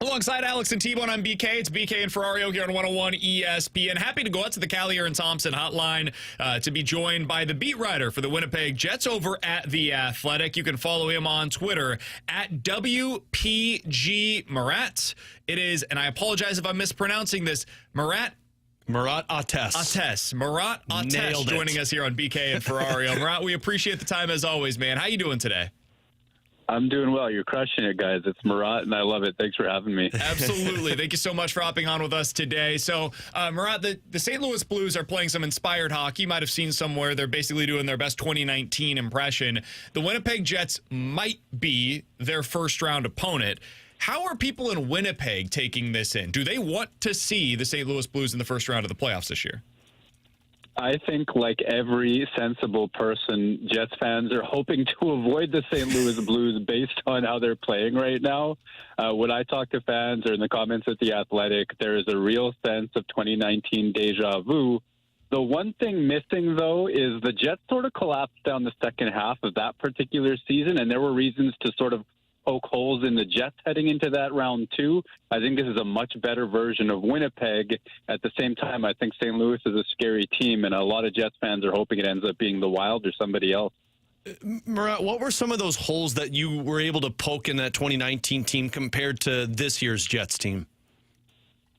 Alongside Alex and T-Bone, I'm BK. It's BK and Ferrario here on 101 ESPN. Happy to go out to the Callier and Thompson hotline to be joined by the beat writer for the Winnipeg Jets over at The Athletic. You can follow him on Twitter at WPG Murat. It is, and I apologize if I'm mispronouncing this, Murat Ates. Murat Ates joining us here on BK and Ferrario. Murat, we appreciate the time as always, man. How you doing today? I'm doing well. You're crushing it, guys. It's Murat, and I love it. Thanks for having me. Absolutely. Thank you so much for hopping on with us today. So, Murat, the St. Louis Blues are playing some inspired hockey. You might have seen somewhere they're basically doing their best 2019 impression. The Winnipeg Jets might be their first-round opponent. How are people in Winnipeg taking this in? Do they want to see the St. Louis Blues in the first round of the playoffs this year? I think, like every sensible person, Jets fans are hoping to avoid the St. Louis Blues based on how they're playing right now. When I talk to fans or in the comments at The Athletic, there is a real sense of 2019 deja vu. The one thing missing, though, is the Jets sort of collapsed down the second half of that particular season, and there were reasons to sort of poke holes in the Jets heading into that round two. I think this is a much better version of Winnipeg. At the same time, I think St. Louis is a scary team, and a lot of Jets fans are hoping it ends up being the Wild or somebody else. Murat, what were some of those holes that you were able to poke in that 2019 team compared to this year's Jets team?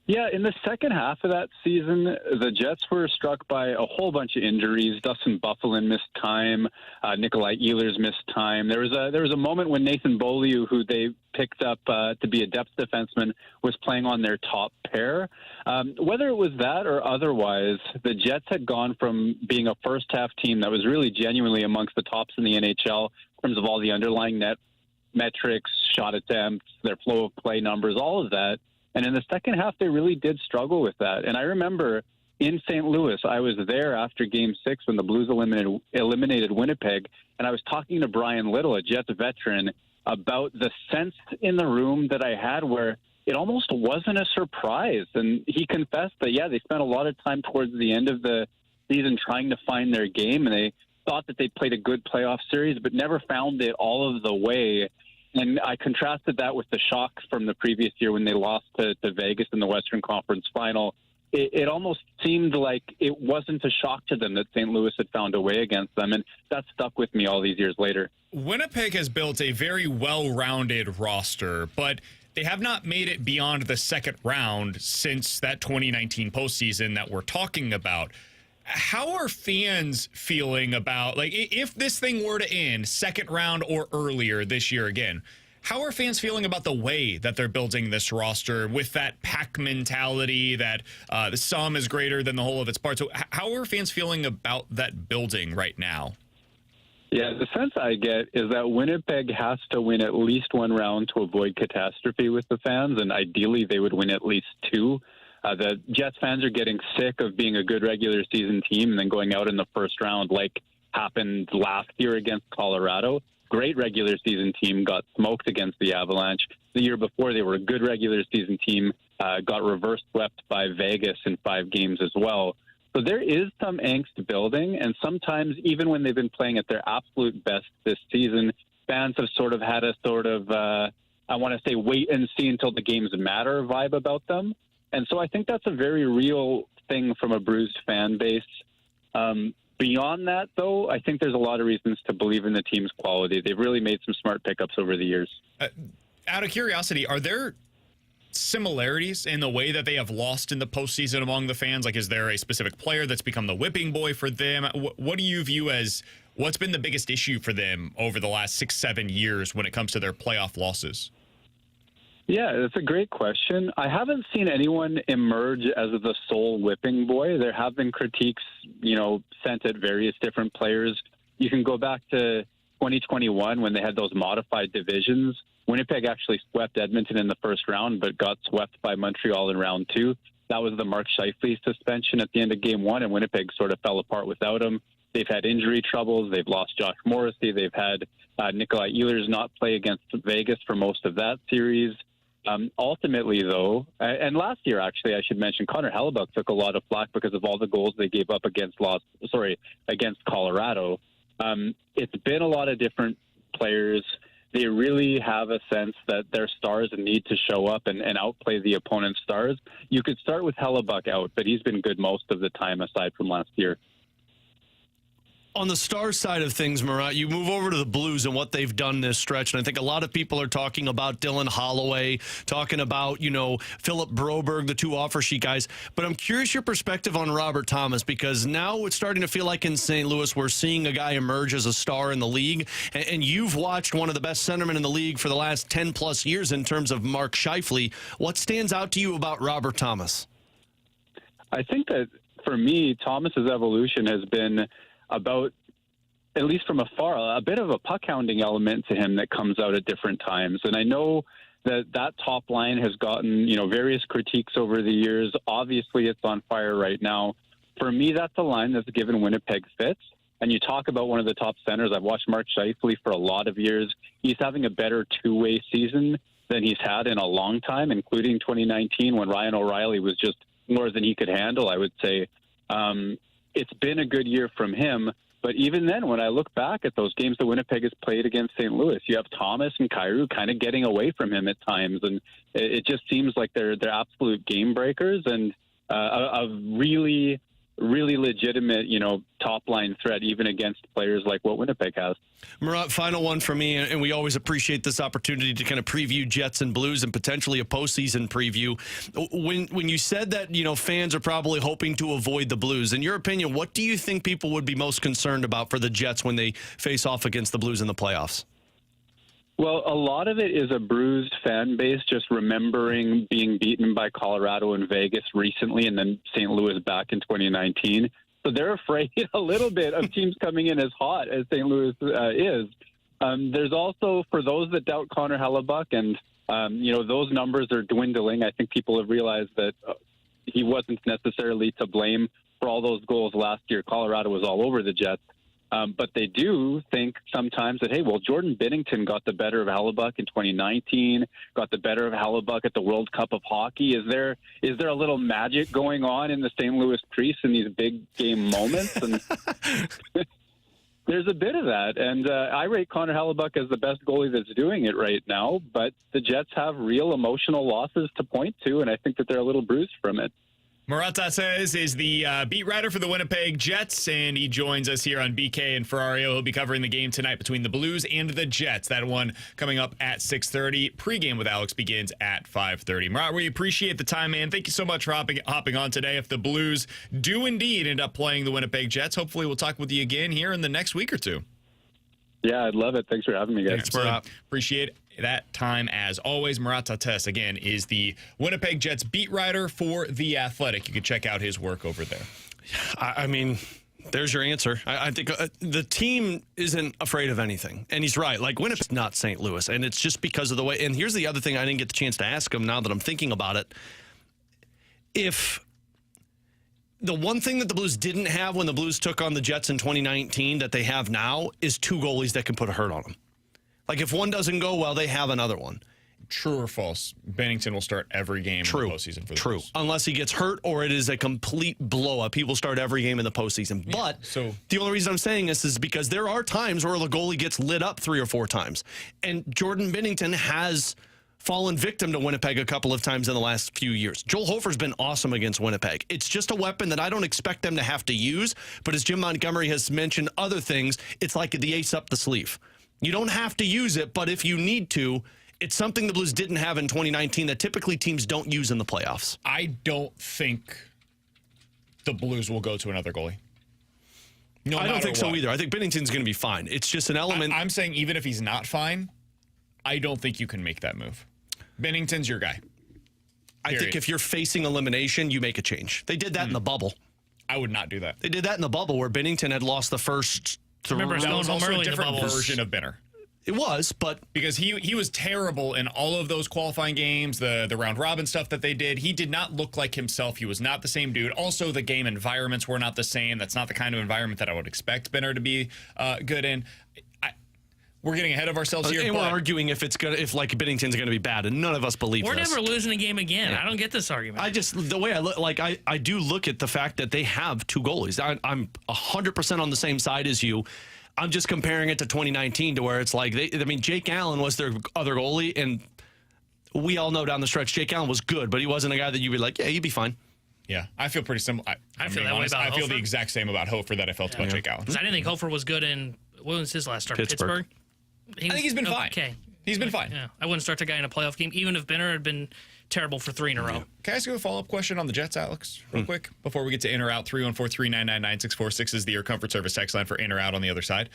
Yeah, in the second half of that season, the Jets were struck by a whole bunch of injuries. Dustin Byfuglien missed time. Nikolai Ehlers missed time. There was a moment when Nathan Beaulieu, who they picked up to be a depth defenseman, was playing on their top pair. Whether it was that or otherwise, the Jets had gone from being a first-half team that was really genuinely amongst the tops in the NHL in terms of all the underlying net metrics, shot attempts, their flow of play numbers, all of that. And in the second half, they really did struggle with that. And I remember in St. Louis, I was there after Game 6 when the Blues eliminated Winnipeg, and I was talking to Brian Little, a Jets veteran, about the sense in the room that I had where it almost wasn't a surprise. And he confessed that, yeah, they spent a lot of time towards the end of the season trying to find their game, and they thought that they played a good playoff series, but never found it all of the way. And I contrasted that with the shock from the previous year when they lost to Vegas in the Western Conference Final. It almost seemed like it wasn't a shock to them that St. Louis had found a way against them, and that stuck with me all these years later. Winnipeg has built a very well-rounded roster, but they have not made it beyond the second round since that 2019 postseason that we're talking about. How are fans feeling about, like, if this thing were to end second round or earlier this year again, how are fans feeling about the way that they're building this roster with that pack mentality that the sum is greater than the whole of its parts? So how are fans feeling about that building right now? Yeah, the sense I get is that Winnipeg has to win at least one round to avoid catastrophe with the fans, and ideally they would win at least two. The Jets fans are getting sick of being a good regular season team and then going out in the first round like happened last year against Colorado. Great regular season team, got smoked against the Avalanche. The year before, they were a good regular season team, got reverse swept by Vegas in 5 games as well. So there is some angst building, and sometimes even when they've been playing at their absolute best this season, fans have sort of had a sort of, I want to say, wait and see until the games matter vibe about them. And so I think that's a very real thing from a bruised fan base. Beyond that, though, I think there's a lot of reasons to believe in the team's quality. They've really made some smart pickups over the years. Out of curiosity, are there similarities in the way that they have lost in the postseason among the fans? Like, is there a specific player that's become the whipping boy for them? What do you view as what's been the biggest issue for them over the last 6-7 years when it comes to their playoff losses? Yeah, that's a great question. I haven't seen anyone emerge as the sole whipping boy. There have been critiques, sent at various different players. You can go back to 2021 when they had those modified divisions. Winnipeg actually swept Edmonton in the first round, but got swept by Montreal in round 2. That was the Mark Scheifele suspension at the end of game 1, and Winnipeg sort of fell apart without him. They've had injury troubles. They've lost Josh Morrissey. They've had Nikolai Ehlers not play against Vegas for most of that series. Ultimately, though, and last year, actually, I should mention, Connor Hellebuck took a lot of flack because of all the goals they gave up against Colorado. It's been a lot of different players. they really have a sense that their stars need to show up and outplay the opponent's stars. You could start with Hellebuyck out, but he's been good most of the time aside from last year. On the star side of things, Murat, you move over to the Blues and what they've done this stretch, and I think a lot of people are talking about Dylan Holloway, talking about, Philip Broberg, the two offer sheet guys. But I'm curious your perspective on Robert Thomas, because now it's starting to feel like in St. Louis we're seeing a guy emerge as a star in the league, and you've watched one of the best centermen in the league for the last 10-plus years in terms of Mark Scheifele. What stands out to you about Robert Thomas? I think that, for me, Thomas's evolution has been about, at least from afar, a bit of a puck-hounding element to him that comes out at different times. And I know that top line has gotten, various critiques over the years. Obviously, it's on fire right now. For me, that's a line that's given Winnipeg fits. And you talk about one of the top centers. I've watched Mark Scheifele for a lot of years. He's having a better two-way season than he's had in a long time, including 2019 when Ryan O'Reilly was just more than he could handle, I would say. It's been a good year from him, but even then, when I look back at those games that Winnipeg has played against St. Louis, you have Thomas and Kyrou kind of getting away from him at times, and it just seems like they're absolute game breakers and a really, really legitimate, top-line threat, even against players like what Winnipeg has. Murat, final one for me, and we always appreciate this opportunity to kind of preview Jets and Blues and potentially a postseason preview. When you said that, fans are probably hoping to avoid the Blues, in your opinion, what do you think people would be most concerned about for the Jets when they face off against the Blues in the playoffs? Well, a lot of it is a bruised fan base, just remembering being beaten by Colorado and Vegas recently and then St. Louis back in 2019. So they're afraid a little bit of teams coming in as hot as St. Louis is. There's also, for those that doubt Connor Hellebuyck, and, those numbers are dwindling. I think people have realized that he wasn't necessarily to blame for all those goals last year. Colorado was all over the Jets. But they do think sometimes that, hey, well, Jordan Binnington got the better of Hellebuyck in 2019, got the better of Hellebuyck at the World Cup of Hockey. Is there a little magic going on in the St. Louis crease in these big game moments? And there's a bit of that. And I rate Connor Hellebuyck as the best goalie that's doing it right now. But the Jets have real emotional losses to point to, and I think that they're a little bruised from it. Murat Ates is the beat writer for the Winnipeg Jets, and he joins us here on BK and Ferrario. He'll be covering the game tonight between the Blues and the Jets. That one coming up at 6:30. Pre-game with Alex begins at 5:30. Murat, we appreciate the time, man. Thank you so much for hopping on today. If the Blues do indeed end up playing the Winnipeg Jets, hopefully we'll talk with you again here in the next week or two. Yeah, I'd love it. Thanks for having me, guys. Thanks, Murat. Appreciate that time as always. Murat Ates, again, is the Winnipeg Jets beat writer for The Athletic. You can check out his work over there. I mean, there's your answer. I think the team isn't afraid of anything. And he's right. Like, Winnipeg's not St. Louis. And it's just because of the way. And here's the other thing I didn't get the chance to ask him now that I'm thinking about it. If the one thing that the Blues didn't have when the Blues took on the Jets in 2019 that they have now is two goalies that can put a hurt on them. Like, if one doesn't go well, they have another one. True or false? Bennington will start every game in the postseason for the Blues. Unless he gets hurt or it is a complete blow-up. He will start every game in the postseason. Yeah, but the only reason I'm saying this is because there are times where the goalie gets lit up 3 or 4 times. And Jordan Binnington has fallen victim to Winnipeg a couple of times in the last few years. Joel Hofer's been awesome against Winnipeg. It's just a weapon that I don't expect them to have to use. But as Jim Montgomery has mentioned other things, it's like the ace up the sleeve. You don't have to use it, but if you need to, it's something the Blues didn't have in 2019 that typically teams don't use in the playoffs. I don't think the Blues will go to another goalie. I don't think so either. I think Binnington's going to be fine. It's just an element. I'm saying even if he's not fine, I don't think you can make that move. Bennington's your guy. I think if you're facing elimination, you make a change. They did that in the bubble. I would not do that. They did that in the bubble where Binnington had lost the first. Remember, that was also early a different in the bubble. version of Benner. It was, but because he was terrible in all of those qualifying games, the round robin stuff that they did. He did not look like himself. He was not the same dude. Also, the game environments were not the same. That's not the kind of environment that I would expect Benner to be good in. We're getting ahead of ourselves here. And we're arguing if Binnington's gonna be bad, and none of us believe we're this. never losing a game again. Yeah. I don't get this argument. The way I look, I do look at the fact that they have two goalies. I'm 100% on the same side as you. I'm just comparing it to 2019 to where it's like, Jake Allen was their other goalie, and we all know down the stretch Jake Allen was good, but he wasn't a guy that you'd be like, yeah, he'd be fine. Yeah, I feel pretty similar. I feel that way about I feel Hofer. the exact same about Hofer that I felt about Jake Allen. Because I didn't think Hofer was good in, what was his last start? Pittsburgh. I think he's been fine. Okay. He's been fine. Yeah, I wouldn't start the guy in a playoff game, even if Benner had been terrible for 3 in a row. Can I ask you a follow-up question on the Jets, Alex, real quick, before we get to in or out? 314-399-9646 is the Your Comfort Service text line for in or out on the other side.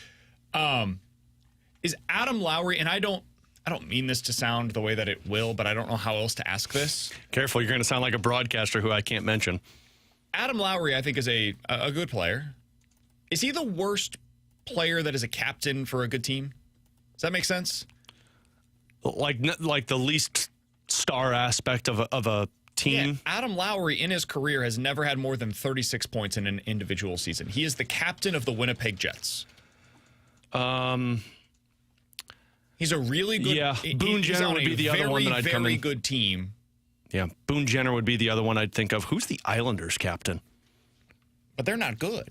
Is Adam Lowry, and I don't mean this to sound the way that it will, but I don't know how else to ask this. Careful, you're going to sound like a broadcaster who I can't mention. Adam Lowry, I think, is a good player. Is he the worst player that is a captain for a good team? Does that make sense? Like the least star aspect of a team? Yeah, Adam Lowry in his career has never had more than 36 points in an individual season. He is the captain of the Winnipeg Jets. He's a really good... Yeah, Boone Jenner would be the other one that I'd come in. Very good team. Yeah, Boone Jenner would be the other one I'd think of. Who's the Islanders captain? But they're not good.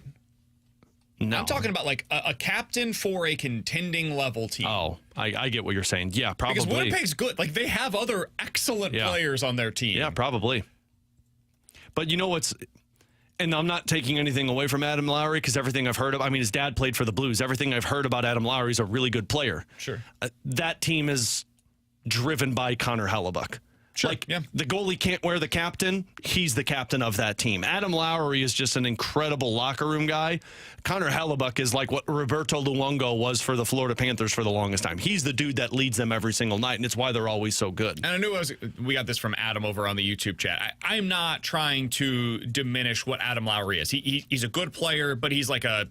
No. I'm talking about like a captain for a contending level team. Oh, I get what you're saying. Yeah, probably. Because Winnipeg's good. Like, they have other excellent players on their team. Yeah, probably. But you know what's... And I'm not taking anything away from Adam Lowry because everything I've heard of... I mean, his dad played for the Blues. Everything I've heard about Adam Lowry is a really good player. Sure. That team is driven by Connor Hellebuck. Sure. Like, yeah. The goalie can't wear the captain. He's the captain of that team. Adam Lowry is just an incredible locker room guy. Connor Hellebuck is like what Roberto Luongo was for the Florida Panthers for the longest time. He's the dude that leads them every single night, and it's why they're always so good. And I knew we got this from Adam over on the YouTube chat. I'm not trying to diminish what Adam Lowry is. He's a good player, but he's like a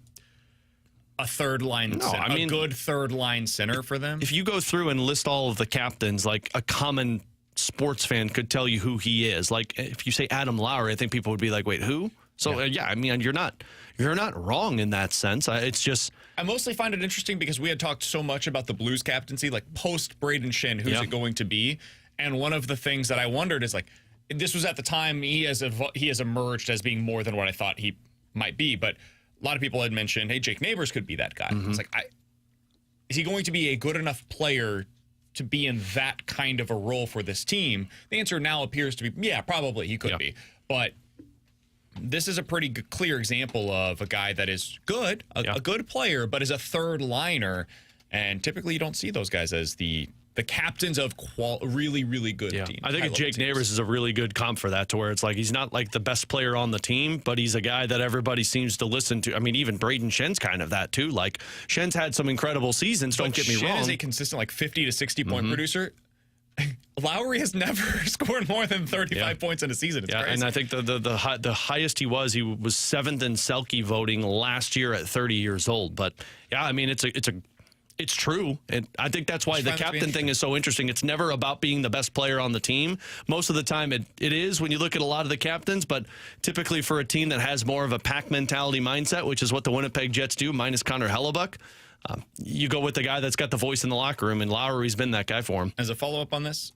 third line center, a good third line center for them. If you go through and list all of the captains, like a common sports fan could tell you who he is. Like if you say Adam Lowry, I think people would be like, "Wait, who?" So I mean, you're not wrong in that sense. It's just I mostly find it interesting because we had talked so much about the Blues captaincy, like post Braden Shin, who's it going to be? And one of the things that I wondered is like, this was at the time he has emerged as being more than what I thought he might be, but a lot of people had mentioned, hey, Jake Neighbors could be that guy. It's like, is he going to be a good enough player to be in that kind of a role for this team? The answer now appears to be, yeah, probably he could be. But this is a pretty clear example of a guy that is good, a good player, but is a third liner. And typically you don't see those guys as the captains of really, really good teams. I think Jake Neighbors is a really good comp for that, to where it's like he's not like the best player on the team, but he's a guy that everybody seems to listen to. I mean, even Braden Shen's kind of that too. Like, Shen's had some incredible seasons, don't get me wrong. Shen is a consistent like 50 to 60 point producer. Lowry has never scored more than 35 points in a season. It's crazy. And I think the highest he was 7th in Selke voting last year at 30 years old. But yeah, I mean, it's true. And I think that's why the captain thing is so interesting. It's never about being the best player on the team. Most of the time it is when you look at a lot of the captains, but typically for a team that has more of a pack mentality mindset, which is what the Winnipeg Jets do, minus Connor Hellebuck, you go with the guy that's got the voice in the locker room, and Lowry's been that guy for him. As a follow-up on this,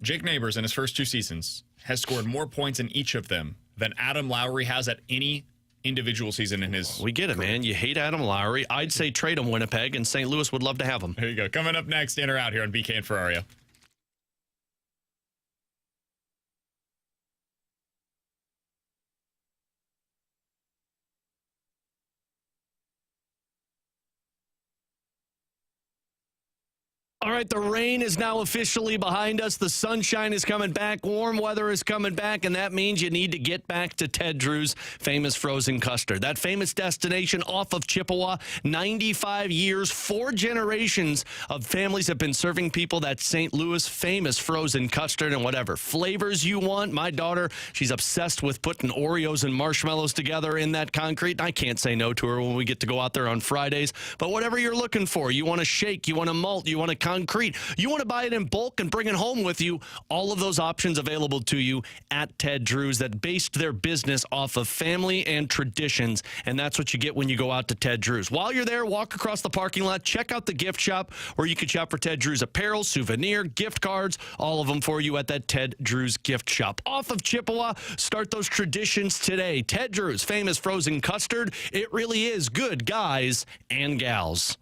Jake Neighbors in his first 2 seasons has scored more points in each of them than Adam Lowry has at any individual season in his We get it, man. You hate Adam Lowry. I'd say trade him, Winnipeg, and St. Louis would love to have him. There you go. Coming up next, in or out here on BK and Ferrario. All right, the rain is now officially behind us. The sunshine is coming back. Warm weather is coming back, and that means you need to get back to Ted Drew's famous frozen custard. That famous destination off of Chippewa, 95 years, 4 generations of families have been serving people that St. Louis famous frozen custard and whatever flavors you want. My daughter, she's obsessed with putting Oreos and marshmallows together in that concrete. I can't say no to her when we get to go out there on Fridays. But whatever you're looking for, you want a shake, you want a malt, you want a concrete. You want to buy it in bulk and bring it home with you. All of those options available to you at Ted Drew's that based their business off of family and traditions, and that's what you get when you go out to Ted Drew's. While you're there, walk across the parking lot, check out the gift shop where you can shop for Ted Drew's apparel, souvenir, gift cards, all of them for you at that Ted Drew's gift shop. Off of Chippewa, start those traditions today. Ted Drew's famous frozen custard. It really is good, guys and gals.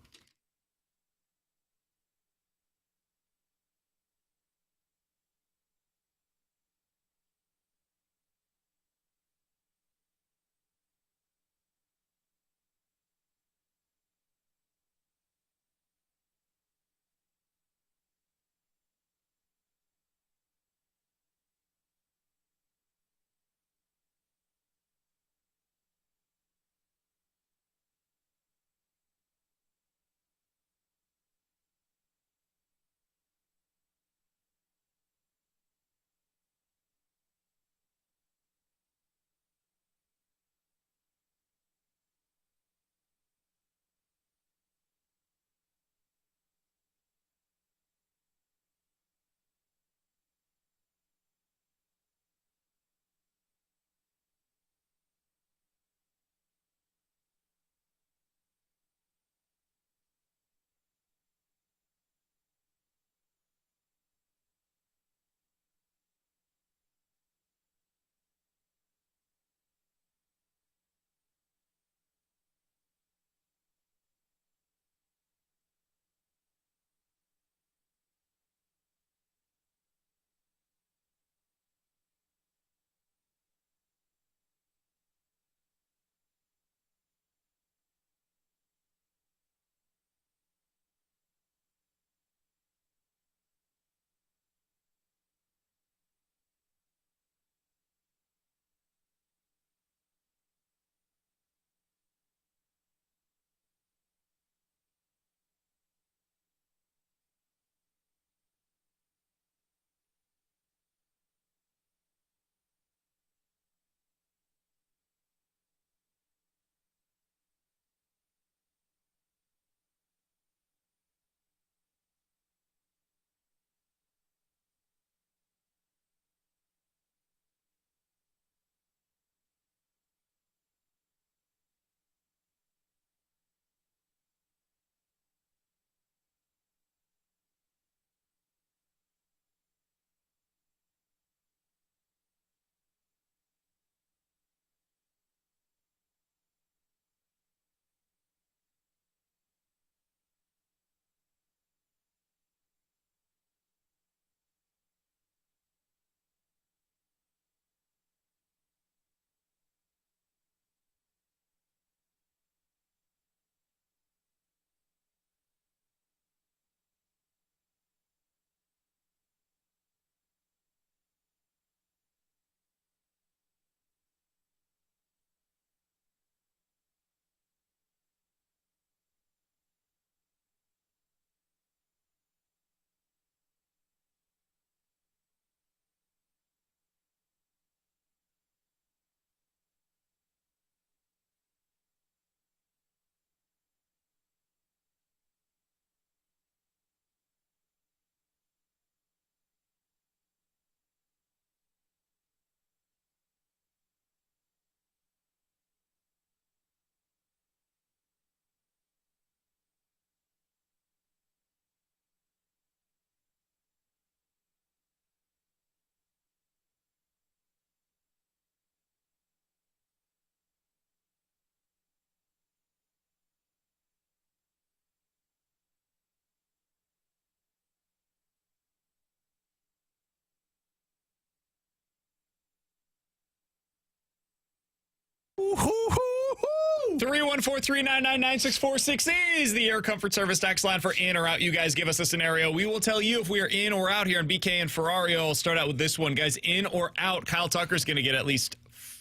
Woo-hoo-hoo-hoo! 314-399-9646 is the Air Comfort Service tax line for in or out. You guys give us a scenario. We will tell you if we are in or out here on BK and Ferrario. I'll start out with this one, guys. In or out, Kyle Tucker's going to get at least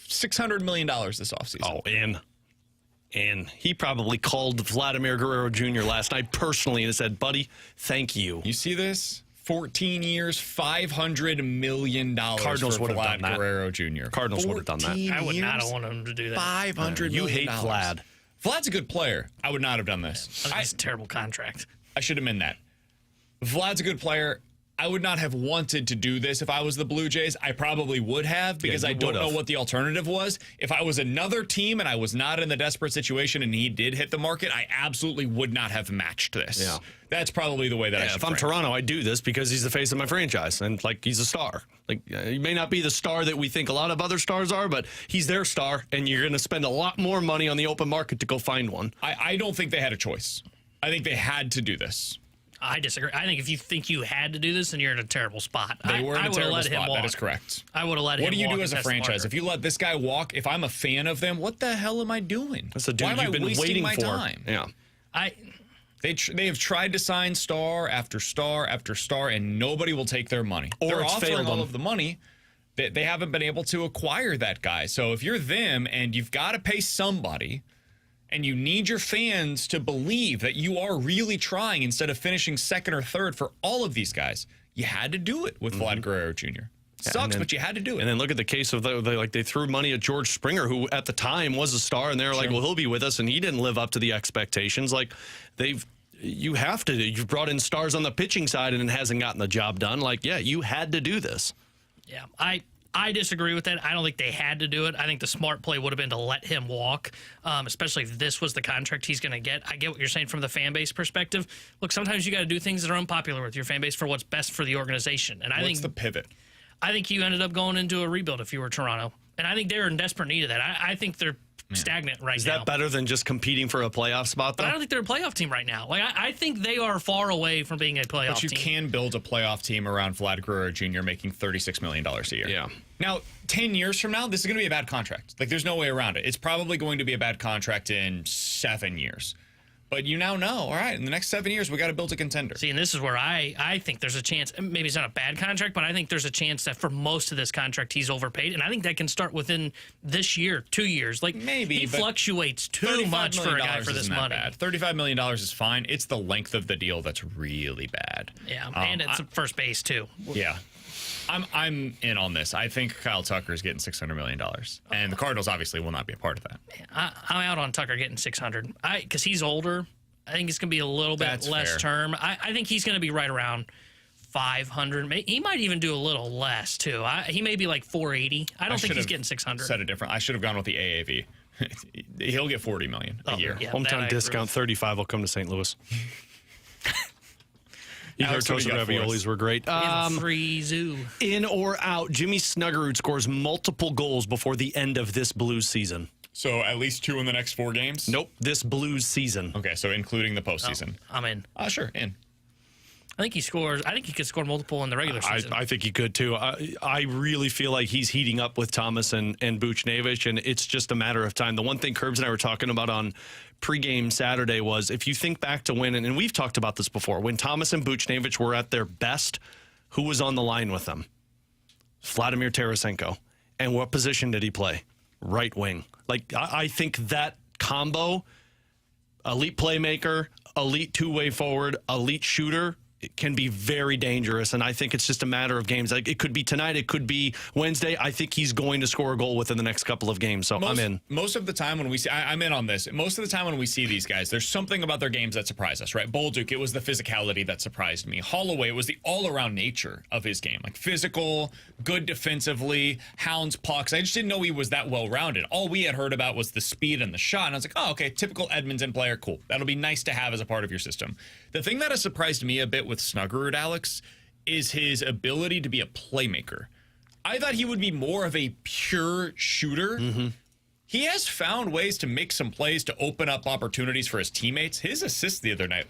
$600 million this offseason. Oh, in. He probably called Vladimir Guerrero Jr. last night personally and said, buddy, thank you. You see this? 14 years, $500 million Cardinals for would have done Vlad that. Guerrero Jr. Cardinals would have done that. I would not have wanted him to do that. $500 million. You hate Vlad. Vlad's a good player. I would not have done this. That's a terrible contract. I should amend that. Vlad's a good player. I would not have wanted to do this if I was the Blue Jays. I probably would have because I don't know what the alternative was. If I was another team and I was not in the desperate situation and he did hit the market, I absolutely would not have matched this. Yeah. That's probably the way that I should. If I'm Toronto, I do this because he's the face of my franchise and like he's a star. Like he may not be the star that we think a lot of other stars are, but he's their star, and you're going to spend a lot more money on the open market to go find one. I don't think they had a choice. I think they had to do this. I disagree. I think if you think you had to do this, then you're in a terrible spot. They were in a terrible spot. That is correct. I would have let him walk. What do you do as a franchise? If you let this guy walk, if I'm a fan of them, what the hell am I doing? That's a dude you've been waiting for. Time? Yeah. They have tried to sign star after star after star, and nobody will take their money. Or they're it's offering failed all them. of the money. They haven't been able to acquire that guy. So if you're them and you've got to pay somebody, and you need your fans to believe that you are really trying instead of finishing second or third for all of these guys, you had to do it with Vlad Guerrero Jr. Sucks, but you had to do it. And then look at the case of they threw money at George Springer, who at the time was a star, and they were like, well, he'll be with us, and he didn't live up to the expectations. Like you've brought in stars on the pitching side and it hasn't gotten the job done. Like, yeah, you had to do this. Yeah, I disagree with that. I don't think they had to do it. I think the smart play would have been to let him walk, especially if this was the contract he's going to get. I get what you're saying from the fan base perspective. Look, sometimes you got to do things that are unpopular with your fan base for what's best for the organization. And What's the pivot? I think you ended up going into a rebuild if you were Toronto. And I think they're in desperate need of that. I think they're stagnant right now. Is that better than just competing for a playoff spot, though? But I don't think they're a playoff team right now. Like I think they are far away from being a playoff team. But you can build a playoff team around Vlad Guerrero Jr. making $36 million a year. Yeah. Now, 10 years from now, this is going to be a bad contract. Like, there's no way around it. It's probably going to be a bad contract in 7 years. But you now know, all right, in the next 7 years, we got to build a contender. See, and this is where I think there's a chance, maybe it's not a bad contract, but I think there's a chance that for most of this contract, he's overpaid. And I think that can start within this year, 2 years. Like, maybe he fluctuates too much for a guy for this money. Bad. $35 million is fine. It's the length of the deal that's really bad. Yeah, and it's first base, too. Yeah. I'm in on this. I think Kyle Tucker is getting $600 million. And the Cardinals obviously will not be a part of that. I'm out on Tucker getting $600 because he's older. I think it's going to be a little bit less term. I think he's going to be right around $500. He might even do a little less, too. He may be like $480. I don't think he's getting $600. Said it different. I should have gone with the AAV. He'll get $40 million a year. Yeah, hometown discount, 35 will come to St. Louis. Either toasted raviolis were great. Free zoo. In or out, Jimmy Snuggerud scores multiple goals before the end of this Blues season. So at least 2 in the next 4 games? Nope, this Blues season. Okay, so including the postseason. I'm in. Sure, in. I think he could score multiple in the regular season. I think he could, too. I really feel like he's heating up with Thomas and Buchnevich, and it's just a matter of time. The one thing Curbs and I were talking about on pregame Saturday was if you think back to when, and we've talked about this before, when Thomas and Buchnevich were at their best, who was on the line with them? Vladimir Tarasenko. And what position did he play? Right wing. Like, I think that combo, elite playmaker, elite two-way forward, elite shooter, it can be very dangerous, and I think it's just a matter of games. Like, it could be tonight, it could be Wednesday. I think he's going to score a goal within the next couple of games, so I'm in. Most of the time when we see, I'm in on this. Most of the time when we see these guys, there's something about their games that surprise us, right? Bolduc, it was the physicality that surprised me. Holloway, it was the all-around nature of his game, like physical, good defensively, hounds pucks. I just didn't know he was that well-rounded. All we had heard about was the speed and the shot, and I was like, oh, okay, typical Edmonton player, cool. That'll be nice to have as a part of your system. The thing that has surprised me a bit with Snuggerud, Alex, is his ability to be a playmaker. I thought he would be more of a pure shooter. Mm-hmm. He has found ways to make some plays to open up opportunities for his teammates. His assist the other night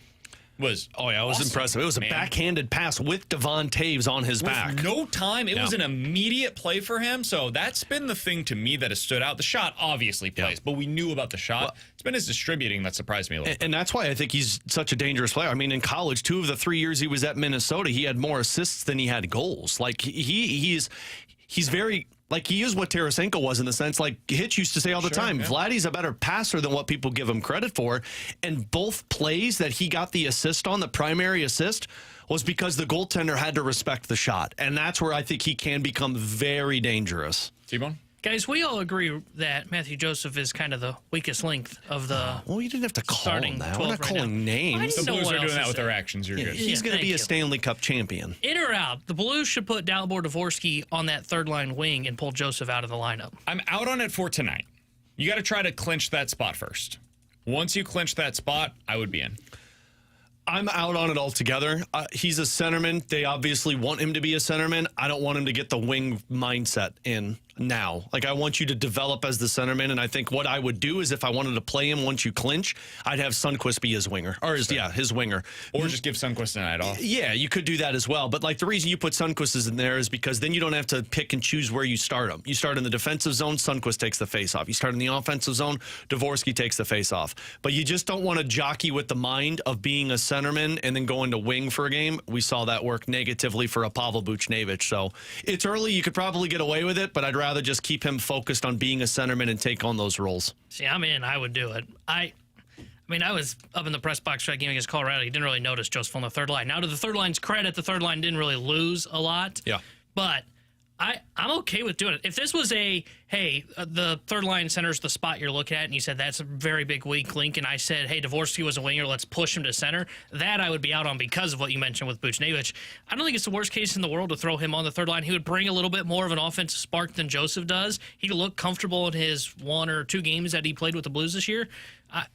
was awesome, impressive. It was a backhanded pass with Devon Taves on his back. No time. It was an immediate play for him. So that's been the thing to me that has stood out. The shot obviously plays, but we knew about the shot. Well, it's been his distributing that surprised me a little bit. And that's why I think he's such a dangerous player. I mean, in college, 2 of the 3 years he was at Minnesota, he had more assists than he had goals. Like, he's very... Like, he is what Tarasenko was in the sense, like Hitch used to say all the time, Vladdy's a better passer than what people give him credit for. And both plays that he got the assist on, the primary assist, was because the goaltender had to respect the shot. And that's where I think he can become very dangerous. T-Bone? Guys, we all agree that Matthew Joseph is kind of the weakest link of the Well, you didn't have to call starting him that. 12 We're not right calling now. names. The know Blues what are doing else that to with say. their actions. You're good. He's going to thank be a you. Stanley Cup champion. In or out, the Blues should put Dalibor Dvorsky on that third line wing and pull Joseph out of the lineup. I'm out on it for tonight. You got to try to clinch that spot first. Once you clinch that spot, I would be in. I'm out on it altogether. He's a centerman. They obviously want him to be a centerman. I don't want him to get the wing mindset in now. Like, I want you to develop as the centerman, and I think what I would do is if I wanted to play him once you clinch, I'd have Sundqvist be his winger. Or his winger. Or just give Sundqvist a night off. Yeah, you could do that as well. But, like, the reason you put Sundqvist in there is because then you don't have to pick and choose where you start him. You start in the defensive zone, Sundqvist takes the face-off. You start in the offensive zone, Dvorsky takes the face-off. But you just don't want to jockey with the mind of being a centerman and then going to wing for a game. We saw that work negatively for a Pavel Buchnevich. So it's early. You could probably get away with it, but I'd rather just keep him focused on being a centerman and take on those roles. See, I'm in. I would do it. I mean, I was up in the press box for that game against Colorado. You didn't really notice Joseph on the third line. Now, to the third line's credit, the third line didn't really lose a lot. Yeah. But I'm okay with doing it. If this was the third line center's the spot you're looking at, and you said that's a very big weak link, and I said, hey, Dvorsky was a winger, let's push him to center, that I would be out on because of what you mentioned with Buchnevich. I don't think it's the worst case in the world to throw him on the third line. He would bring a little bit more of an offensive spark than Joseph does. He'd look comfortable in his 1 or 2 games that he played with the Blues this year.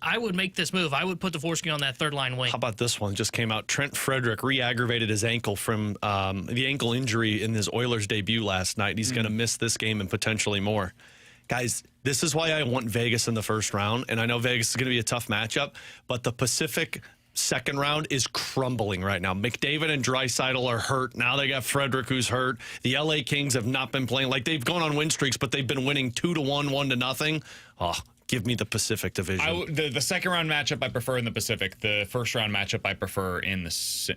I would make this move. I would put Dvorsky on that third line wing. How about this one? Just came out. Trent Frederick re-aggravated his ankle from the ankle injury in his Oilers debut last night. He's going to miss this game and potentially more. Guys, this is why I want Vegas in the first round, and I know Vegas is going to be a tough matchup, but the Pacific second round is crumbling right now. McDavid and Draisaitl are hurt. Now they got Frederick, who's hurt. The LA Kings have not been playing. Like, they've gone on win streaks, but they've been winning 2-1, 1-0. Oh, give me the Pacific Division. The second round matchup I prefer in the Pacific. The first round matchup I prefer in the.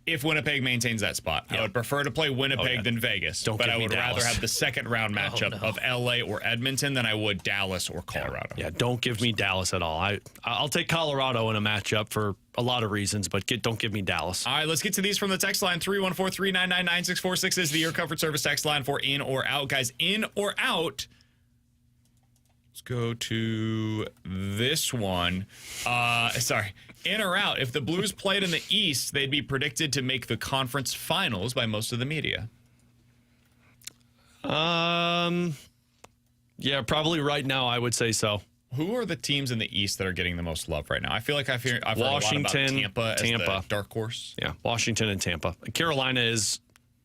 If Winnipeg maintains that spot, I would prefer to play Winnipeg than Vegas. Don't but give I me would rather Dallas. have the second round matchup of LA or Edmonton than I would Dallas or Colorado. Yeah, don't give me Dallas at all. I'll take Colorado in a matchup for a lot of reasons, but don't give me Dallas. All right, let's get to these from the text line. 314-399-9646 is the Your Comfort Service text line for in or out. Guys, in or out. Let's go to this one. In or out. If the Blues played in the East, they'd be predicted to make the conference finals by most of the media. Yeah, probably right now I would say so. Who are the teams in the East that are getting the most love right now? I feel like I've heard Washington, a lot about Tampa as the dark horse. Yeah, Washington and Tampa. Carolina is,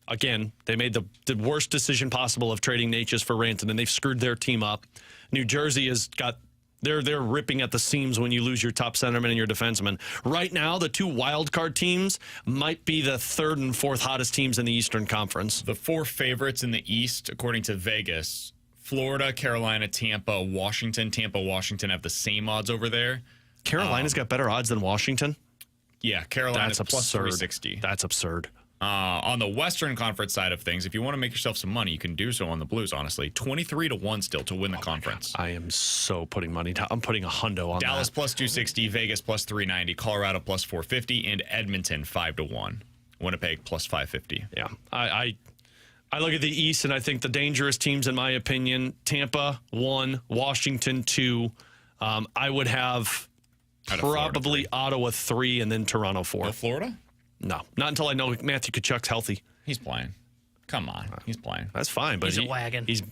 again, they made the worst decision possible of trading Natchez for Rantanen, and they've screwed their team up. New Jersey has got, they're ripping at the seams when you lose your top centerman and your defenseman. Right now, the 2 wild card teams might be the 3rd and 4th hottest teams in the Eastern Conference. The 4 favorites in the East, according to Vegas, Florida, Carolina, Tampa, Washington. Tampa, Washington have the same odds over there. Carolina's got better odds than Washington? Yeah, Carolina's That's plus absurd. 360. That's absurd. On the Western Conference side of things, if you want to make yourself some money, you can do so on the Blues, honestly. 23-1 still to win the conference. I am so putting money down. I'm putting a hundo on Dallas that. plus 260, Vegas plus 390, Colorado plus 450, and Edmonton 5-1. Winnipeg plus 550. Yeah, I look at the East, and I think the dangerous teams, in my opinion, Tampa 1, Washington 2. I would have probably Ottawa 3, and then Toronto 4. No Florida? No, not until I know Matthew Tkachuk's healthy. He's playing. Come on, he's playing. That's fine, but He's a wagon. He's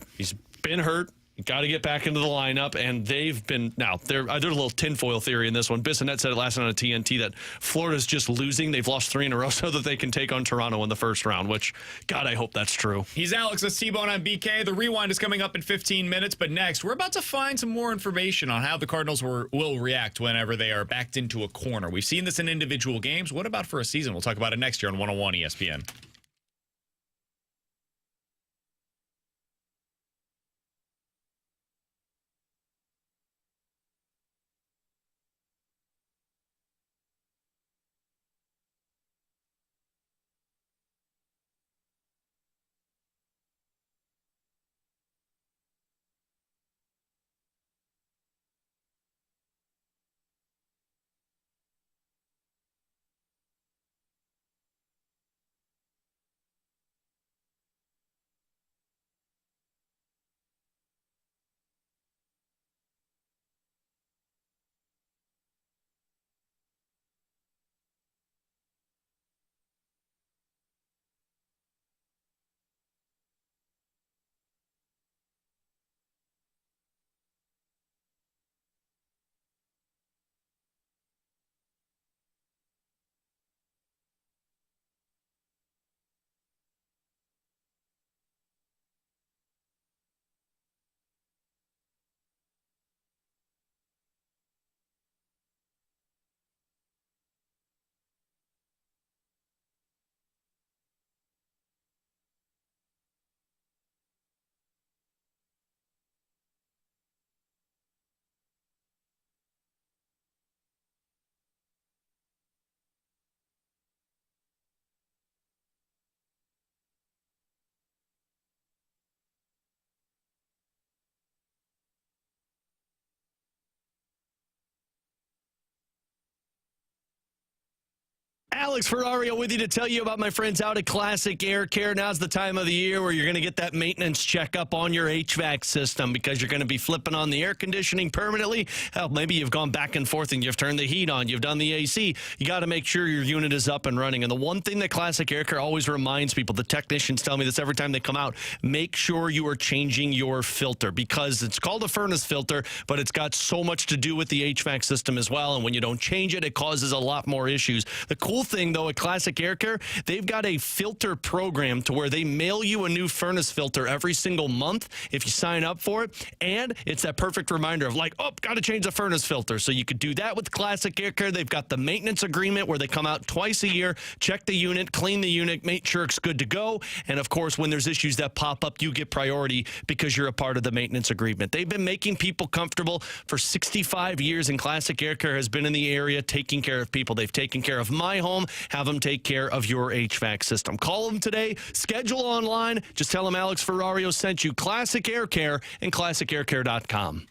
been hurt. You got to get back into the lineup, and they've been now. There's a little tinfoil theory in this one. Bissonnette said it last night on TNT that Florida's just losing. They've lost 3 in a row so that they can take on Toronto in the first round. Which, God, I hope that's true. He's Alex. That's T-Bone on BK. The Rewind is coming up in 15 minutes, but next we're about to find some more information on how the Cardinals will react whenever they are backed into a corner. We've seen this in individual games. What about for a season? We'll talk about it next year on 101 ESPN. Alex Ferrario with you to tell you about my friends out at Classic Air Care. Now's the time of the year where you're going to get that maintenance checkup on your HVAC system because you're going to be flipping on the air conditioning permanently. Hell, maybe you've gone back and forth and you've turned the heat on. You've done the AC. You got to make sure your unit is up and running. And the one thing that Classic Air Care always reminds people, the technicians tell me this every time they come out, make sure you are changing your filter because it's called a furnace filter, but it's got so much to do with the HVAC system as well. And when you don't change it, it causes a lot more issues. The cool thing, though, at Classic Air Care, they've got a filter program to where they mail you a new furnace filter every single month if you sign up for it. And it's that perfect reminder of like, oh, got to change the furnace filter. So you could do that with Classic Air Care. They've got the maintenance agreement where they come out twice a year, check the unit, clean the unit, make sure it's good to go. And, of course, when there's issues that pop up, you get priority because you're a part of the maintenance agreement. They've been making people comfortable for 65 years, and Classic Air Care has been in the area taking care of people. They've taken care of my home. Have them take care of your HVAC system. Call them today. Schedule online. Just tell them Alex Ferrario sent you. Classic Air Care and ClassicAirCare.com.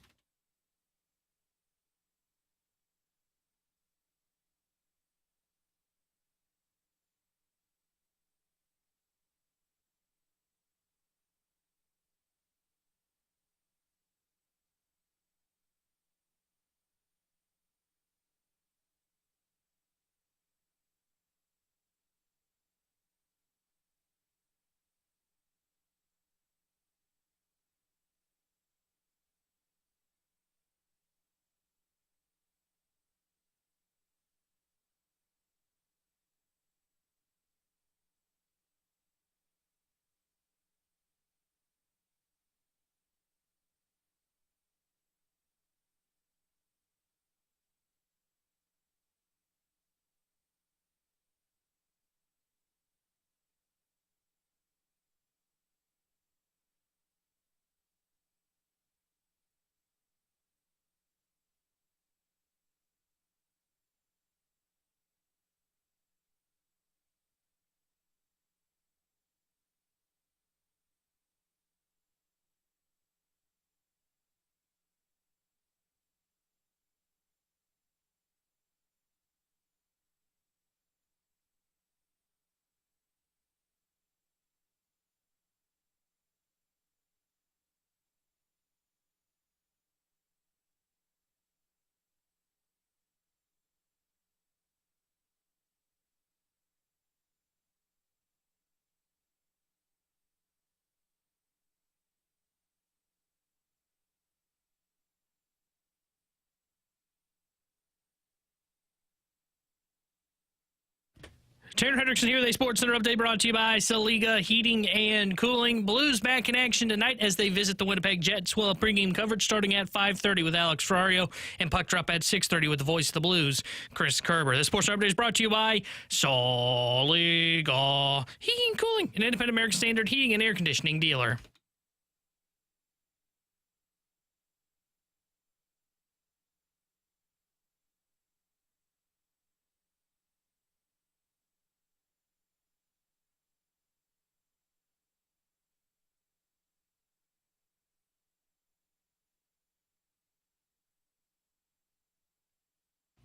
Tanner Hendrickson here with a Sports Center update brought to you by Saliga Heating and Cooling. Blues back in action tonight as they visit the Winnipeg Jets. We'll have pregame coverage starting at 5:30 with Alex Ferrario and puck drop at 6:30 with the voice of the Blues, Chris Kerber. The Sports Center update is brought to you by Saliga Heating and Cooling, an independent American Standard heating and air conditioning dealer.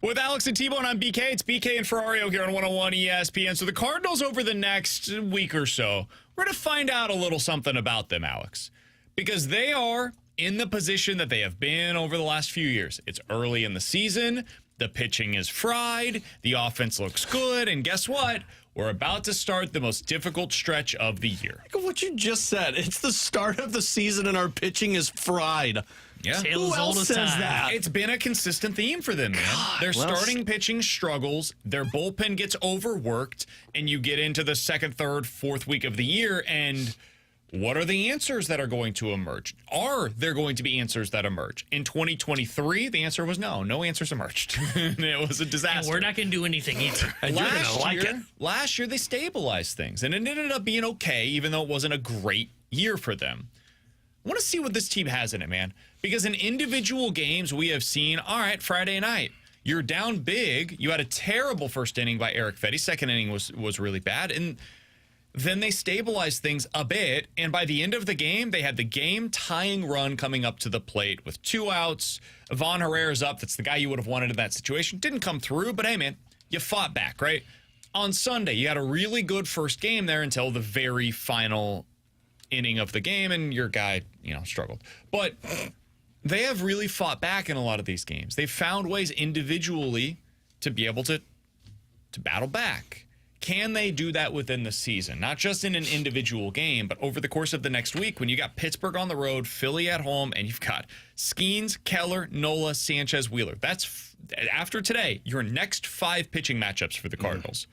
With Alex and T-Bone on BK, it's BK and Ferrario here on 101 ESPN. So the Cardinals over the next week or so, we're going to find out a little something about them, Alex. Because they are in the position that they have been over the last few years. It's early in the season. The pitching is fried. The offense looks good. And guess what? We're about to start the most difficult stretch of the year. Look at what you just said. It's the start of the season and our pitching is fried. Yeah. Who else says that? It's been a consistent theme for them, man. Their starting pitching struggles, their bullpen gets overworked, and you get into the second, third, fourth week of the year, and what are the answers that are going to emerge? Are there going to be answers that emerge? In 2023, the answer was no. No answers emerged. It was a disaster. And we're not going to do anything either. And you're going to like it. Last year, they stabilized things, and it ended up being okay, even though it wasn't a great year for them. I want to see what this team has in it, man. Because in individual games, we have seen, all right, Friday night, you're down big. You had a terrible first inning by Eric Fetty. Second inning was really bad. And then they stabilized things a bit. And by the end of the game, they had the game-tying run coming up to the plate with 2 outs. Von Herrera's up. That's the guy you would have wanted in that situation. Didn't come through, but hey, man, you fought back, right? on Sunday. You had a really good first game there until the very final inning of the game, and your guy, struggled. But they have really fought back in a lot of these games. They've found ways individually to be able to battle back. Can they do that within the season? Not just in an individual game, but over the course of the next week when you got Pittsburgh on the road, Philly at home, and you've got Skeens, Keller, Nola, Sanchez, Wheeler. That's, after today, your next 5 pitching matchups for the Cardinals.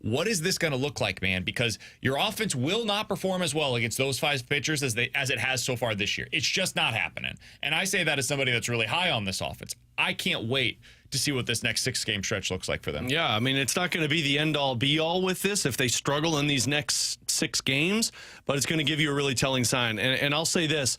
What is this going to look like, man? Because your offense will not perform as well against those 5 pitchers as it has so far this year. It's just not happening. And I say that as somebody that's really high on this offense. I can't wait to see what this next 6-game stretch looks like for them. Yeah, I mean, it's not going to be the end-all, be-all with this if they struggle in these next 6 games, but it's going to give you a really telling sign. And I'll say this.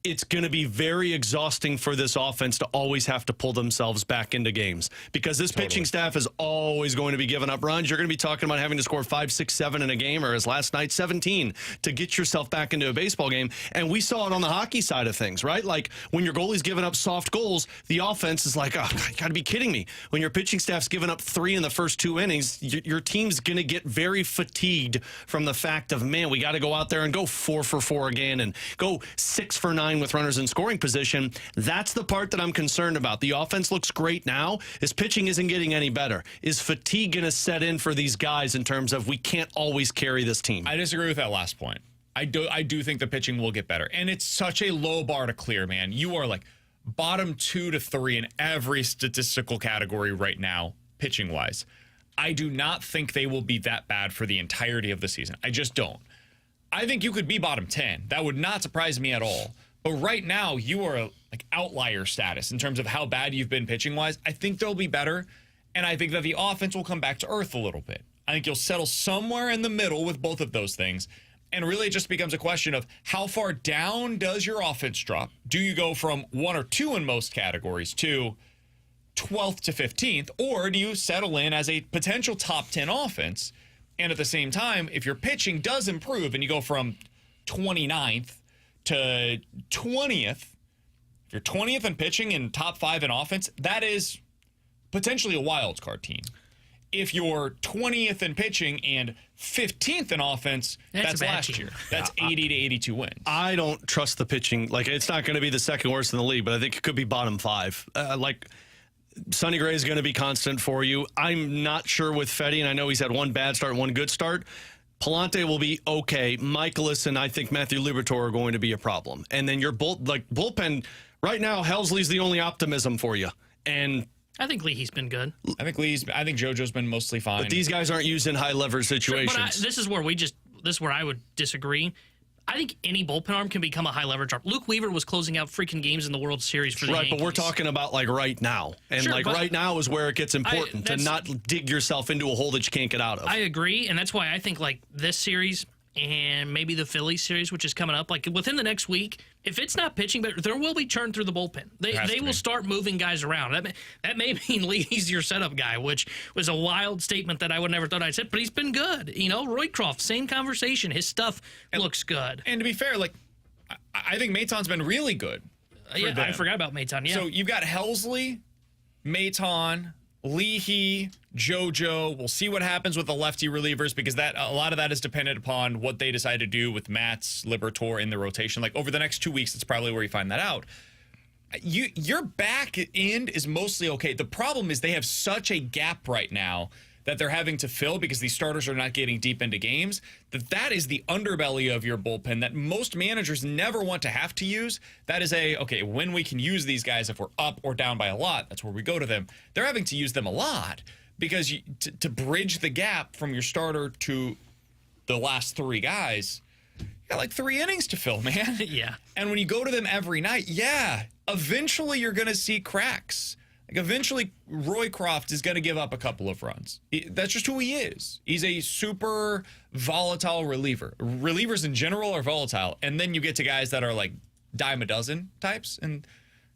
It's going to be very exhausting for this offense to always have to pull themselves back into games because this pitching staff is always going to be giving up runs. You're going to be talking about having to score 5, 6, 7 in a game, or as last night, 17 to get yourself back into a baseball game. And we saw it on the hockey side of things, right? Like when your goalie's giving up soft goals, the offense is like, oh, you got to be kidding me. When your pitching staff's giving up 3 in the first 2 innings, your team's going to get very fatigued from the fact of, man, we got to go out there and go 4 for 4 again and go 6 for 9 with runners in scoring position. That's the part that I'm concerned about. The offense looks great now. His pitching isn't getting any better. Is fatigue going to set in for these guys in terms of we can't always carry this team? I disagree with that last point. I do think the pitching will get better. And it's such a low bar to clear, man. You are like bottom 2 to 3 in every statistical category right now, pitching-wise. I do not think they will be that bad for the entirety of the season. I just don't. I think you could be bottom 10. That would not surprise me at all. But right now, you are like outlier status in terms of how bad you've been pitching-wise. I think they'll be better, and I think that the offense will come back to earth a little bit. I think you'll settle somewhere in the middle with both of those things, and really it just becomes a question of how far down does your offense drop? Do you go from 1 or 2 in most categories to 12th to 15th, or do you settle in as a potential top 10 offense? And at the same time, if your pitching does improve and you go from 29th to 20th, if you're 20th in pitching and top 5 in offense, that is potentially a wild card team. If you're 20th in pitching and 15th in offense, that's last year. That's 80 to 82 wins. I don't trust the pitching. Like, it's not going to be the second worst in the league, but I think it could be bottom 5. Sonny Gray is going to be constant for you. I'm not sure with Fetty, and I know he's had 1 bad start, 1 good start. Palante will be okay. Michaelis and I think Matthew Liberatore are going to be a problem. And then your bullpen, right now, Helsley's the only optimism for you. And I think Leahy's been good. I think JoJo's been mostly fine. But these guys aren't used in high leverage situations. Sure, but this is where I would disagree. I think any bullpen arm can become a high leverage arm. Luke Weaver was closing out freaking games in the World Series for the Yankees. Right, but we're talking about like right now. And sure, right now is where it gets important to not dig yourself into a hole that you can't get out of. I agree, and that's why I think like this series and maybe the Phillies series, which is coming up, like within the next week, if it's not pitching, but there will be churn through the bullpen. They will start moving guys around. That may mean Lee's your setup guy, which was a wild statement that I would never thought I'd said, but he's been good. Roycroft, same conversation. His stuff looks good. And to be fair, like I think Maton's been really good. Yeah, I forgot about Maton. Yeah. So you've got Helsley, Maton, Leahy, JoJo. We'll see what happens with the lefty relievers because a lot of that is dependent upon what they decide to do with Matz, Liberatore in the rotation. Like over the next 2 weeks, that's probably where you find that out. Your back end is mostly okay. The problem is they have such a gap right now that they're having to fill because these starters are not getting deep into games, that is the underbelly of your bullpen that most managers never want to have to use. That is okay, when we can use these guys, if we're up or down by a lot, that's where we go to them. They're having to use them a lot because to bridge the gap from your starter to the last 3 guys, you got like 3 innings to fill, man. Yeah. And when you go to them every night, eventually you're going to see cracks. Eventually, Roycroft is going to give up a couple of runs. That's just who he is. He's a super volatile reliever. Relievers in general are volatile. And then you get to guys that are like dime a dozen types. And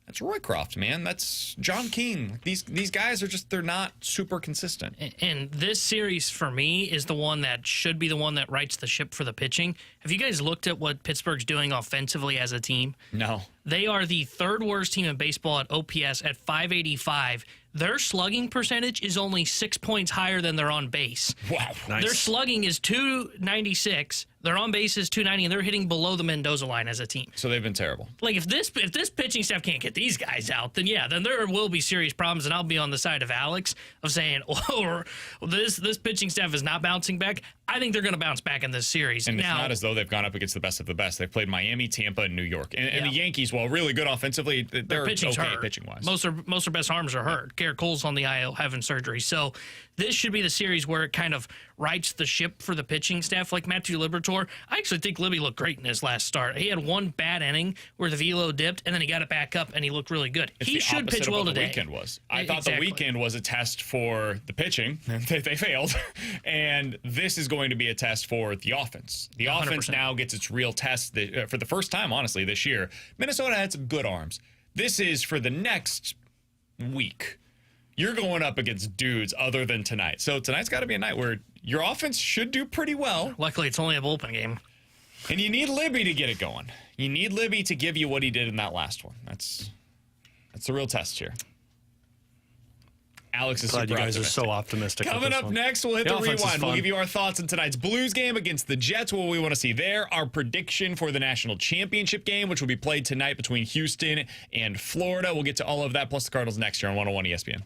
that's Roycroft, man. That's John King. These guys are they're not super consistent. And this series, for me, is the one that should be the one that rights the ship for the pitching. Have you guys looked at what Pittsburgh's doing offensively as a team? No. They are the 3rd worst team in baseball at OPS at 585. their slugging percentage is only 6 points higher than their on base. Wow. Nice. Their slugging is 296. Their on base is 290, and they're hitting below the Mendoza line as a team. So they've been terrible. Like if this pitching staff can't get these guys out, then then there will be serious problems. And I'll be on the side of Alex of saying, this pitching staff is not bouncing back. I think they're going to bounce back in this series. And now, it's not as though they've gone up against the best of the best. They've played Miami, Tampa, and New York. And the Yankees, while really good offensively, they're okay pitching-wise. Most of their best arms are hurt. Garrett Cole's on the IL having surgery. So this should be the series where it kind of rights the ship for the pitching staff. Like Matthew Liberatore, I actually think Libby looked great in his last start. He had one bad inning where the velo dipped, and then he got it back up, and he looked really good. It's he the should opposite pitch of well what today. The weekend was. I thought Exactly. the weekend was a test for the pitching. They failed. And this is going to be a test for the offense. The 100%. offense now gets its real test for the first time, honestly, this year. Minnesota had some good arms. This is for the next week. You're going up against dudes other than tonight. So tonight's got to be a night where your offense should do pretty well. Luckily, it's only a bullpen game. And you need Libby to get it going. You need Libby to give you what he did in that last one. That's the real test here. Alex is Glad super you guys optimistic. are so optimistic. with Coming this up one. next, we'll hit the offense is rewind. We'll fun. give you our thoughts on tonight's Blues game against the Jets, what we want to see there, our prediction for the national championship game, which will be played tonight between Houston and Florida. We'll get to all of that, plus the Cardinals next year on 101 ESPN.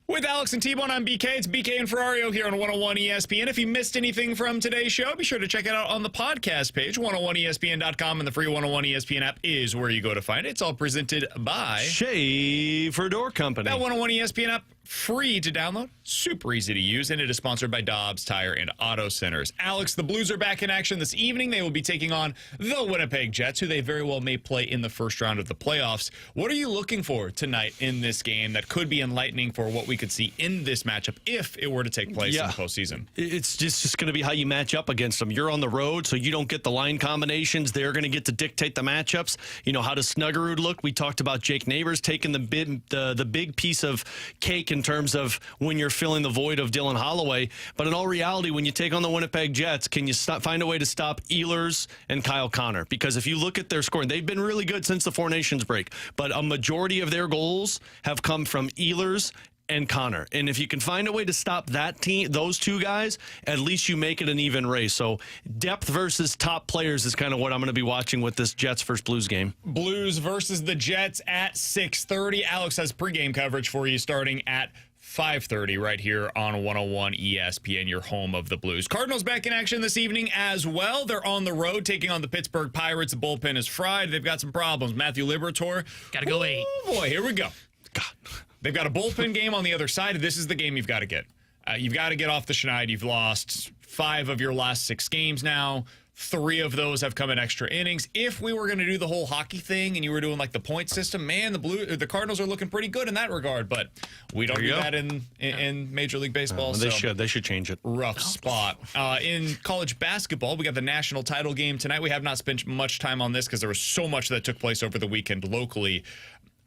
With Alex and T-Bone, I'm BK. It's BK and Ferrario here on 101 ESPN. If you missed anything from today's show, be sure to check it out on the podcast page. 101ESPN.com and the free 101 ESPN app is where you go to find it. It's all presented by Schaefer Door Company. That 101 ESPN app, free to download, super easy to use, and it is sponsored by Dobbs Tire and Auto Centers. Alex, the Blues are back in action this evening. They will be taking on the Winnipeg Jets, who they very well may play in the first round of the playoffs. What are you looking for tonight in this game that could be enlightening for what we could see in this matchup if it were to take place in the postseason? It's just going to be how you match up against them. You're on the road, so you don't get the line combinations. They're going to get to dictate the matchups. You know, how does Snuggerud look? We talked about Jake Neighbors taking the big piece of cake in terms of when you're filling the void of Dylan Holloway. But in all reality, when you take on the Winnipeg Jets, can you find a way to stop Ehlers and Kyle Connor? Because if you look at their scoring, they've been really good since the Four Nations break. But a majority of their goals have come from Ehlers and Connor. And if you can find a way to stop that team, those two guys, at least you make it an even race. So depth versus top players is kind of what I'm going to be watching with this Jets versus Blues game. Blues versus the Jets at 6:30. Alex has pregame coverage for you starting at 5:30 right here on 101 ESPN, your home of the Blues. Cardinals back in action this evening as well. They're on the road taking on the Pittsburgh Pirates. The bullpen is fried. They've got some problems. Matthew Liberatore. Got to go 8. Oh, boy, here we go. God. They've got a bullpen game on the other side. This is the game you've got to get. You've got to get off the schneid. You've lost 5 of your last 6 games now. 3 of those have come in extra innings. If we were going to do the whole hockey thing and you were doing like the point system, man, the Cardinals are looking pretty good in that regard. But we don't do that in Major League Baseball. They should change it. Rough spot. In college basketball, we got the national title game tonight. We have not spent much time on this because there was so much that took place over the weekend locally.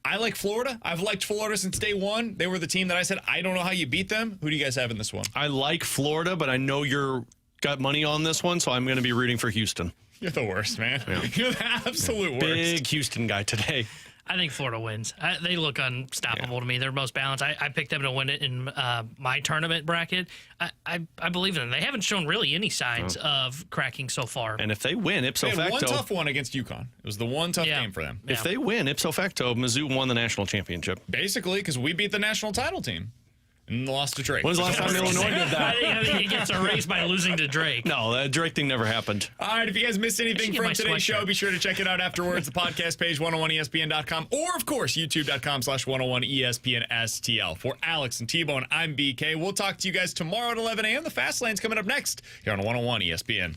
I like Florida. I've liked Florida since day one. They were the team that I said, I don't know how you beat them. Who do you guys have in this one? I like Florida, but I know you're got money on this one, so I'm going to be rooting for Houston. You're the worst, man. Yeah. You're the absolute worst. Big Houston guy today. I think Florida wins. They look unstoppable to me. They're most balanced. I picked them to win it in my tournament bracket. I believe in them. They haven't shown really any signs of cracking so far. And if they win, ipso they had facto. one tough one against UConn. It was the one tough game for them. If they win, ipso facto, Mizzou won the national championship. Basically, because we beat the national title team. And lost to Drake. When's the last time Illinois did that? I think he gets erased by losing to Drake. No, that Drake thing never happened. All right, if you guys missed anything from today's show, be sure to check it out afterwards. The podcast page, 101ESPN.com, or, of course, YouTube.com/101ESPN STL. For Alex and T-Bone, I'm BK. We'll talk to you guys tomorrow at 11 a.m. The Fast Lane's coming up next here on 101 ESPN.